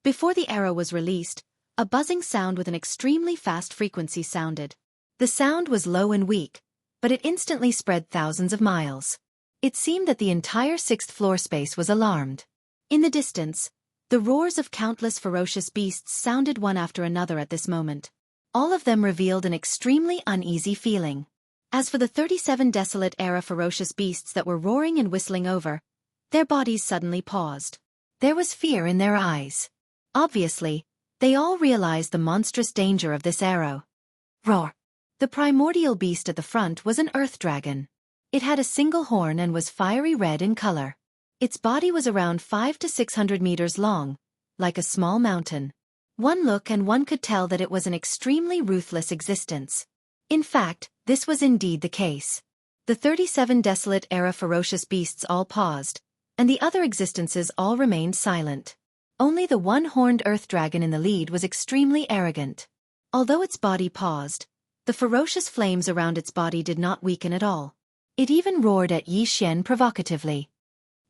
Before the arrow was released, a buzzing sound with an extremely fast frequency sounded. The sound was low and weak, but it instantly spread thousands of miles. It seemed that the entire 6th floor space was alarmed. In the distance, the roars of countless ferocious beasts sounded one after another at this moment. All of them revealed an extremely uneasy feeling. As for the 37 desolate-era ferocious beasts that were roaring and whistling over, their bodies suddenly paused. There was fear in their eyes. Obviously, they all realized the monstrous danger of this arrow. Roar! The primordial beast at the front was an earth dragon. It had a single horn and was fiery red in color. Its body was around 500 to 600 meters long, like a small mountain. One look and one could tell that it was an extremely ruthless existence. In fact, this was indeed the case. The 37 desolate-era ferocious beasts all paused, and the other existences all remained silent. Only the one-horned earth dragon in the lead was extremely arrogant. Although its body paused, the ferocious flames around its body did not weaken at all. It even roared at Yi Xian provocatively.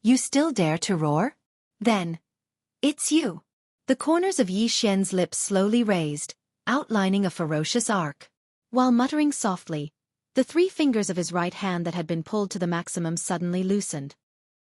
You still dare to roar? Then, it's you. The corners of Yi Xian's lips slowly raised, outlining a ferocious arc. While muttering softly, the 3 fingers of his right hand that had been pulled to the maximum suddenly loosened.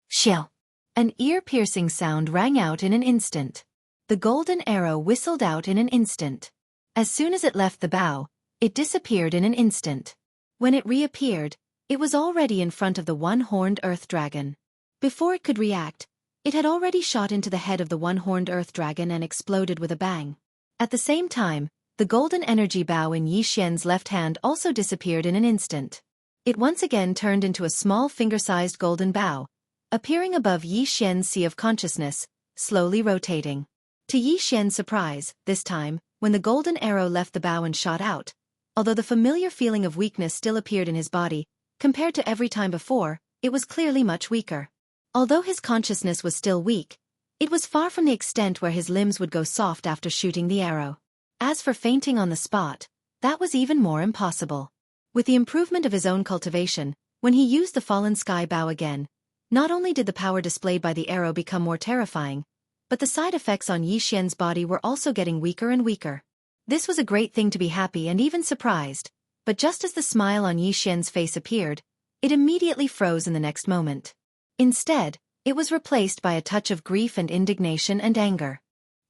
Shill! An ear-piercing sound rang out in an instant. The golden arrow whistled out in an instant. As soon as it left the bow, it disappeared in an instant. When it reappeared, it was already in front of the one-horned earth dragon. Before it could react, it had already shot into the head of the one-horned earth dragon and exploded with a bang. At the same time, the golden energy bow in Yi Xian's left hand also disappeared in an instant. It once again turned into a small finger-sized golden bow, appearing above Yi Xian's sea of consciousness, slowly rotating. To Yi Xian's surprise, this time, when the golden arrow left the bow and shot out, although the familiar feeling of weakness still appeared in his body, compared to every time before, it was clearly much weaker. Although his consciousness was still weak, it was far from the extent where his limbs would go soft after shooting the arrow. As for fainting on the spot, that was even more impossible. With the improvement of his own cultivation, when he used the fallen sky bow again, not only did the power displayed by the arrow become more terrifying, but the side effects on Yi Xian's body were also getting weaker and weaker. This was a great thing to be happy and even surprised, but just as the smile on Yi Xian's face appeared, it immediately froze in the next moment. Instead, it was replaced by a touch of grief and indignation and anger.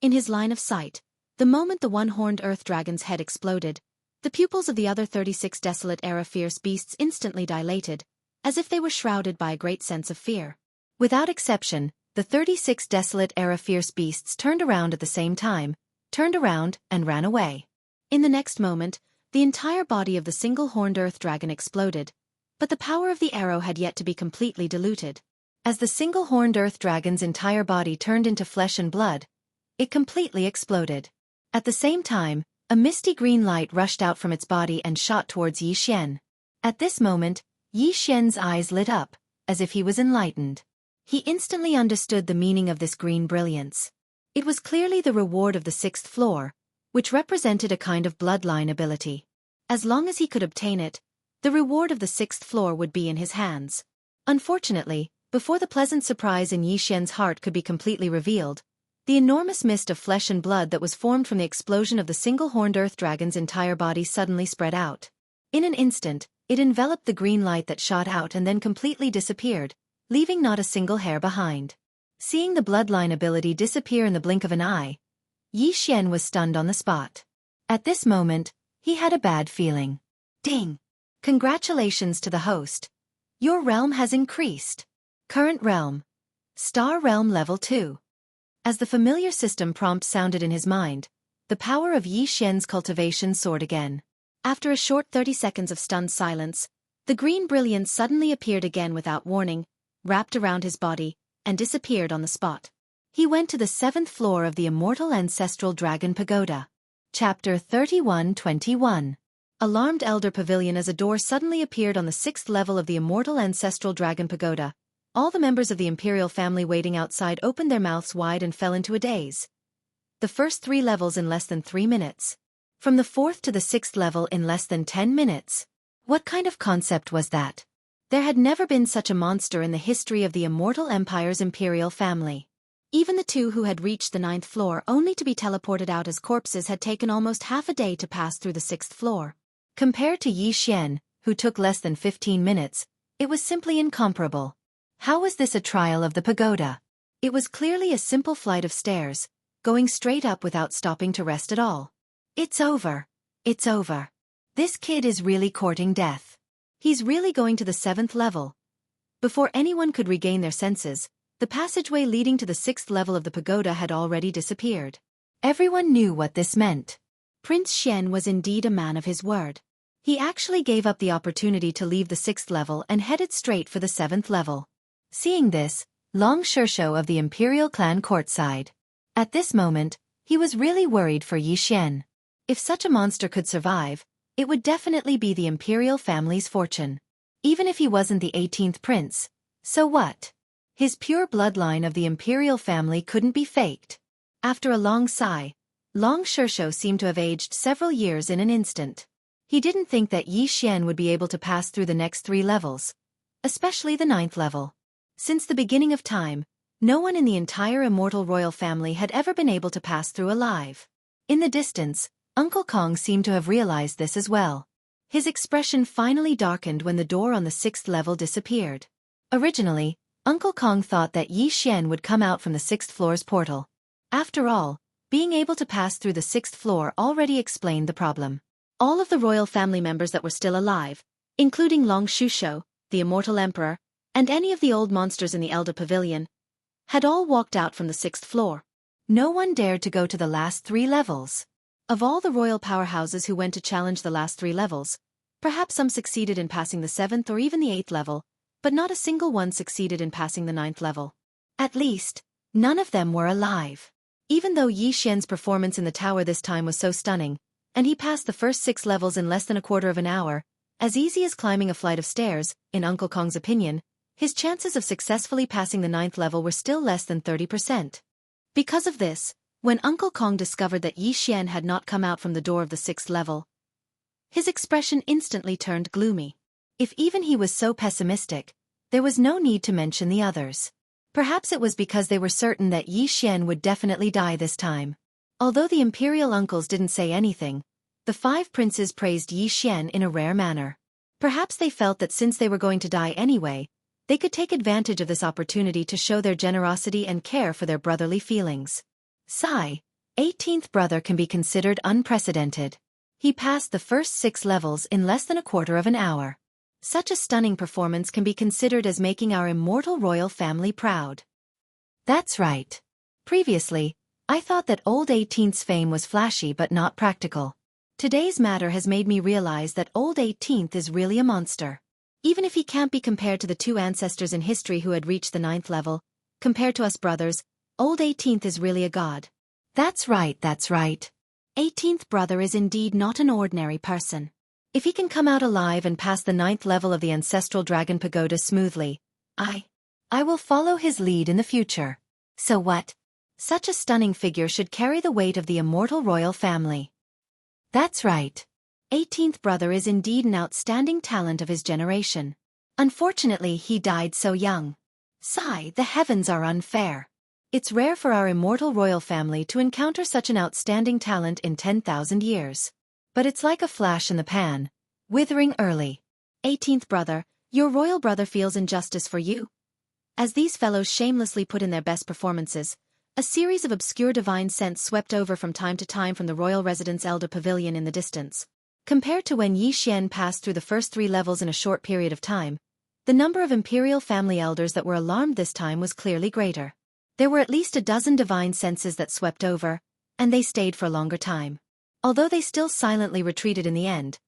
In his line of sight, the moment the one-horned earth dragon's head exploded, the pupils of the other 36 desolate era fierce beasts instantly dilated, as if they were shrouded by a great sense of fear. Without exception, the 36 desolate era fierce beasts turned around at the same time, turned around and ran away. In the next moment, the entire body of the single-horned earth dragon exploded, but the power of the arrow had yet to be completely diluted. As the single-horned earth dragon's entire body turned into flesh and blood, it completely exploded. At the same time, a misty green light rushed out from its body and shot towards Yi Xian. At this moment, Yi Xian's eyes lit up, as if he was enlightened. He instantly understood the meaning of this green brilliance. It was clearly the reward of the 6th floor, which represented a kind of bloodline ability. As long as he could obtain it, the reward of the 6th floor would be in his hands. Unfortunately, before the pleasant surprise in Yi Xian's heart could be completely revealed, the enormous mist of flesh and blood that was formed from the explosion of the single-horned earth dragon's entire body suddenly spread out. In an instant, it enveloped the green light that shot out and then completely disappeared, leaving not a single hair behind. Seeing the bloodline ability disappear in the blink of an eye, Yi Xian was stunned on the spot. At this moment, he had a bad feeling. Ding! Congratulations to the host. Your realm has increased. Current realm. Star Realm Level 2. As the familiar system prompt sounded in his mind, the power of Yi Xian's cultivation soared again. After a short 30 seconds of stunned silence, the green brilliance suddenly appeared again without warning, wrapped around his body, and disappeared on the spot. He went to the 7th floor of the immortal ancestral dragon pagoda. Chapter 31:21. Alarmed Elder Pavilion. As a door suddenly appeared on the 6th level of the immortal ancestral dragon pagoda, all the members of the imperial family waiting outside opened their mouths wide and fell into a daze. The first 3 levels in less than 3 minutes. From the 4th to the 6th level in less than 10 minutes. What kind of concept was that? There had never been such a monster in the history of the Immortal Empire's imperial family. Even the 2 who had reached the 9th floor only to be teleported out as corpses had taken almost half a day to pass through the 6th floor. Compared to Yi Xian, who took less than 15 minutes, it was simply incomparable. How was this a trial of the pagoda? It was clearly a simple flight of stairs, going straight up without stopping to rest at all. It's over. It's over. This kid is really courting death. He's really going to the 7th level. Before anyone could regain their senses, the passageway leading to the 6th level of the pagoda had already disappeared. Everyone knew what this meant. Prince Xian was indeed a man of his word. He actually gave up the opportunity to leave the 6th level and headed straight for the 7th level. Seeing this, Long Shishou of the Imperial clan courtside. At this moment, he was really worried for Yi Xian. If such a monster could survive, it would definitely be the Imperial family's fortune. Even if he wasn't the 18th prince, so what? His pure bloodline of the Imperial family couldn't be faked. After a long sigh, Long Shishou seemed to have aged several years in an instant. He didn't think that Yi Xian would be able to pass through the next 3 levels, especially the 9th level. Since the beginning of time, no one in the entire immortal royal family had ever been able to pass through alive. In the distance, Uncle Kong seemed to have realized this as well. His expression finally darkened when the door on the 6th level disappeared. Originally, Uncle Kong thought that Yi Xian would come out from the 6th floor's portal. After all, being able to pass through the 6th floor already explained the problem. All of the royal family members that were still alive, including Long Shishou, the immortal emperor, and any of the old monsters in the Elder Pavilion, had all walked out from the 6th floor. No one dared to go to the last 3 levels. Of all the royal powerhouses who went to challenge the last 3 levels, perhaps some succeeded in passing the 7th or even the 8th level, but not a single one succeeded in passing the 9th level. At least, none of them were alive. Even though Yi Xian's performance in the tower this time was so stunning, and he passed the first 6 levels in less than a quarter of an hour, as easy as climbing a flight of stairs, in Uncle Kong's opinion, his chances of successfully passing the 9th level were still less than 30%. Because of this, when Uncle Kong discovered that Yi Xian had not come out from the door of the 6th level, his expression instantly turned gloomy. If even he was so pessimistic, there was no need to mention the others. Perhaps it was because they were certain that Yi Xian would definitely die this time. Although the imperial uncles didn't say anything, the 5 princes praised Yi Xian in a rare manner. Perhaps they felt that since they were going to die anyway, they could take advantage of this opportunity to show their generosity and care for their brotherly feelings. Sigh, 18th brother can be considered unprecedented. He passed the first 6 levels in less than a quarter of an hour. Such a stunning performance can be considered as making our immortal royal family proud. That's right. Previously, I thought that old 18th's fame was flashy but not practical. Today's matter has made me realize that old 18th is really a monster. Even if he can't be compared to the 2 ancestors in history who had reached the 9th level, compared to us brothers, old 18th is really a god. That's right, that's right. 18th brother is indeed not an ordinary person. If he can come out alive and pass the 9th level of the ancestral dragon pagoda smoothly, I will follow his lead in the future. So what? Such a stunning figure should carry the weight of the immortal royal family. That's right. 18th brother is indeed an outstanding talent of his generation. Unfortunately, he died so young. Sigh, the heavens are unfair. It's rare for our immortal royal family to encounter such an outstanding talent in 10,000 years. But it's like a flash in the pan, withering early. 18th brother, your royal brother feels injustice for you. As these fellows shamelessly put in their best performances, a series of obscure divine scents swept over from time to time from the royal residence elder pavilion in the distance. Compared to when Yi Xian passed through the first 3 levels in a short period of time, the number of imperial family elders that were alarmed this time was clearly greater. There were at least a dozen divine senses that swept over, and they stayed for a longer time. Although they still silently retreated in the end,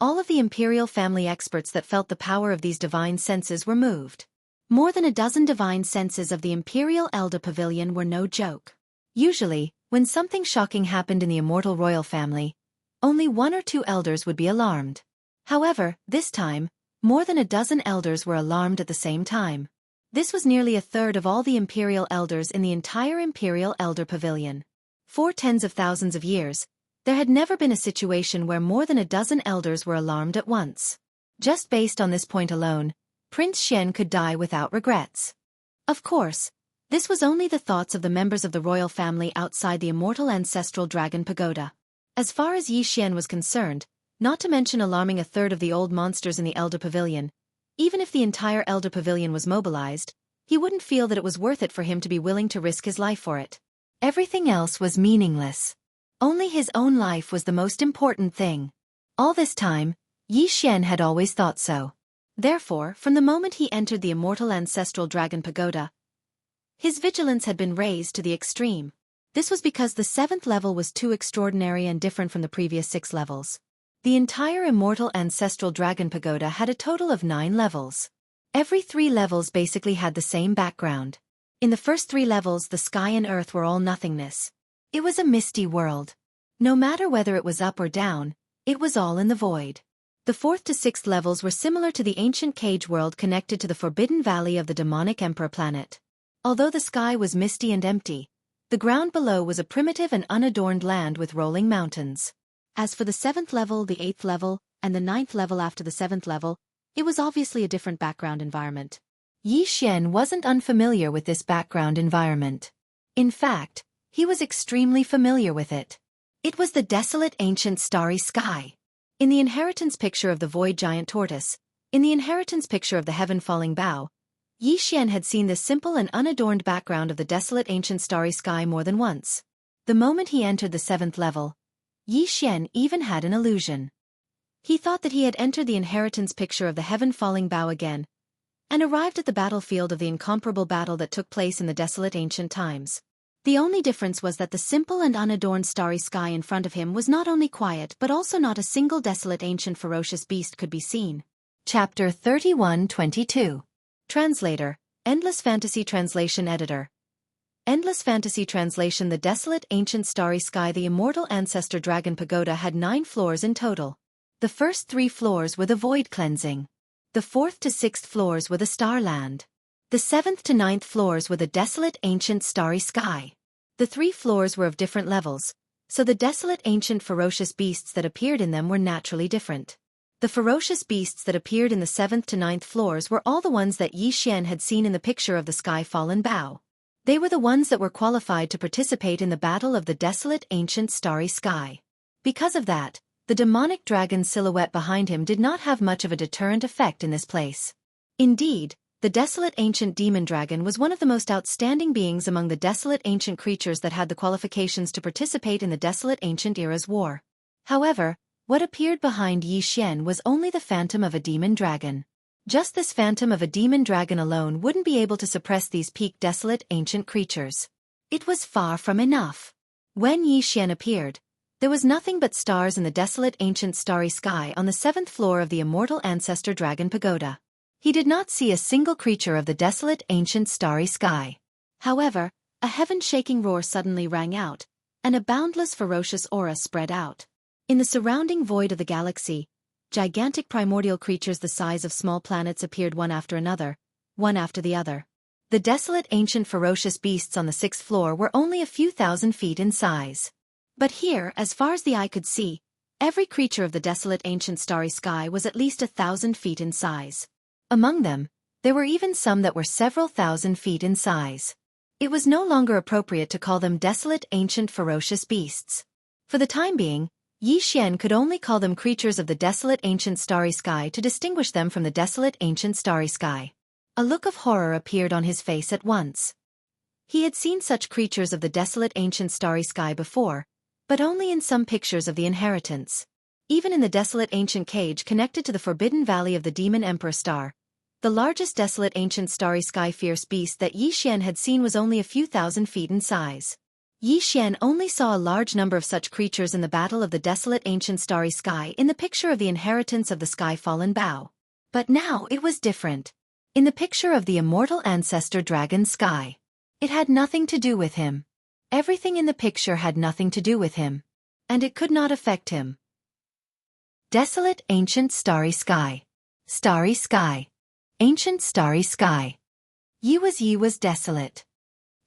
all of the imperial family experts that felt the power of these divine senses were moved. More than a dozen divine senses of the imperial elder pavilion were no joke. Usually, when something shocking happened in the immortal royal family, only 1 or 2 elders would be alarmed. However, this time, more than a dozen elders were alarmed at the same time. This was nearly a third of all the imperial elders in the entire imperial elder pavilion. For tens of thousands of years, there had never been a situation where more than a dozen elders were alarmed at once. Just based on this point alone, Prince Xian could die without regrets. Of course, this was only the thoughts of the members of the royal family outside the immortal ancestral dragon pagoda. As far as Yi Xian was concerned, not to mention alarming a third of the old monsters in the elder pavilion, even if the entire elder pavilion was mobilized, he wouldn't feel that it was worth it for him to be willing to risk his life for it. Everything else was meaningless. Only his own life was the most important thing. All this time, Yi Xian had always thought so. Therefore, from the moment he entered the immortal ancestral dragon pagoda, his vigilance had been raised to the extreme. This was because the 7th level was too extraordinary and different from the previous 6 levels. The entire immortal ancestral dragon pagoda had a total of 9 levels. Every 3 levels basically had the same background. In the first 3 levels, the sky and earth were all nothingness. It was a misty world. No matter whether it was up or down, it was all in the void. The 4th to 6th levels were similar to the ancient cage world connected to the Forbidden Valley of the demonic Emperor planet. Although the sky was misty and empty, the ground below was a primitive and unadorned land with rolling mountains. As for the 7th level, the 8th level, and the 9th level after the 7th level, it was obviously a different background environment. Yi Xian wasn't unfamiliar with this background environment. In fact, he was extremely familiar with it. It was the desolate ancient starry sky. In the inheritance picture of the void giant tortoise, in the inheritance picture of the heaven-falling bow, Yi Xian had seen this simple and unadorned background of the desolate ancient starry sky more than once. The moment he entered the 7th level, Yi Xian even had an illusion. He thought that he had entered the inheritance picture of the heaven-falling bow again, and arrived at the battlefield of the incomparable battle that took place in the desolate ancient times. The only difference was that the simple and unadorned starry sky in front of him was not only quiet but also not a single desolate ancient ferocious beast could be seen. Chapter 31-22. Translator, Endless Fantasy Translation Editor. Endless Fantasy Translation. The desolate ancient starry sky. The immortal ancestor dragon pagoda had 9 floors in total. The first 3 floors were the void cleansing. The 4th to 6th floors were the starland. The 7th to 9th floors were the desolate ancient starry sky. The 3 floors were of different levels, so the desolate ancient ferocious beasts that appeared in them were naturally different. The ferocious beasts that appeared in the 7th to 9th floors were all the ones that Yi Xian had seen in the picture of the sky fallen bow. They were the ones that were qualified to participate in the battle of the desolate ancient starry sky. Because of that, the demonic dragon silhouette behind him did not have much of a deterrent effect in this place. Indeed, the desolate ancient demon dragon was one of the most outstanding beings among the desolate ancient creatures that had the qualifications to participate in the desolate ancient era's war. However, what appeared behind Yi Xian was only the phantom of a demon dragon. Just this phantom of a demon dragon alone wouldn't be able to suppress these peak desolate ancient creatures. It was far from enough. When Yi Xian appeared, there was nothing but stars in the desolate ancient starry sky on the 7th floor of the immortal ancestor dragon pagoda. He did not see a single creature of the desolate ancient starry sky. However, a heaven-shaking roar suddenly rang out, and a boundless ferocious aura spread out. In the surrounding void of the galaxy, gigantic primordial creatures the size of small planets appeared one after another, one after the other. The desolate ancient ferocious beasts on the 6th floor were only a few thousand feet in size. But here, as far as the eye could see, every creature of the desolate ancient starry sky was at least 1,000 feet in size. Among them, there were even some that were several thousand feet in size. It was no longer appropriate to call them desolate ancient ferocious beasts. For the time being, Yi Xian could only call them creatures of the desolate ancient starry sky to distinguish them from the desolate ancient starry sky. A look of horror appeared on his face at once. He had seen such creatures of the desolate ancient starry sky before, but only in some pictures of the inheritance. Even in the desolate ancient cage connected to the forbidden valley of the demon emperor star, the largest desolate ancient starry sky fierce beast that Yi Xian had seen was only a few thousand feet in size. Yi Xian only saw a large number of such creatures in the battle of the desolate ancient starry sky in the picture of the inheritance of the sky fallen bow. But now it was different. In the picture of the immortal ancestor dragon sky. It had nothing to do with him. Everything in the picture had nothing to do with him. And it could not affect him. Desolate ancient starry sky. Starry sky. Ancient starry sky. Yi was desolate.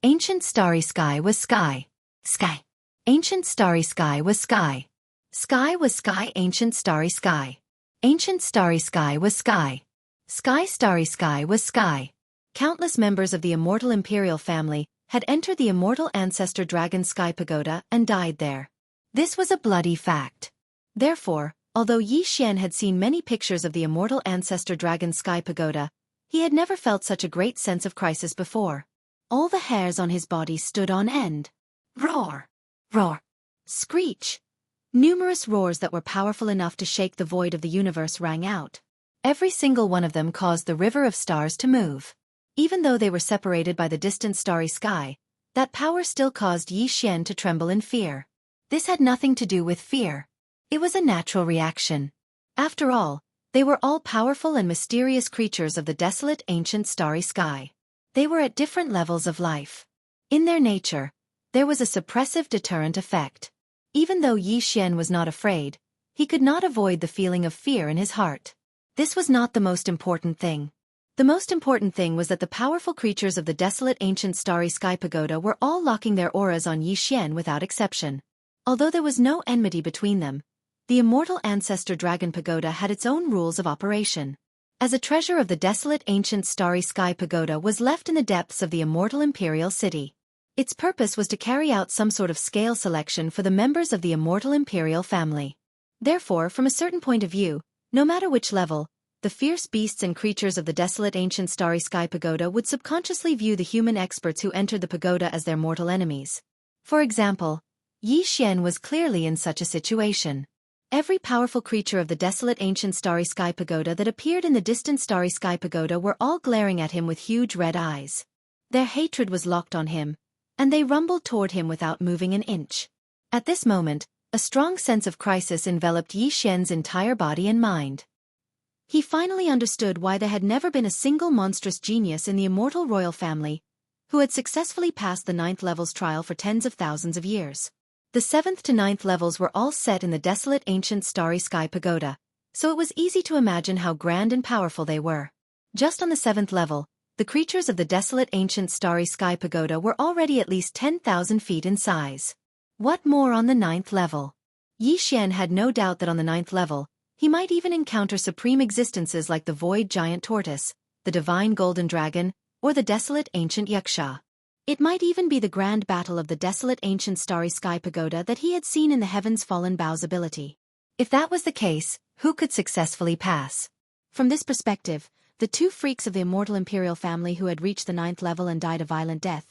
Ancient starry sky was sky. Sky. Ancient starry sky was sky. Sky was sky. Ancient starry sky. Ancient starry sky was sky. Sky starry sky was sky. Countless members of the immortal imperial family had entered the immortal ancestor dragon sky pagoda and died there. This was a bloody fact. Therefore, although Yi Xian had seen many pictures of the immortal ancestor dragon sky pagoda, he had never felt such a great sense of crisis before. All the hairs on his body stood on end. Roar! Roar! Screech! Numerous roars that were powerful enough to shake the void of the universe rang out. Every single one of them caused the river of stars to move. Even though they were separated by the distant starry sky, that power still caused Yi Xian to tremble in fear. This had nothing to do with fear. It was a natural reaction. After all, they were all powerful and mysterious creatures of the desolate ancient starry sky. They were at different levels of life. In their nature, there was a suppressive deterrent effect. Even though Yi Xian was not afraid, he could not avoid the feeling of fear in his heart. This was not the most important thing. The most important thing was that the powerful creatures of the desolate ancient starry sky pagoda were all locking their auras on Yi Xian without exception. Although there was no enmity between them, the immortal ancestor dragon pagoda had its own rules of operation. As a treasure of the desolate ancient starry sky pagoda was left in the depths of the immortal imperial city. Its purpose was to carry out some sort of scale selection for the members of the immortal imperial family. Therefore, from a certain point of view, no matter which level, the fierce beasts and creatures of the desolate ancient starry sky pagoda would subconsciously view the human experts who entered the pagoda as their mortal enemies. For example, Yi Xian was clearly in such a situation. Every powerful creature of the desolate ancient starry sky pagoda that appeared in the distant starry sky pagoda were all glaring at him with huge red eyes. Their hatred was locked on him, and they rumbled toward him without moving an inch. At this moment, a strong sense of crisis enveloped Yi Xian's entire body and mind. He finally understood why there had never been a single monstrous genius in the immortal royal family who had successfully passed the 9th level's trial for tens of thousands of years. The 7th to 9th levels were all set in the desolate ancient starry sky pagoda, so it was easy to imagine how grand and powerful they were. Just on the 7th level, the creatures of the desolate ancient starry sky pagoda were already at least 10,000 feet in size. What more on the 9th level? Yi Xian had no doubt that on the 9th level, he might even encounter supreme existences like the void giant tortoise, the divine golden dragon, or the desolate ancient yaksha. It might even be the grand battle of the desolate ancient starry sky pagoda that he had seen in the heavens fallen bow's ability. If that was the case, who could successfully pass? From this perspective, the two freaks of the immortal imperial family who had reached the 9th level and died a violent death,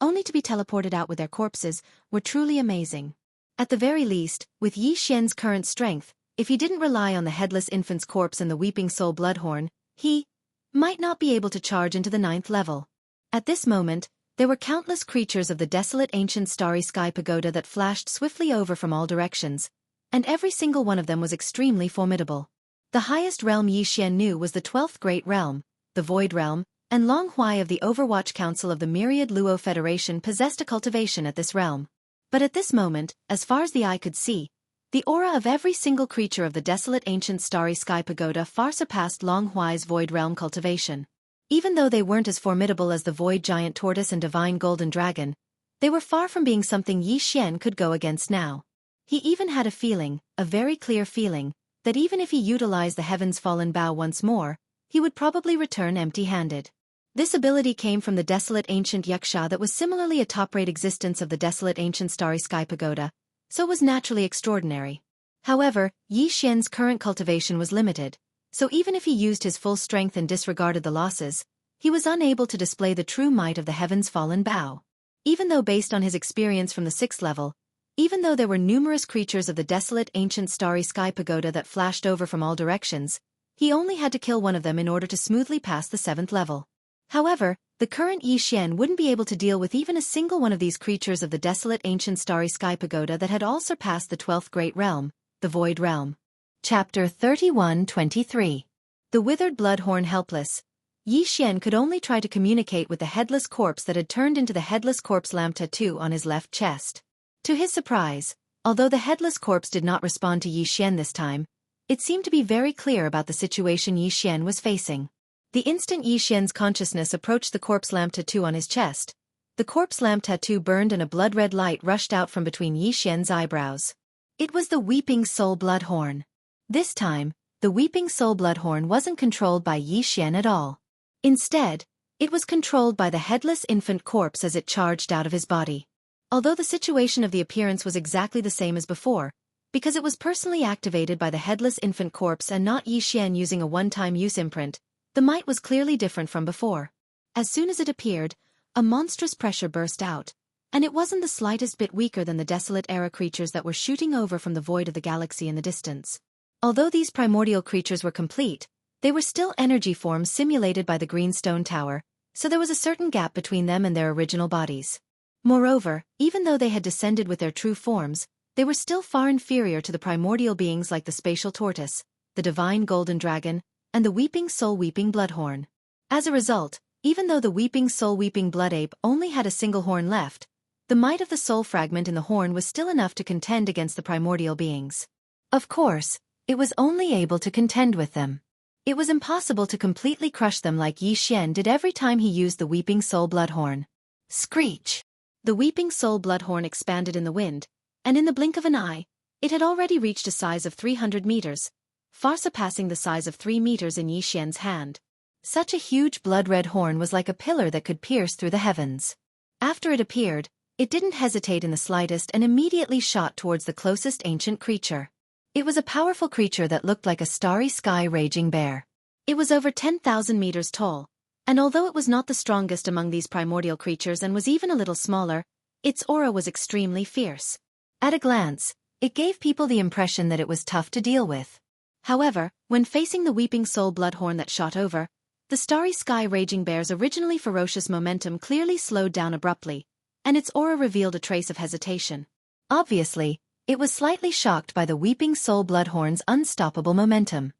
only to be teleported out with their corpses, were truly amazing. At the very least, with Yi Xian's current strength, if he didn't rely on the headless infant's corpse and the weeping soul bloodhorn, he might not be able to charge into the 9th level. At this moment, there were countless creatures of the desolate ancient starry sky pagoda that flashed swiftly over from all directions, and every single one of them was extremely formidable. The highest realm Yi Xian knew was the 12th Great Realm, the Void Realm, and Long Huai of the Overwatch Council of the Myriad Luo Federation possessed a cultivation at this realm. But at this moment, as far as the eye could see, the aura of every single creature of the desolate ancient starry sky pagoda far surpassed Long Huai's Void Realm cultivation. Even though they weren't as formidable as the void giant tortoise and divine golden dragon, they were far from being something Yi Xian could go against now. He even had a feeling, a very clear feeling, that even if he utilized the heavens fallen bow once more, he would probably return empty-handed. This ability came from the desolate ancient yaksha that was similarly a top-rate existence of the desolate ancient starry sky pagoda, so was naturally extraordinary. However, Yi Xian's current cultivation was limited, so even if he used his full strength and disregarded the losses, he was unable to display the true might of the heavens fallen bow. Even though based on his experience from the 6th level, even though there were numerous creatures of the desolate ancient starry sky pagoda that flashed over from all directions, he only had to kill one of them in order to smoothly pass the 7th level. However, the current Yi Xian wouldn't be able to deal with even a single one of these creatures of the desolate ancient starry sky pagoda that had all surpassed the 12th Great Realm, the Void Realm. Chapter 31-23. The withered bloodhorn helpless. Yi Xian could only try to communicate with the headless corpse that had turned into the headless corpse lamp tattoo on his left chest. To his surprise, although the headless corpse did not respond to Yi Xian this time, it seemed to be very clear about the situation Yi Xian was facing. The instant Yi Xian's consciousness approached the corpse lamp tattoo on his chest, the corpse lamp tattoo burned and a blood-red light rushed out from between Yi Xian's eyebrows. It was the Weeping Soul Bloodhorn. This time, the Weeping Soul Bloodhorn wasn't controlled by Yi Xian at all. Instead, it was controlled by the headless infant corpse as it charged out of his body. Although the situation of the appearance was exactly the same as before, because it was personally activated by the headless infant corpse and not Yi Xian using a one-time use imprint, the might was clearly different from before. As soon as it appeared, a monstrous pressure burst out, and it wasn't the slightest bit weaker than the desolate era creatures that were shooting over from the void of the galaxy in the distance. Although these primordial creatures were complete, they were still energy forms simulated by the green stone tower, so there was a certain gap between them and their original bodies. Moreover, even though they had descended with their true forms, they were still far inferior to the primordial beings like the spatial tortoise, the divine golden dragon, and the weeping soul weeping bloodhorn. As a result, even though the weeping soul weeping blood ape only had a single horn left, the might of the soul fragment in the horn was still enough to contend against the primordial beings. Of course, it was only able to contend with them. It was impossible to completely crush them like Yi Xian did every time he used the weeping soul bloodhorn. Screech! The weeping soul bloodhorn expanded in the wind, and in the blink of an eye, it had already reached a size of 300 meters, far surpassing the size of 3 meters in Yi Xian's hand. Such a huge blood-red horn was like a pillar that could pierce through the heavens. After it appeared, it didn't hesitate in the slightest and immediately shot towards the closest ancient creature. It was a powerful creature that looked like a starry sky raging bear. It was over 10,000 meters tall, and although it was not the strongest among these primordial creatures and was even a little smaller, its aura was extremely fierce. At a glance, it gave people the impression that it was tough to deal with. However, when facing the weeping soul bloodhorn that shot over, the starry sky raging bear's originally ferocious momentum clearly slowed down abruptly, and its aura revealed a trace of hesitation. Obviously, it was slightly shocked by the Weeping Soul Bloodhorn's unstoppable momentum.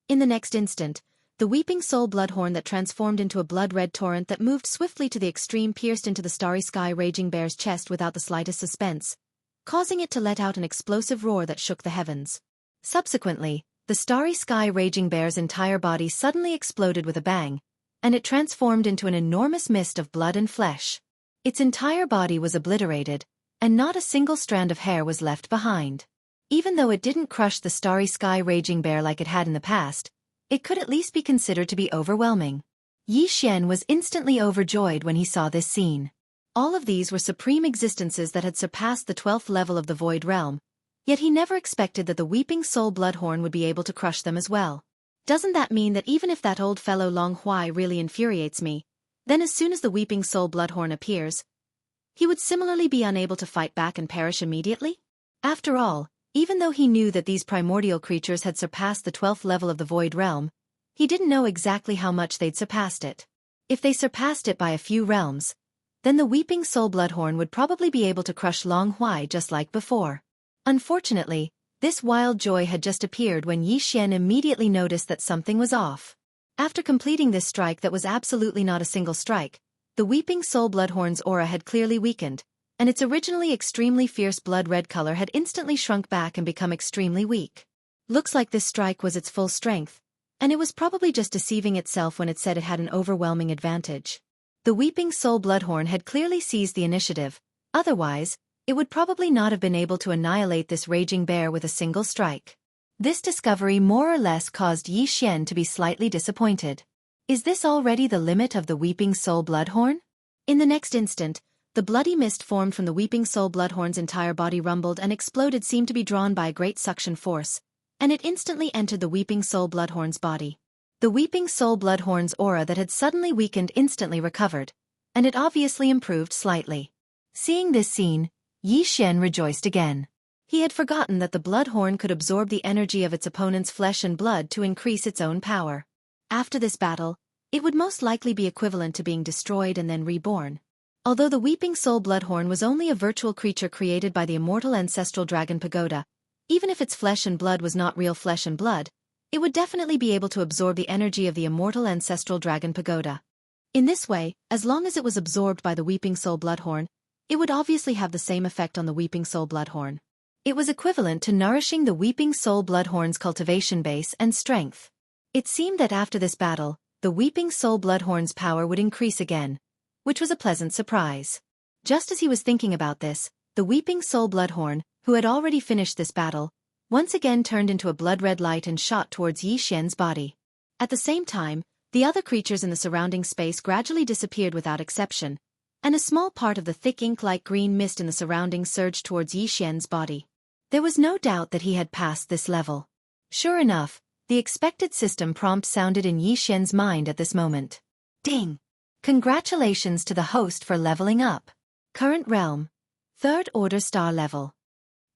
In the next instant, the Weeping Soul Bloodhorn that transformed into a blood-red torrent that moved swiftly to the extreme pierced into the starry sky Raging Bear's chest without the slightest suspense, causing it to let out an explosive roar that shook the heavens. Subsequently, the starry sky Raging Bear's entire body suddenly exploded with a bang, and it transformed into an enormous mist of blood and flesh. Its entire body was obliterated, and not a single strand of hair was left behind. Even though it didn't crush the starry sky Raging Bear like it had in the past, it could at least be considered to be overwhelming. Yi Xian was instantly overjoyed when he saw this scene. All of these were supreme existences that had surpassed the 12th level of the Void Realm, yet he never expected that the Weeping Soul Bloodhorn would be able to crush them as well. Doesn't that mean that even if that old fellow Long Huai really infuriates me, then as soon as the Weeping Soul Bloodhorn appears, he would similarly be unable to fight back and perish immediately? After all, even though he knew that these primordial creatures had surpassed the 12th level of the Void Realm, he didn't know exactly how much they'd surpassed it. If they surpassed it by a few realms, then the Weeping Soul Bloodhorn would probably be able to crush Long Huai just like before. Unfortunately, this wild joy had just appeared when Yi Xian immediately noticed that something was off. After completing this strike that was absolutely not a single strike, the Weeping Soul Bloodhorn's aura had clearly weakened, and its originally extremely fierce blood-red color had instantly shrunk back and become extremely weak. Looks like this strike was its full strength, and it was probably just deceiving itself when it said it had an overwhelming advantage. The Weeping Soul Bloodhorn had clearly seized the initiative, otherwise, it would probably not have been able to annihilate this Raging Bear with a single strike. This discovery more or less caused Yi Xian to be slightly disappointed. Is this already the limit of the Weeping Soul Bloodhorn? In the next instant, the bloody mist formed from the Weeping Soul Bloodhorn's entire body rumbled and exploded seemed to be drawn by a great suction force, and it instantly entered the Weeping Soul Bloodhorn's body. The Weeping Soul Bloodhorn's aura that had suddenly weakened instantly recovered, and it obviously improved slightly. Seeing this scene, Yi Xian rejoiced again. He had forgotten that the Bloodhorn could absorb the energy of its opponent's flesh and blood to increase its own power. After this battle, it would most likely be equivalent to being destroyed and then reborn. Although the Weeping Soul Bloodhorn was only a virtual creature created by the immortal ancestral dragon Pagoda, even if its flesh and blood was not real flesh and blood, it would definitely be able to absorb the energy of the immortal ancestral dragon Pagoda. In this way, as long as it was absorbed by the Weeping Soul Bloodhorn, it would obviously have the same effect on the Weeping Soul Bloodhorn. It was equivalent to nourishing the Weeping Soul Bloodhorn's cultivation base and strength. It seemed that after this battle, the Weeping Soul Bloodhorn's power would increase again, which was a pleasant surprise. Just as he was thinking about this, the Weeping Soul Bloodhorn, who had already finished this battle, once again turned into a blood-red light and shot towards Yi Xian's body. At the same time, the other creatures in the surrounding space gradually disappeared without exception, and a small part of the thick ink-like green mist in the surroundings surged towards Yi Xian's body. There was no doubt that he had passed this level. Sure enough, the expected system prompt sounded in Yi Xian's mind at this moment. Ding! Congratulations to the host for leveling up. Current realm. 3rd order star level.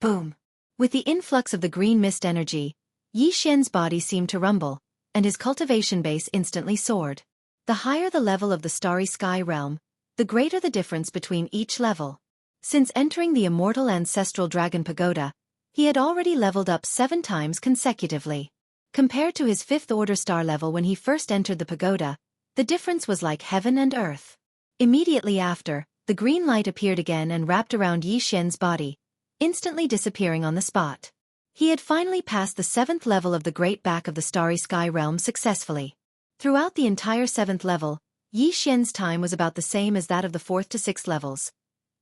Boom! With the influx of the green mist energy, Yi Xian's body seemed to rumble, and his cultivation base instantly soared. The higher the level of the starry sky realm, the greater the difference between each level. Since entering the immortal ancestral dragon Pagoda, he had already leveled up 7 times consecutively. Compared to his 5th order star level when he first entered the pagoda, the difference was like heaven and earth. Immediately after, the green light appeared again and wrapped around Yi Xian's body, instantly disappearing on the spot. He had finally passed the 7th level of the great back of the starry sky realm successfully. Throughout the entire 7th level, Yi Xian's time was about the same as that of the 4th to 6th levels.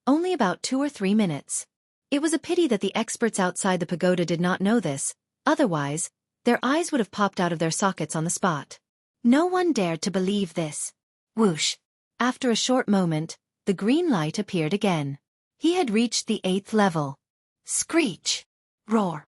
Only about 2 or 3 minutes. It was a pity that the experts outside the pagoda did not know this, otherwise, their eyes would have popped out of their sockets on the spot. No one dared to believe this. Whoosh! After a short moment, the green light appeared again. He had reached the 8th level. Screech! Roar!